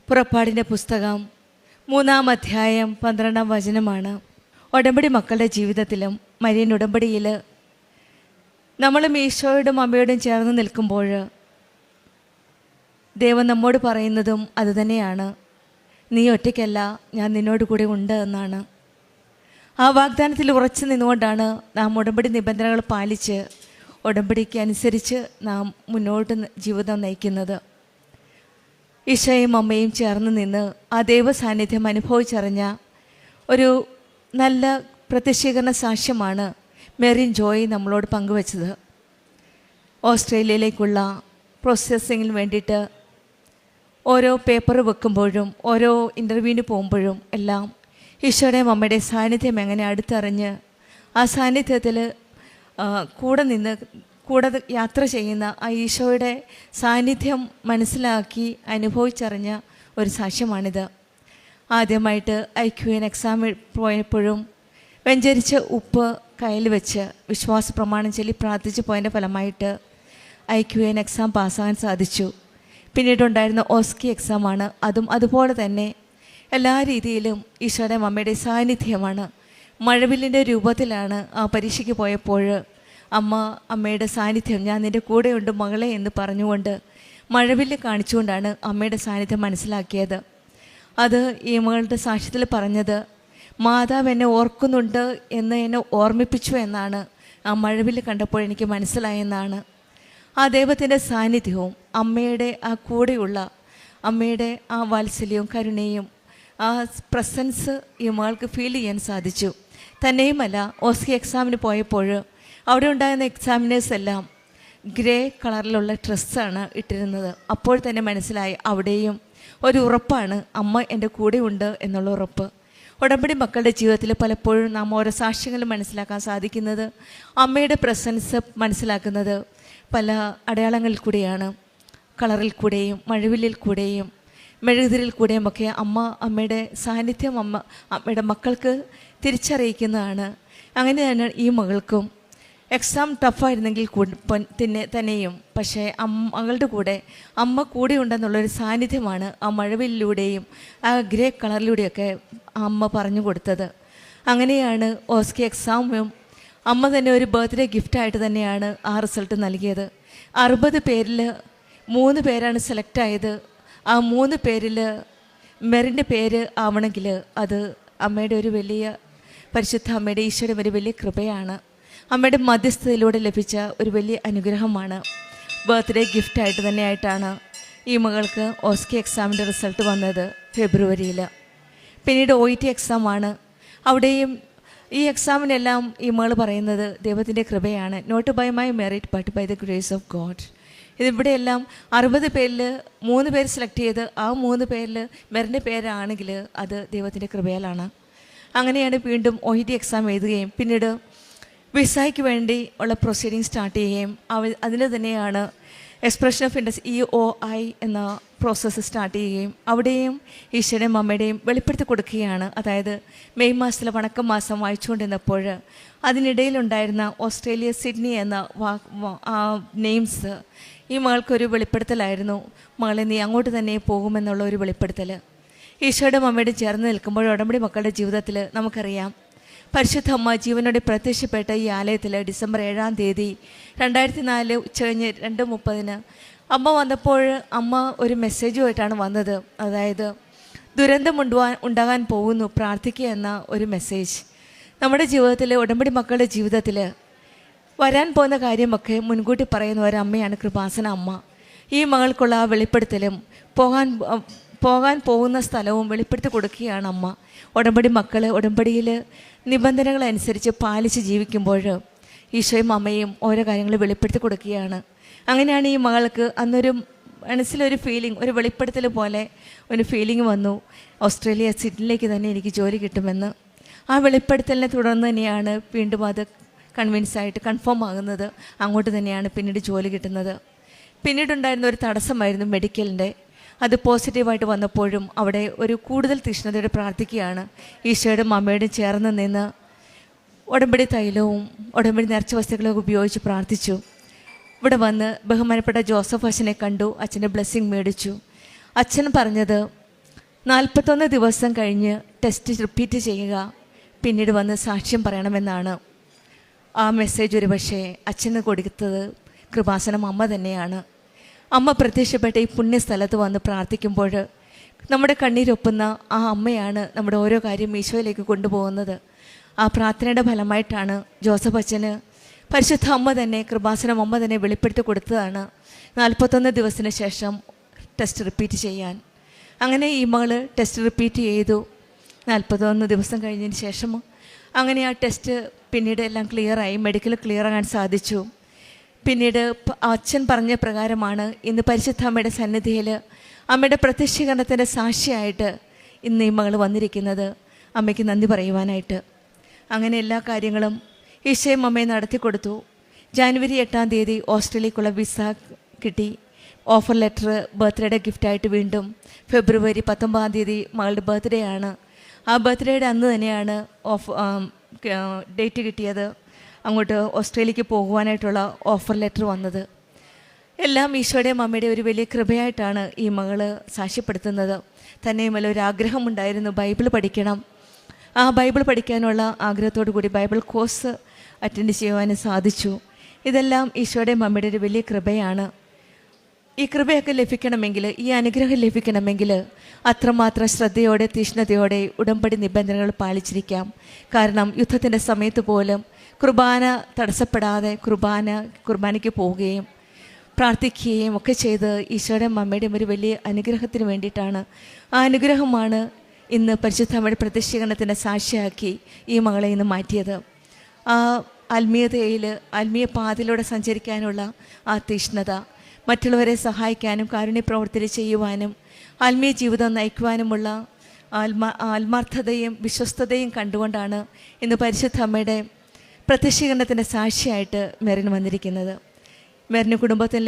പുറപ്പാടിൻ്റെ പുസ്തകം 3-ാം അധ്യായം 12-ാം വചനമാണ്. ഉടമ്പടി മക്കളുടെ ജീവിതത്തിലും മരിയൻ ഉടമ്പടിയിൽ നമ്മളും ഈശോയോടും അമ്മയോടും ചേർന്ന് നിൽക്കുമ്പോൾ ദൈവം നമ്മോട് പറയുന്നതും അതുതന്നെയാണ്, നീ ഒറ്റയ്ക്കല്ല, ഞാൻ നിന്നോട് കൂടെ ഉണ്ട് എന്നാണ്. ആ വാഗ്ദാനത്തിൽ ഉറച്ചു നിന്നുകൊണ്ടാണ് നാം ഉടമ്പടി നിബന്ധനകൾ പാലിച്ച് ഉടമ്പടിക്ക് അനുസരിച്ച് നാം മുന്നോട്ട് ജീവിതം നയിക്കുന്നത്. ഈശോയും അമ്മയും ചേർന്ന് നിന്ന് ആ ദൈവ സാന്നിധ്യം അനുഭവിച്ചറിഞ്ഞ ഒരു നല്ല പ്രത്യക്ഷീകരണ സാക്ഷ്യമാണ് മെറിൻ ജോയ് നമ്മളോട് പങ്കുവച്ചത്. ഓസ്ട്രേലിയയിലേക്കുള്ള പ്രോസസ്സിങ്ങിന് വേണ്ടിയിട്ട് ഓരോ പേപ്പർ വെക്കുമ്പോഴും ഓരോ ഇൻ്റർവ്യൂവിന് പോകുമ്പോഴും എല്ലാം ഈശോയുടെയും അമ്മയുടെയും സാന്നിധ്യം എങ്ങനെ അടുത്തറിഞ്ഞ് ആ സാന്നിധ്യത്തിൽ കൂടെ യാത്ര ചെയ്യുന്ന ആ ഈശോയുടെ സാന്നിധ്യം മനസ്സിലാക്കി അനുഭവിച്ചറിഞ്ഞ ഒരു സാക്ഷ്യമാണിത്. ആദ്യമായിട്ട് IQN എക്സാം പോയപ്പോഴും വെഞ്ചരിച്ച ഉപ്പ് കയ്യിൽ വെച്ച് വിശ്വാസ പ്രമാണം ചൊല്ലി പ്രാർത്ഥിച്ച് പോയതിൻ്റെ ഫലമായിട്ട് IQN എക്സാം പാസ്സാകാൻ സാധിച്ചു. പിന്നീടുണ്ടായിരുന്ന OSCE എക്സാമാണ്. അതും അതുപോലെ തന്നെ എല്ലാ രീതിയിലും ഈശോയുടെ അമ്മയുടെ സാന്നിധ്യമാണ്. മഴവില്ലിൻ്റെ രൂപത്തിലാണ് ആ പരീക്ഷയ്ക്ക് പോയപ്പോൾ അമ്മയുടെ സാന്നിധ്യം, ഞാൻ നിൻ്റെ കൂടെയുണ്ട് മകളെ എന്ന് പറഞ്ഞുകൊണ്ട് മഴവില്ല് കാണിച്ചുകൊണ്ടാണ് അമ്മയുടെ സാന്നിധ്യം മനസ്സിലാക്കിയത്. അത് ഈ മകളുടെ സാക്ഷ്യത്തിൽ പറഞ്ഞത്, മാതാവ് എന്നെ ഓർക്കുന്നുണ്ട് എന്ന് എന്നെ ഓർമ്മിപ്പിച്ചു എന്നാണ് ആ മഴവില്ല് കണ്ടപ്പോൾ എനിക്ക് മനസ്സിലായെന്നാണ്. ആ ദൈവത്തിൻ്റെ സാന്നിധ്യവും അമ്മയുടെ ആ കൂടെയുള്ള അമ്മയുടെ ആ വാത്സല്യവും കരുണയും ആ പ്രസൻസ് ഈ മകൾക്ക് ഫീൽ ചെയ്യാൻ സാധിച്ചു. തന്നെയുമല്ല, OSCE എക്സാമിന് പോയപ്പോൾ അവിടെ ഉണ്ടായിരുന്ന എക്സാമിനേഴ്സ് എല്ലാം ഗ്രേ കളറിലുള്ള ഡ്രസ്സാണ് ഇട്ടിരുന്നത്. അപ്പോൾ തന്നെ മനസ്സിലായി അവിടെയും ഒരു ഉറപ്പാണ്, അമ്മ എൻ്റെ കൂടെ ഉണ്ട് എന്നുള്ള ഉറപ്പ്. ഉടമ്പടി മക്കളുടെ ജീവിതത്തിൽ പലപ്പോഴും നാം ഓരോ സാക്ഷ്യങ്ങൾ മനസ്സിലാക്കാൻ സാധിക്കുന്നത്, അമ്മയുടെ പ്രസൻസ് മനസ്സിലാക്കുന്നത് പല അടയാളങ്ങളിൽ കൂടെയാണ്. കളറിൽ കൂടെയും മഴവില്ലിൽ കൂടെയും മെഴുകുതിരിൽ കൂടെയും ഒക്കെ അമ്മയുടെ സാന്നിധ്യം അമ്മയുടെ മക്കൾക്ക് തിരിച്ചറിയിക്കുന്നതാണ്. അങ്ങനെയാണ് ഈ മകൾക്കും. എക്സാം ടഫായിരുന്നെങ്കിൽ തന്നെയും പക്ഷേ മകളുടെ കൂടെ അമ്മ കൂടെ ഉണ്ടെന്നുള്ളൊരു സാന്നിധ്യമാണ് ആ മഴവിലൂടെയും ആ ഗ്രേ കളറിലൂടെയൊക്കെ അമ്മ പറഞ്ഞു കൊടുത്തത്. അങ്ങനെയാണ് OSCE എക്സാമും അമ്മ തന്നെ ഒരു ബർത്ത്ഡേ ഗിഫ്റ്റായിട്ട് തന്നെയാണ് ആ റിസൾട്ട് നൽകിയത്. 60 പേരിൽ 3 പേരാണ് സെലക്ട് ആയത്. ആ 3 പേരിൽ മെറിൻ്റെ പേര് ആവണമെങ്കിൽ അത് അമ്മയുടെ ഒരു വലിയ പരിശുദ്ധ അമ്മയുടെ ഈശോയുടെ ഒരു വലിയ കൃപയാണ്. അമ്മയുടെ മധ്യസ്ഥതയിലൂടെ ലഭിച്ച ഒരു വലിയ അനുഗ്രഹമാണ്. ബർത്ത്ഡേ ഗിഫ്റ്റായിട്ട് തന്നെയായിട്ടാണ് ഈ മകൾക്ക് OSCE എക്സാമിൻ്റെ റിസൾട്ട് വന്നത് ഫെബ്രുവരിയിൽ. പിന്നീട് OET എക്സാമാണ്. അവിടെയും ഈ എക്സാമിനെല്ലാം ഈ മകൾ പറയുന്നത് ദൈവത്തിൻ്റെ കൃപയാണ്. Not by my merit but by the grace of God. ഇതിവിടെയെല്ലാം 60 പേരിൽ 3 പേര് സെലക്ട് ചെയ്ത് ആ 3 പേരിൽ മെറിൻ്റെ പേരാണെങ്കിൽ അത് ദൈവത്തിൻ്റെ കൃപയാലാണ്. അങ്ങനെയാണ് വീണ്ടും OET എക്സാം എഴുതുകയും പിന്നീട് വിസയ്ക്ക് വേണ്ടി ഉള്ള പ്രൊസീഡിങ് സ്റ്റാർട്ട് ചെയ്യുകയും അതിന് തന്നെയാണ് എക്സ്പ്രഷൻ ഓഫ് ഇൻട്രസ്റ്റ് EOI എന്ന പ്രോസസ്സ് സ്റ്റാർട്ട് ചെയ്യുകയും അവിടെയും ഈശോയുടെയും അമ്മയുടെയും വെളിപ്പെടുത്തി കൊടുക്കുകയാണ്. അതായത് മെയ് മാസത്തിലെ വണക്കം മാസം വായിച്ചുകൊണ്ടിരുന്നപ്പോൾ അതിനിടയിലുണ്ടായിരുന്ന ഓസ്ട്രേലിയ സിഡ്നി എന്ന നെയിംസ് ഈ മകൾക്കൊരു വെളിപ്പെടുത്തലായിരുന്നു. മകളെ നീ അങ്ങോട്ട് തന്നെ പോകുമെന്നുള്ള ഒരു വെളിപ്പെടുത്തൽ. ഈശോയുടെ അമ്മയുടെ ചേർന്ന് നിൽക്കുമ്പോൾ ഉടമ്പടി മക്കളുടെ ജീവിതത്തിൽ നമുക്കറിയാം, പരിശുദ്ധ അമ്മ ജീവനോടെ പ്രത്യക്ഷപ്പെട്ട ഈ ആലയത്തിൽ ഡിസംബർ 7-ാം തീയതി 2004 ഉച്ചകഴിഞ്ഞ് 2:30 അമ്മ വന്നപ്പോൾ അമ്മ ഒരു മെസ്സേജുമായിട്ടാണ് വന്നത്. അതായത് ദുരന്തം ഉണ്ടാകാൻ പോകുന്നു, പ്രാർത്ഥിക്കുക എന്ന ഒരു മെസ്സേജ്. നമ്മുടെ ജീവിതത്തിൽ ഉടമ്പടി മക്കളുടെ ജീവിതത്തിൽ വരാൻ പോകുന്ന കാര്യമൊക്കെ മുൻകൂട്ടി പറയുന്ന ഒരമ്മയാണ് കൃപാസന അമ്മ. ഈ മകൾക്കുള്ള ആ വെളിപ്പെടുത്തലും പോകാൻ പോകുന്ന സ്ഥലവും വെളിപ്പെടുത്തി കൊടുക്കുകയാണ് അമ്മ. ഉടമ്പടി മക്കൾ ഉടമ്പടിയിൽ നിബന്ധനകളനുസരിച്ച് പാലിച്ച് ജീവിക്കുമ്പോൾ ഈശോയും അമ്മയും ഓരോ കാര്യങ്ങൾ വെളിപ്പെടുത്തി കൊടുക്കുകയാണ്. അങ്ങനെയാണ് ഈ മകൾക്ക് അന്നൊരു മനസ്സിലൊരു ഫീലിംഗ്, ഒരു വെളിപ്പെടുത്തൽ പോലെ ഒരു ഫീലിംഗ് വന്നു, ഓസ്ട്രേലിയ സിഡ്നിയിലേക്ക് തന്നെ എനിക്ക് ജോലി കിട്ടുമെന്ന്. ആ വെളിപ്പെടുത്തലിനെ തുടർന്ന് തന്നെയാണ് വീണ്ടും അത് കൺവിൻസായിട്ട് കൺഫേം ആകുന്നത്. അങ്ങോട്ട് തന്നെയാണ് പിന്നീട് ജോലി കിട്ടുന്നത്. പിന്നീടുണ്ടായിരുന്ന ഒരു തടസ്സമായിരുന്നു മെഡിക്കലിൻ്റെ. അത് പോസിറ്റീവായിട്ട് വന്നപ്പോഴും അവിടെ ഒരു കൂടുതൽ തീക്ഷ്ണതയോടെ പ്രാർത്ഥിക്കുകയാണ്. ഈശോയുടെ അമ്മയോട് ചേർന്ന് നിന്ന് ഉടമ്പടി തൈലവും ഉടമ്പടി നേർച്ച വസ്തുക്കളൊക്കെ ഉപയോഗിച്ച് പ്രാർത്ഥിച്ചു. ഇവിടെ വന്ന് ബഹുമാനപ്പെട്ട ജോസഫ് അച്ഛനെ കണ്ടു. അച്ഛൻ്റെ ബ്ലെസ്സിങ് മേടിച്ചു. അച്ഛൻ പറഞ്ഞത് 41 ദിവസം കഴിഞ്ഞ് ടെസ്റ്റ് റിപ്പീറ്റ് ചെയ്യുക, പിന്നീട് വന്ന് സാക്ഷ്യം പറയണമെന്നാണ്. ആ മെസ്സേജ് ഒരു പക്ഷേ അച്ഛന് കൊടുത്തത് കൃപാസനം അമ്മ തന്നെയാണ്. അമ്മ പ്രത്യക്ഷപ്പെട്ട ഈ പുണ്യസ്ഥലത്ത് വന്ന് പ്രാർത്ഥിക്കുമ്പോൾ നമ്മുടെ കണ്ണീരൊപ്പുന്ന ആ അമ്മയാണ് നമ്മുടെ ഓരോ കാര്യം ഈശോയിലേക്ക് കൊണ്ടുപോകുന്നത്. ആ പ്രാർത്ഥനയുടെ ഫലമായിട്ടാണ് ജോസഫ് അച്ഛന് പരിശുദ്ധ അമ്മ തന്നെ, കൃപാസനം അമ്മ തന്നെ വെളിപ്പെടുത്തി കൊടുത്തതാണ് 41 ദിവസത്തിന് ശേഷം ടെസ്റ്റ് റിപ്പീറ്റ് ചെയ്യാൻ. അങ്ങനെ ഈ മകൾ ടെസ്റ്റ് റിപ്പീറ്റ് ചെയ്തു 41 ദിവസം കഴിഞ്ഞതിന് ശേഷം. അങ്ങനെ ആ ടെസ്റ്റ് പിന്നീട് എല്ലാം ക്ലിയറായി, മെഡിക്കൽ ക്ലിയർ ആകാൻ സാധിച്ചു. പിന്നീട് അച്ഛൻ പറഞ്ഞ പ്രകാരമാണ് ഇന്ന് പരിശുദ്ധ അമ്മയുടെ സന്നിധിയിൽ അമ്മയുടെ പ്രത്യക്ഷീകരണത്തിൻ്റെ സാക്ഷിയായിട്ട് ഇന്ന് ഈ മകൾ വന്നിരിക്കുന്നത് അമ്മയ്ക്ക് നന്ദി പറയുവാനായിട്ട്. അങ്ങനെ എല്ലാ കാര്യങ്ങളും ഈശോയും അമ്മയെ നടത്തി കൊടുത്തു. ജാനുവരി 8-ാം തീയതി ഓസ്ട്രേലിയക്കുള്ള വിസ കിട്ടി. ഓഫർ ലെറ്റർ ബർത്ത്ഡേയുടെ ഗിഫ്റ്റായിട്ട് വീണ്ടും ഫെബ്രുവരി 19-ാം തീയതി മകളുടെ ബർത്ത്ഡേ ആണ്. ആ ബർത്ത്ഡേയുടെ അന്ന് തന്നെയാണ് ഡേറ്റ് കിട്ടിയത്. അങ്ങോട്ട് ഓസ്ട്രേലിയക്ക് പോകുവാനായിട്ടുള്ള ഓഫർ ലെറ്റർ വന്നത്. എല്ലാം ഈശോയുടെയും അമ്മയുടെയും ഒരു വലിയ കൃപയായിട്ടാണ് ഈ മകൾ സാക്ഷ്യപ്പെടുത്തുന്നത്. തന്നെയുമല്ല, ഒരു ആഗ്രഹമുണ്ടായിരുന്നു ബൈബിൾ പഠിക്കണം. ആ ബൈബിൾ പഠിക്കാനുള്ള ആഗ്രഹത്തോടു കൂടി ബൈബിൾ കോഴ്സ് അറ്റൻഡ് ചെയ്യുവാനും സാധിച്ചു. ഇതെല്ലാം ഈശോയുടെയും അമ്മയുടെ ഒരു വലിയ കൃപയാണ്. ഈ കൃപയൊക്കെ ലഭിക്കണമെങ്കിൽ, ഈ അനുഗ്രഹം ലഭിക്കണമെങ്കിൽ അത്രമാത്രം ശ്രദ്ധയോടെ തീഷ്ണതയോടെ ഉടമ്പടി നിബന്ധനകൾ പാലിച്ചിരിക്കാം. കാരണം യുദ്ധത്തിൻ്റെ സമയത്ത് പോലും കുർബാന തടസ്സപ്പെടാതെ കുർബാനയ്ക്ക് പോവുകയും പ്രാർത്ഥിക്കുകയും ഒക്കെ ചെയ്ത് ഈശോയുടെയും അമ്മയുടെയും ഒരു വലിയ അനുഗ്രഹത്തിന് വേണ്ടിയിട്ടാണ്. ആ അനുഗ്രഹമാണ് ഇന്ന് പരിശുദ്ധ അമ്മയുടെ പ്രത്യക്ഷീകരണത്തിൻ്റെ സാക്ഷിയാക്കി ഈ മകളെ ഇന്ന് മാറ്റിയത്. ആ ആത്മീയതയിൽ, ആത്മീയ പാതയിലൂടെ സഞ്ചരിക്കാനുള്ള ആ തീഷ്ണത, മറ്റുള്ളവരെ സഹായിക്കാനും കാരുണ്യ പ്രവർത്തനം ചെയ്യുവാനും ആത്മീയ ജീവിതം നയിക്കുവാനുമുള്ള ആത്മാർത്ഥതയും വിശ്വസ്തതയും കണ്ടുകൊണ്ടാണ് ഇന്ന് പരിശുദ്ധ അമ്മയുടെ പ്രത്യക്ഷീകരണത്തിൻ്റെ സാക്ഷിയായിട്ട് മെറിൻ വന്നിരിക്കുന്നത്. മെറിന് കുടുംബത്തിൽ